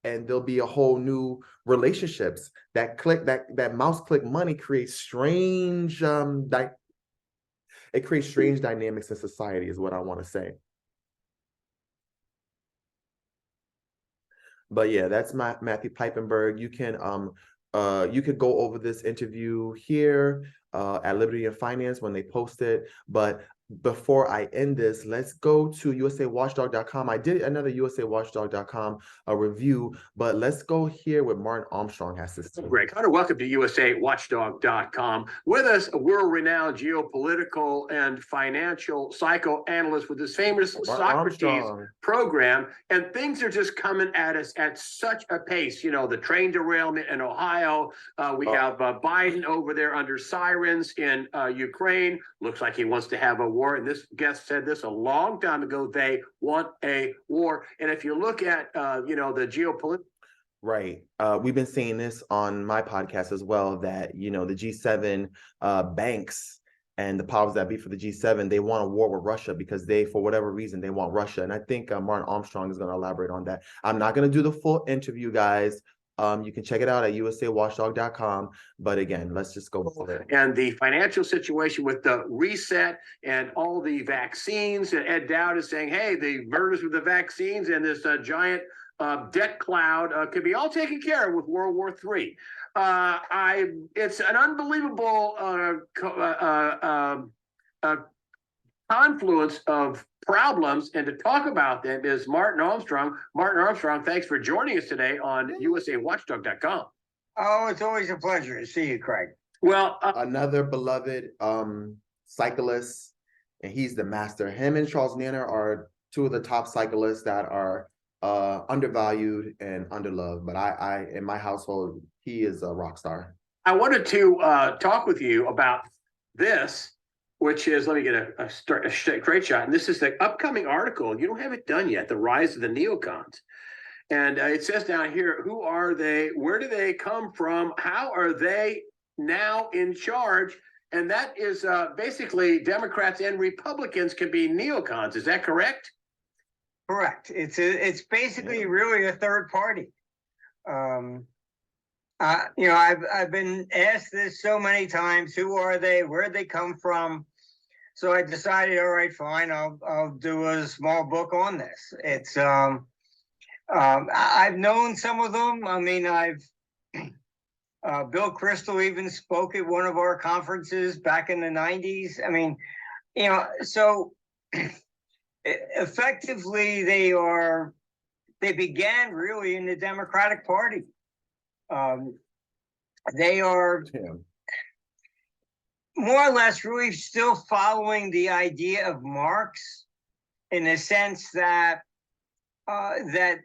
and there'll be a whole new relationships. That mouse click money creates strange it creates strange dynamics in society, is what I want to say. But yeah, that's Matthew Piepenburg. You could go over this interview here at Liberty and Finance when they post it. But before I end this, let's go to usawatchdog.com. I did another usawatchdog.com review, but let's go here with Martin Armstrong has to say. Greg Hunter, welcome to usawatchdog.com. With us, a world-renowned geopolitical and financial psychoanalyst with his famous Socrates program, and things are just coming at us at such a pace. The train derailment in Ohio. We have Biden over there under sirens in Ukraine. Looks like he wants to have a war. And this guest said this a long time ago. They want a war. And if you look at, the geopolitical. Right. We've been seeing this on my podcast as well, that, the G7 banks and the powers that be for the G7, they want a war with Russia because for whatever reason, they want Russia. And I think Martin Armstrong is going to elaborate on that. I'm not going to do the full interview, guys. You can check it out at usawatchdog.com. But again, let's just go for it. And the financial situation with the reset and all the vaccines, and Ed Dowd is saying, hey, the murders with the vaccines and this giant debt cloud could be all taken care of with World War III. It's an unbelievable confluence of problems, and to talk about them is Martin Armstrong. Martin Armstrong, thanks for joining us today on usawatchdog.com. Oh, it's always a pleasure to see you, Craig. Well, another beloved cyclist, and he's the master. Him and Charles Nanner are two of the top cyclists that are undervalued and underloved. But I in my household, he is a rock star. I wanted to talk with you about this, which is, let me get a straight shot. And this is the upcoming article. You don't have it done yet, The Rise of the Neocons. And it says down here, who are they? Where do they come from? How are they now in charge? And that is basically Democrats and Republicans can be neocons. Is that correct? Correct. It's basically really a third party. I've been asked this so many times. Who are they? Where did they come from? So I decided, all right, fine. I'll do a small book on this. It's I've known some of them. I mean, Bill Kristol even spoke at one of our conferences back in the 90s. I mean, so effectively they began really in the Democratic Party. They are more or less really still following the idea of Marx, in the sense that that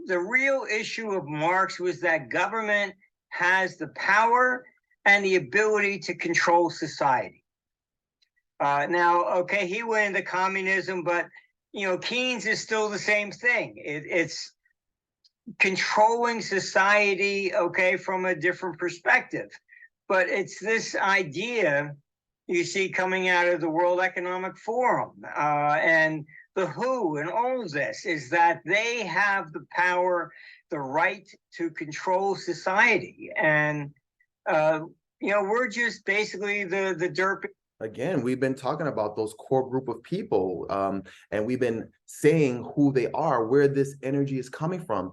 the real issue of Marx was that government has the power and the ability to control society. Now, okay, he went into communism, but Keynes is still the same thing. It's controlling society, okay, from a different perspective. But it's this idea you see coming out of the World Economic Forum and the WHO and all of this, is that they have the power, the right to control society. And, we're just basically the derp. Again, we've been talking about those core group of people, and we've been saying who they are, where this energy is coming from.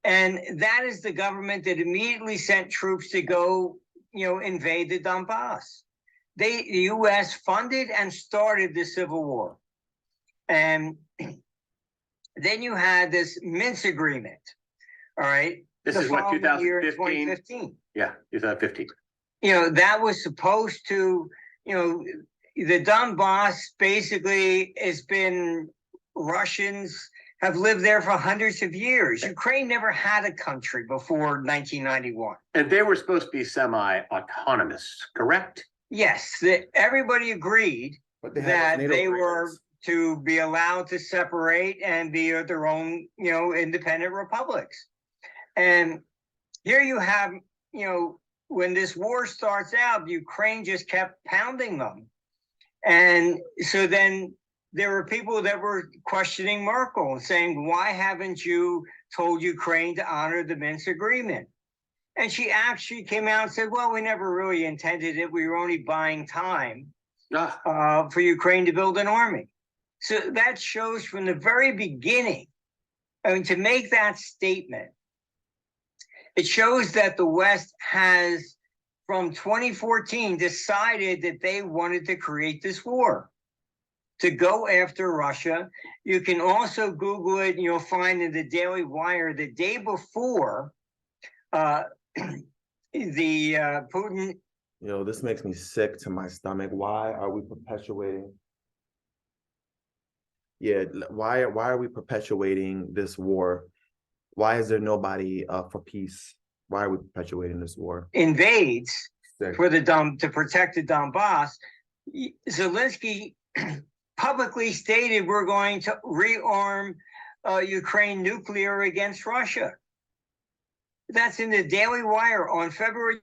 And that is the government that immediately sent troops to go, invade the Donbass. The U.S. funded and started the Civil War. And then you had this Minsk agreement. All right. This the is what, following year in 2015? 2015. Yeah, 2015. That was supposed to, the Donbass basically has been, Russians have lived there for hundreds of years. Ukraine never had a country before 1991. And they were supposed to be semi-autonomous, correct? Yes, everybody agreed that they were to be allowed to separate and be their own, independent republics. And here you have, when this war starts out, Ukraine just kept pounding them. And so then there were people that were questioning Merkel, saying, why haven't you told Ukraine to honor the Minsk agreement? And she actually came out and said, well, we never really intended it. We were only buying time for Ukraine to build an army. So that shows from the very beginning, to make that statement, it shows that the West has, from 2014, decided that they wanted to create this war, to go after Russia. You can also Google it, and you'll find in the Daily Wire the day before Putin. This makes me sick to my stomach. Why are we perpetuating? Yeah, why are we perpetuating this war? Why is there nobody for peace? Why are we perpetuating this war? Invades to protect the Donbass. Zelensky publicly stated we're going to rearm Ukraine nuclear against Russia. That's in the Daily Wire on February.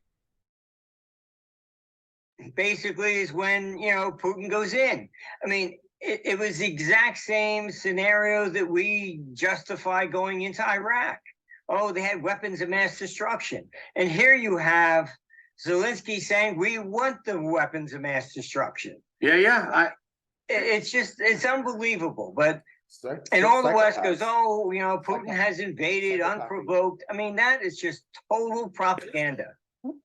Basically, is when Putin goes in. I mean, it was the exact same scenario that we justify going into Iraq. Oh, they had weapons of mass destruction. And here you have Zelensky saying, we want the weapons of mass destruction. Yeah. It's unbelievable. But, and all the West goes, oh, Putin has invaded unprovoked. I mean, that is just total propaganda.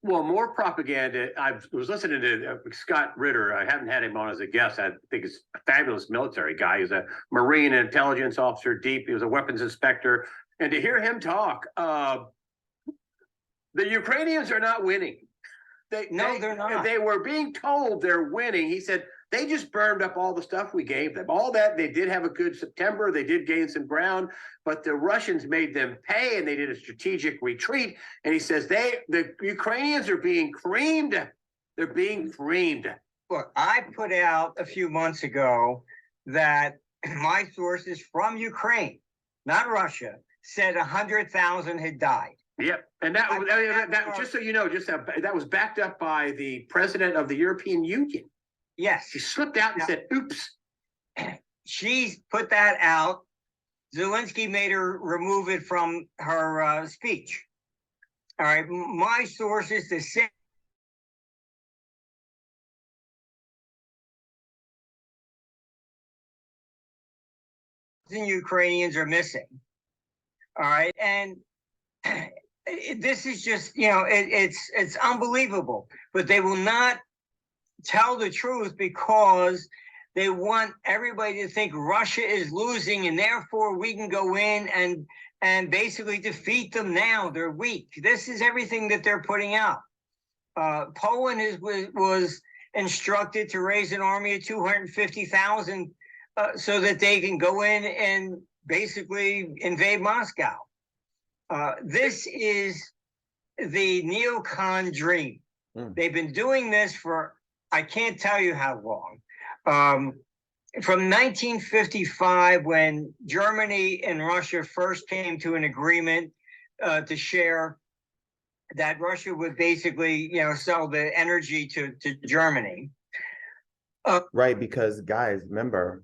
Well, more propaganda. I was listening to Scott Ritter. I haven't had him on as a guest. I think he's a fabulous military guy. He's a Marine intelligence officer, deep. He was a weapons inspector. And to hear him talk, the Ukrainians are not winning. They're not. They were being told they're winning. He said they just burned up all the stuff we gave them. All that, they did have a good September. They did gain some ground, but the Russians made them pay, and they did a strategic retreat. And he says the Ukrainians are being creamed. They're being creamed. Look, I put out a few months ago that my sources from Ukraine, not Russia, said 100,000 had died. Yep, and that just so you know, that was backed up by the president of the European Union. Yes, she slipped out and said, "Oops." She's put that out. Zelensky made her remove it from her speech. All right, my sources, the same. Ukrainians are missing. All right, and this is just, it's unbelievable, but they will not tell the truth because they want everybody to think Russia is losing and therefore we can go in and basically defeat them now. They're weak. This is everything that they're putting out. Poland was instructed to raise an army of 250,000 so that they can go in and basically invade Moscow. This is the neocon dream. They've been doing this for, I can't tell you how long. From 1955, when Germany and Russia first came to an agreement to share, that Russia would basically, sell the energy to Germany. Right, because guys, remember,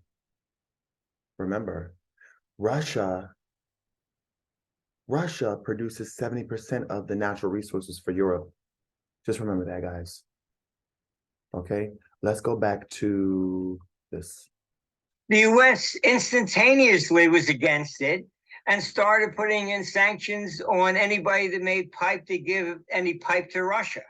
Russia produces 70% of the natural resources for Europe. Just remember that, guys. Okay, let's go back to this. The U.S. instantaneously was against it, and started putting in sanctions on anybody that made pipe to give any pipe to Russia.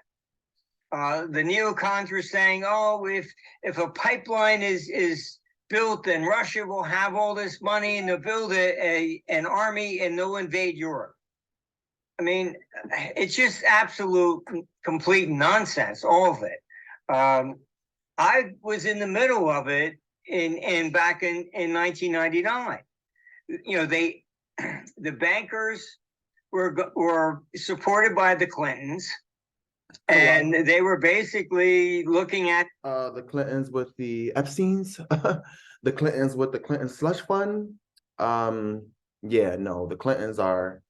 The neocons were saying, oh, if a pipeline is built, then Russia will have all this money and they'll build an army and they'll invade Europe. I mean, it's just absolute, complete nonsense, all of it. I was in the middle of it back in 1999. You know, the bankers were supported by the Clintons. And they were basically looking at the Clintons with the Epsteins, the Clintons with the Clinton slush fund. Yeah, no, the Clintons are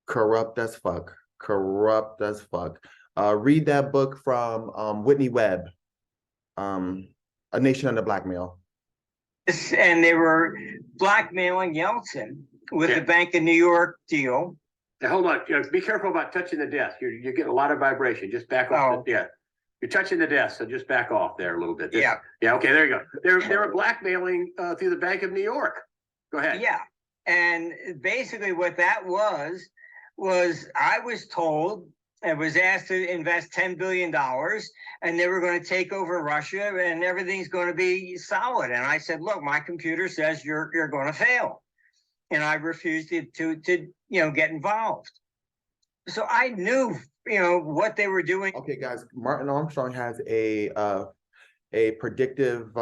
corrupt as fuck. Corrupt as fuck. Read that book from Whitney Webb, A Nation Under Blackmail. and they were blackmailing Yeltsin with the Bank of New York deal. Now, hold on. Be careful about touching the desk. You're getting a lot of vibration. Just back off. Yeah. You're touching the desk, so just back off there a little bit. Yeah. Okay, there you go. They were blackmailing through the Bank of New York. Go ahead. Yeah. And basically what that was I was told and was asked to invest $10 billion and they were going to take over Russia and everything's going to be solid. And I said, look, my computer says you're going to fail. And I refused to get involved. So I knew, what they were doing. Okay, guys, Martin Armstrong has a predictive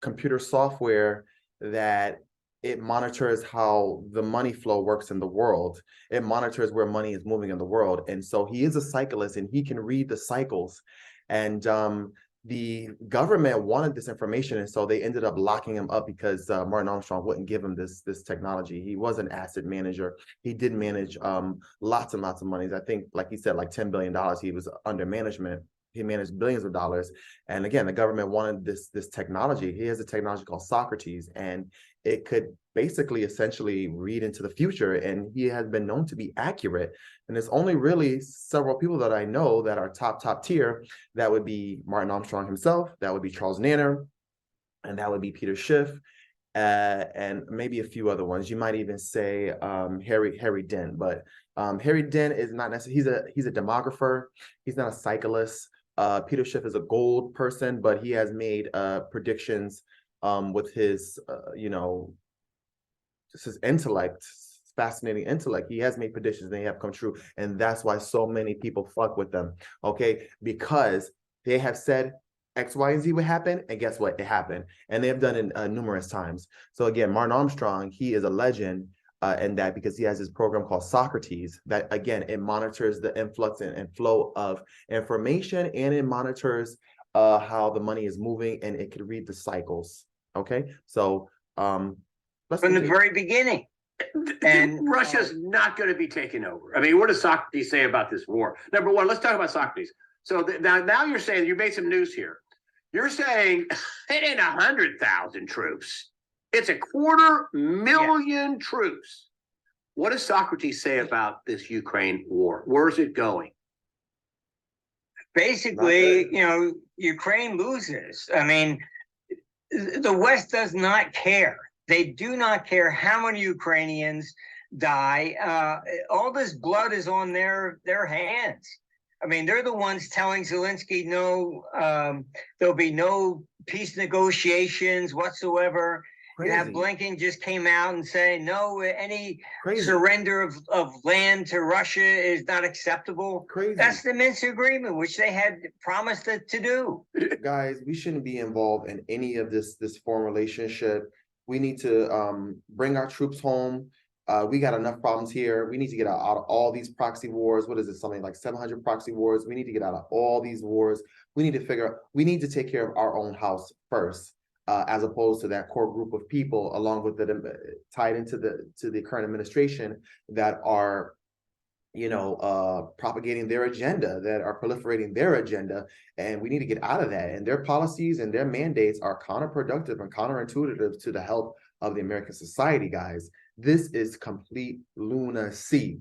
computer software that it monitors how the money flow works in the world. It monitors where money is moving in the world. And so he is a cyclist and he can read the cycles. And the government wanted this information, and so they ended up locking him up because Martin Armstrong wouldn't give him this technology. He was an asset manager. He did manage lots and lots of monies. I think, like he said, like $10 billion. He was under management. He managed billions of dollars. And again, the government wanted this technology. He has a technology called Socrates, and it could basically essentially read into the future. And he has been known to be accurate. And there's only really several people that I know that are top tier. That would be Martin Armstrong himself. That would be Charles Nanner. And that would be Peter Schiff. And maybe a few other ones. You might even say Harry Dent. But Harry Dent is not necessarily, he's a demographer. He's not a cyclist. Peter Schiff is a gold person, but he has made predictions with his, just his intellect, fascinating intellect. He has made predictions and they have come true. And that's why so many people fuck with them, okay? Because they have said X, Y, and Z would happen, and guess what? It happened. And they have done it numerous times. So again, Martin Armstrong, he is a legend in that because he has this program called Socrates that, again, it monitors the influx and flow of information, and it monitors how the money is moving, and it can read the cycles. Okay, so from the very beginning. And Russia's not going to be taken over. I mean, what does Socrates say about this war? Number one, let's talk about Socrates. So now you're saying, you made some news here. You're saying it ain't 100,000 troops. It's 250,000 troops. What does Socrates say about this Ukraine war? Where's it going? Basically, Ukraine loses. I mean, the West does not care. They do not care how many Ukrainians die. All this blood is on their hands. I mean, they're the ones telling Zelensky, no, there'll be no peace negotiations whatsoever. Crazy. You have Blinken just came out and saying, no, any surrender of land to Russia is not acceptable. Crazy. That's the Minsk agreement, which they had promised to do. Guys, we shouldn't be involved in any of this foreign relationship. We need to bring our troops home. We got enough problems here. We need to get out of all these proxy wars. What is it? Something like 700 proxy wars. We need to get out of all these wars. We need to figure out, we need to take care of our own house first, as opposed to that core group of people, along with the tied into the current administration that are, propagating their agenda, that are proliferating their agenda. And we need to get out of that. And their policies and their mandates are counterproductive and counterintuitive to the health of the American society, guys. This is complete lunacy.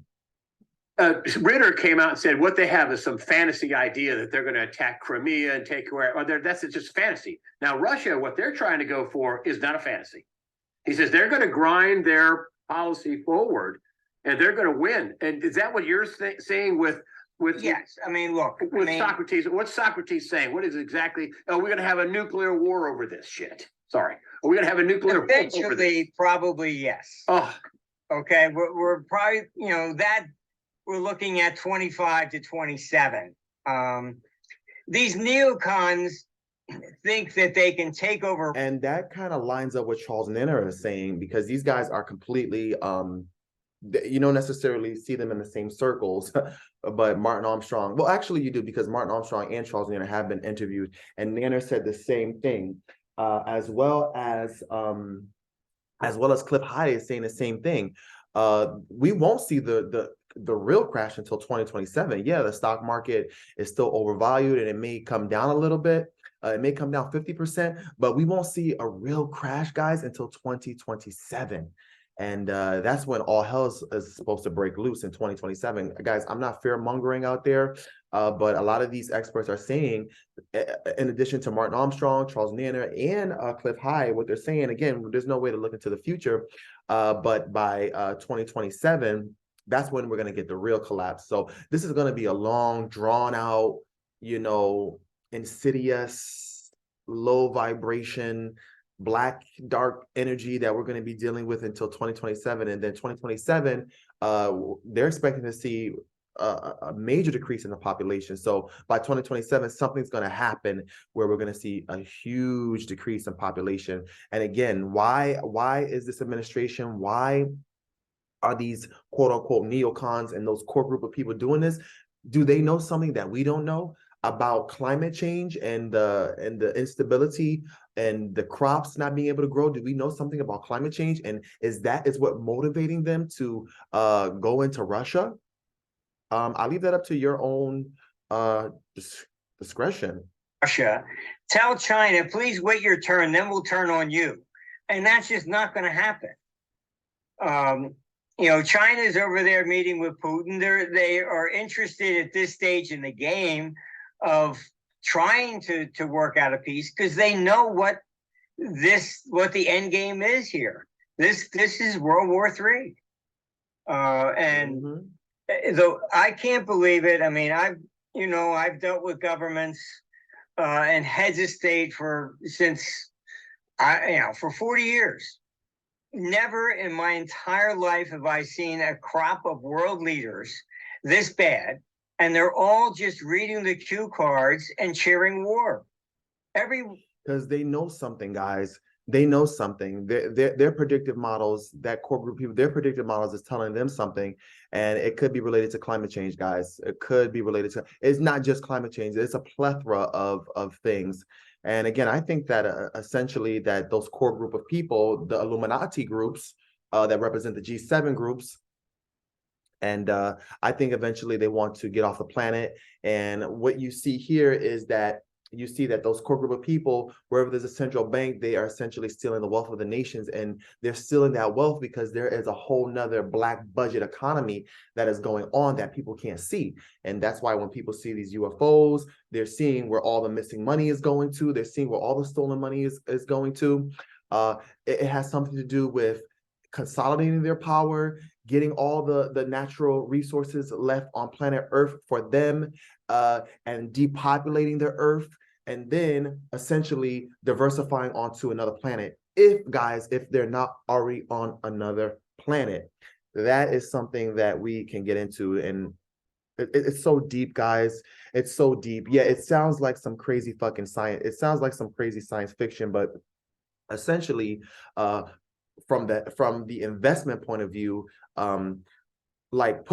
Ritter came out and said what they have is some fantasy idea that they're going to attack Crimea and take away, that's just fantasy. Now, Russia, what they're trying to go for is not a fantasy. He says they're going to grind their policy forward, and they're going to win. And is that what you're saying with Yes, I mean, look, with Socrates? What's Socrates saying? What is exactly? Oh, we're going to have a nuclear war over this shit. Sorry, are we going to have a nuclear war over this? Eventually, probably yes. Oh, okay, we're probably, you know, that we're looking at 25 to 27. These neocons think that they can take over. And that kind of lines up what Charles Nenner is saying, because these guys are completely, you don't necessarily see them in the same circles, but Martin Armstrong, well, actually you do, because Martin Armstrong and Charles Nenner have been interviewed, and Nenner said the same thing, as well as Cliff High is saying the same thing. We won't see the real crash until 2027. Yeah, the stock market is still overvalued and it may come down a little bit. It may come down 50%, but we won't see a real crash, guys, until 2027. And that's when all hell is supposed to break loose in 2027. Guys, I'm not fear mongering out there, but a lot of these experts are saying, in addition to Martin Armstrong, Charles Nenner, and Cliff High, what they're saying, again, there's no way to look into the future, but by 2027, that's when we're going to get the real collapse. So this is going to be a long, drawn out, you know, insidious, low vibration, black, dark energy that we're going to be dealing with until 2027. And then 2027, they're expecting to see a major decrease in the population. So by 2027, something's going to happen where we're going to see a huge decrease in population. And again, why is this administration, why are these quote unquote neocons and those core group of people doing this? Do they know something that we don't know about climate change and the instability and the crops not being able to grow? Do we know something about climate change? And is what motivating them to go into Russia? I'll leave that up to your own discretion. Russia, tell China, please wait your turn, then we'll turn on you. And that's just not going to happen. You know, China's over there meeting with Putin. They are interested at this stage in the game of trying to work out a peace, because they know what the end game is here. This is World War III. And though I can't believe it. I mean, I've dealt with governments and heads of state for 40 years. Never in my entire life have I seen a crop of world leaders this bad, and they're all just reading the cue cards and cheering war. Because they know something, guys. They know something. Their predictive models, that core group of people, their predictive models is telling them something, and it could be related to climate change, guys. It could be related to. It's not just climate change. It's a plethora of things. And again, I think that essentially that those core group of people, the Illuminati groups that represent the G7 groups, and I think eventually they want to get off the planet. And what you see here is that you see that those core group of people, wherever there's a central bank, they are essentially stealing the wealth of the nations, and they're stealing that wealth because there is a whole nother black budget economy that is going on that people can't see. And that's why when people see these UFOs, they're seeing where all the missing money is going to, they're seeing where all the stolen money is going to. It has something to do with consolidating their power, getting all the natural resources left on planet Earth for them, and depopulating the Earth, and then essentially diversifying onto another planet. If they're not already on another planet. That is something that we can get into, and it's so deep, guys. It's so deep. Yeah, it sounds like some crazy fucking science. It sounds like some crazy science fiction, but essentially, from the investment point of view, like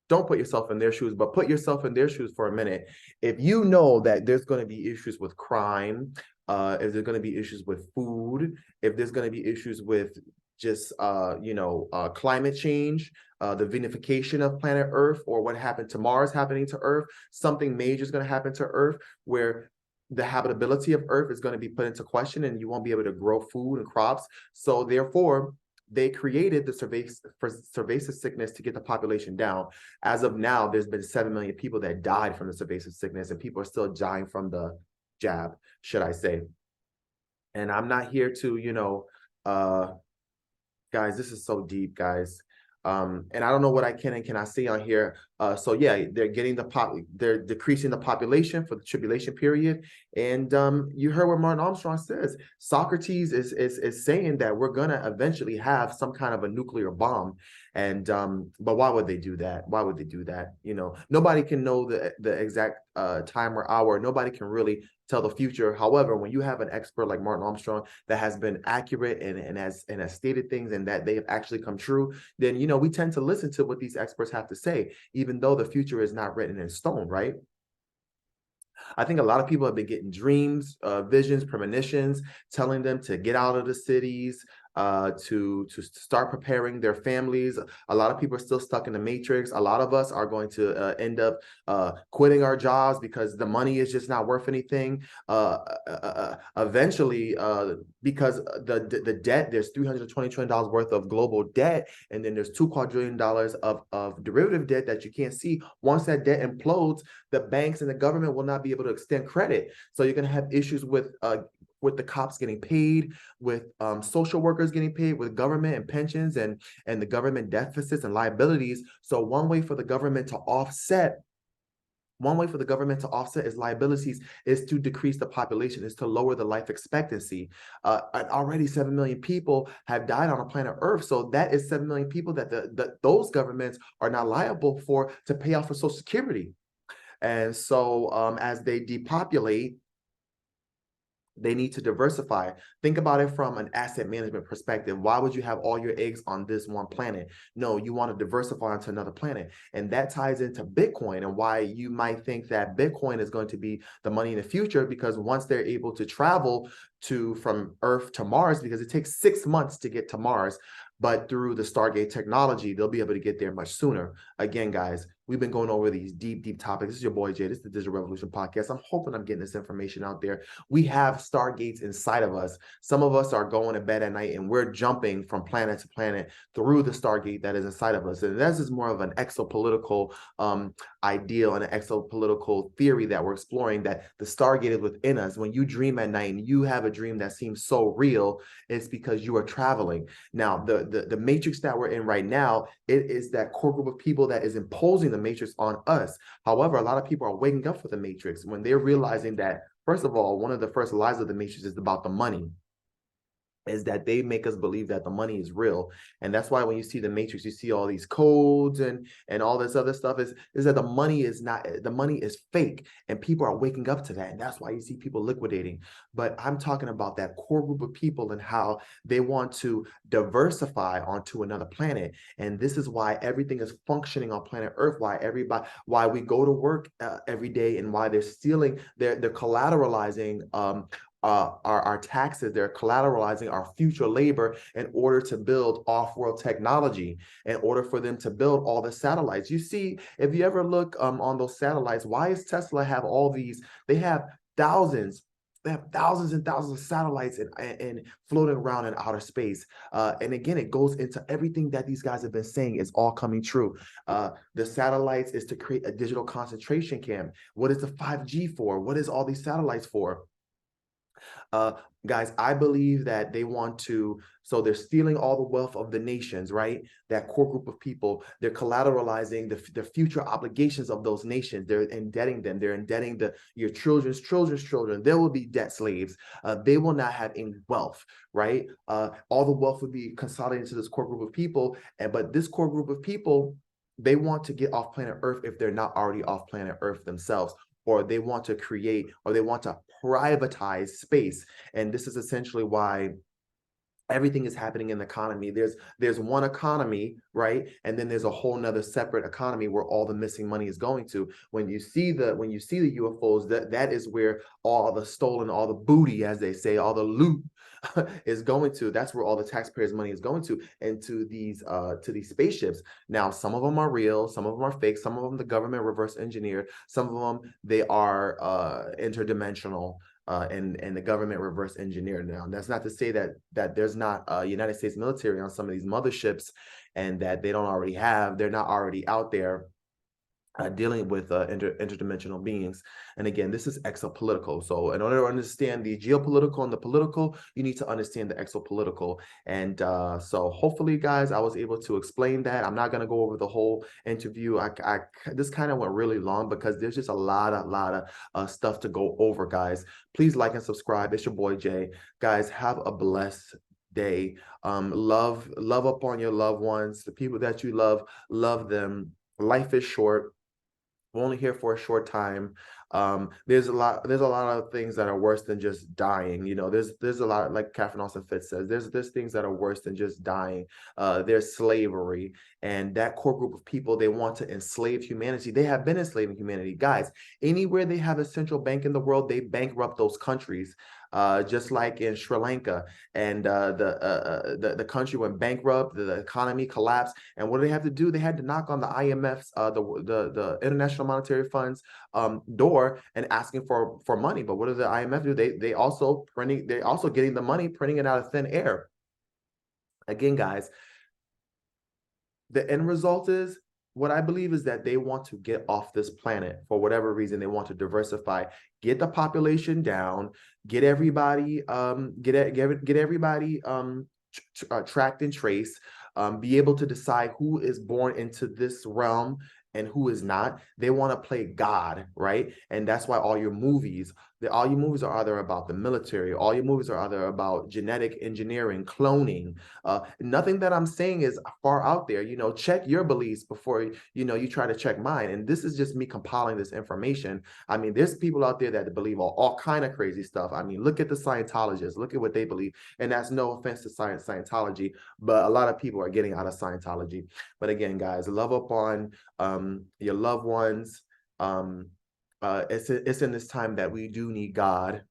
don't put yourself in their shoes, but put yourself in their shoes for a minute. If you know that there's going to be issues with crime, if there's going to be issues with food, if there's going to be issues with just climate change, the vinification of planet Earth, or what happened to Mars happening to Earth, something major is going to happen to Earth where the habitability of Earth is going to be put into question, and you won't be able to grow food and crops. So therefore, they created the cerveza sickness to get the population down. As of now, there's been 7 million people that died from the cerveza sickness, and people are still dying from the jab, should I say. And I'm not here to, Guys, this is so deep, guys. And I don't know what I can and cannot say on here. So yeah, they're decreasing the population for the tribulation period. And you heard what Martin Armstrong says. Socrates is saying that we're gonna eventually have some kind of a nuclear bomb. And but why would they do that? Why would they do that? You know, nobody can know the exact time or hour. Nobody can really tell the future. However, when you have an expert like Martin Armstrong that has been accurate and has stated things and that they have actually come true, then you know we tend to listen to what these experts have to say, even though the future is not written in stone, right? I think a lot of people have been getting dreams, visions, premonitions, telling them to get out of the cities, to start preparing their families. A lot of people are still stuck in the matrix. A lot of us are going to end up quitting our jobs because the money is just not worth anything. Eventually, because the debt, there's $320 trillion worth of global debt, and then there's $2 quadrillion of derivative debt that you can't see. Once that debt implodes, the banks and the government will not be able to extend credit. So you're going to have issues with the cops getting paid, with social workers getting paid, with government and pensions and the government deficits and liabilities. So one way for the government to offset its liabilities is to decrease the population, is to lower the life expectancy. And already 7 million people have died on the planet Earth. So that is 7 million people that those governments are not liable for to pay out for Social Security. And so as they depopulate, they need to diversify. Think about it from an asset management perspective. Why would you have all your eggs on this one planet? No, you want to diversify onto another planet. And that ties into Bitcoin and why you might think that Bitcoin is going to be the money in the future, because once they're able to travel from Earth to Mars, because it takes 6 months to get to Mars, but through the Stargate technology, they'll be able to get there much sooner. Again, guys, we've been going over these deep topics. This is your boy Jay. This is the Digital Revolution Podcast. I'm hoping I'm getting this information out there. We have stargates inside of us. Some of us are going to bed at night and we're jumping from planet to planet through the stargate that is inside of us. And this is more of an exopolitical ideal and an exopolitical theory that we're exploring, that the stargate is within us. When you dream at night and you have a dream that seems so real, it's because you are traveling. Now, the matrix that we're in right now, it is that core group of people that is imposing the matrix on us. However, a lot of people are waking up for the matrix when they're realizing that, first of all, one of the first lies of the matrix is about the money, is that they make us believe that the money is real. And that's why when you see the matrix, you see all these codes and all this other stuff, is that the money is fake, and people are waking up to that. And that's why you see people liquidating. But I'm talking about that core group of people and how they want to diversify onto another planet. And this is why everything is functioning on planet Earth, why we go to work every day, and why they're stealing, they're collateralizing our taxes. They're collateralizing our future labor in order to build off-world technology, in order for them to build all the satellites. You see, if you ever look on those satellites, why does Tesla have all these? They have thousands and thousands of satellites and floating around in outer space. And again, it goes into everything that these guys have been saying is all coming true. The satellites is to create a digital concentration camp. What is the 5G for? What is all these satellites for? Guys, I believe that they want to, so they're stealing all the wealth of the nations, right? That core group of people, they're collateralizing the future obligations of those nations. They're indebting them. They're indebting your children's children. They will be debt slaves. They will not have any wealth, right? All the wealth would be consolidated into this core group of people. But this core group of people, they want to get off planet Earth if they're not already off planet Earth themselves, or they want to create, or they want to privatize space. And this is essentially why everything is happening in the economy. There's one economy, right? And then there's a whole nother separate economy where all the missing money is going to. When you see the UFOs, that is where all the booty, as they say, all the loot is going to. That's where all the taxpayers' money is going to, and to these spaceships. Now, some of them are real, some of them are fake, some of them the government reverse engineered, some of them they are interdimensional. And the government reverse engineered. Now, that's not to say that there's not a United States military on some of these motherships, and that they're not already out there dealing with interdimensional beings. And again, this is exopolitical. So in order to understand the geopolitical and the political, you need to understand the exopolitical. And so hopefully, guys, I was able to explain that. I'm not going to go over the whole interview. This kind of went really long because there's just a lot of stuff to go over, guys. Please like and subscribe. It's your boy Jay. Guys, have a blessed day. Love upon your loved ones, the people that you love them. Life is short. We're only here for a short time. There's a lot of things that are worse than just dying. You know, there's a lot, like Catherine Austin Fitts says, there's things that are worse than just dying. There's slavery, and that core group of people, they want to enslave humanity. They have been enslaving humanity. Guys, anywhere they have a central bank in the world, they bankrupt those countries. Just like in Sri Lanka, and the country went bankrupt, the economy collapsed, and what do they have to do? They had to knock on the IMF's, the International Monetary Fund's door and asking for money. But what does the IMF do? They also getting the money, printing it out of thin air. Again, guys, the end result is, what I believe is that they want to get off this planet for whatever reason. They want to diversify, get the population down, get everybody tracked and traced, be able to decide who is born into this realm and who is not. They want to play God, right? And that's why all your movies are either about the military, all your movies are either about genetic engineering, cloning. Nothing that I'm saying is far out there. You know, check your beliefs before you try to check mine. And this is just me compiling this information. I mean, there's people out there that believe all kind of crazy stuff. I mean, look at the Scientologists, look at what they believe. And that's no offense to Scientology, but a lot of people are getting out of Scientology. But again, guys, love upon your loved ones. It's in this time that we do need God.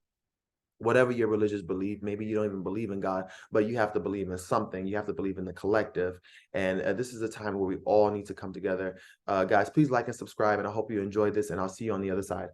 Whatever your religious belief, maybe you don't even believe in God, but you have to believe in something. You have to believe in the collective. And this is a time where we all need to come together. Guys, please like and subscribe, and I hope you enjoyed this, and I'll see you on the other side.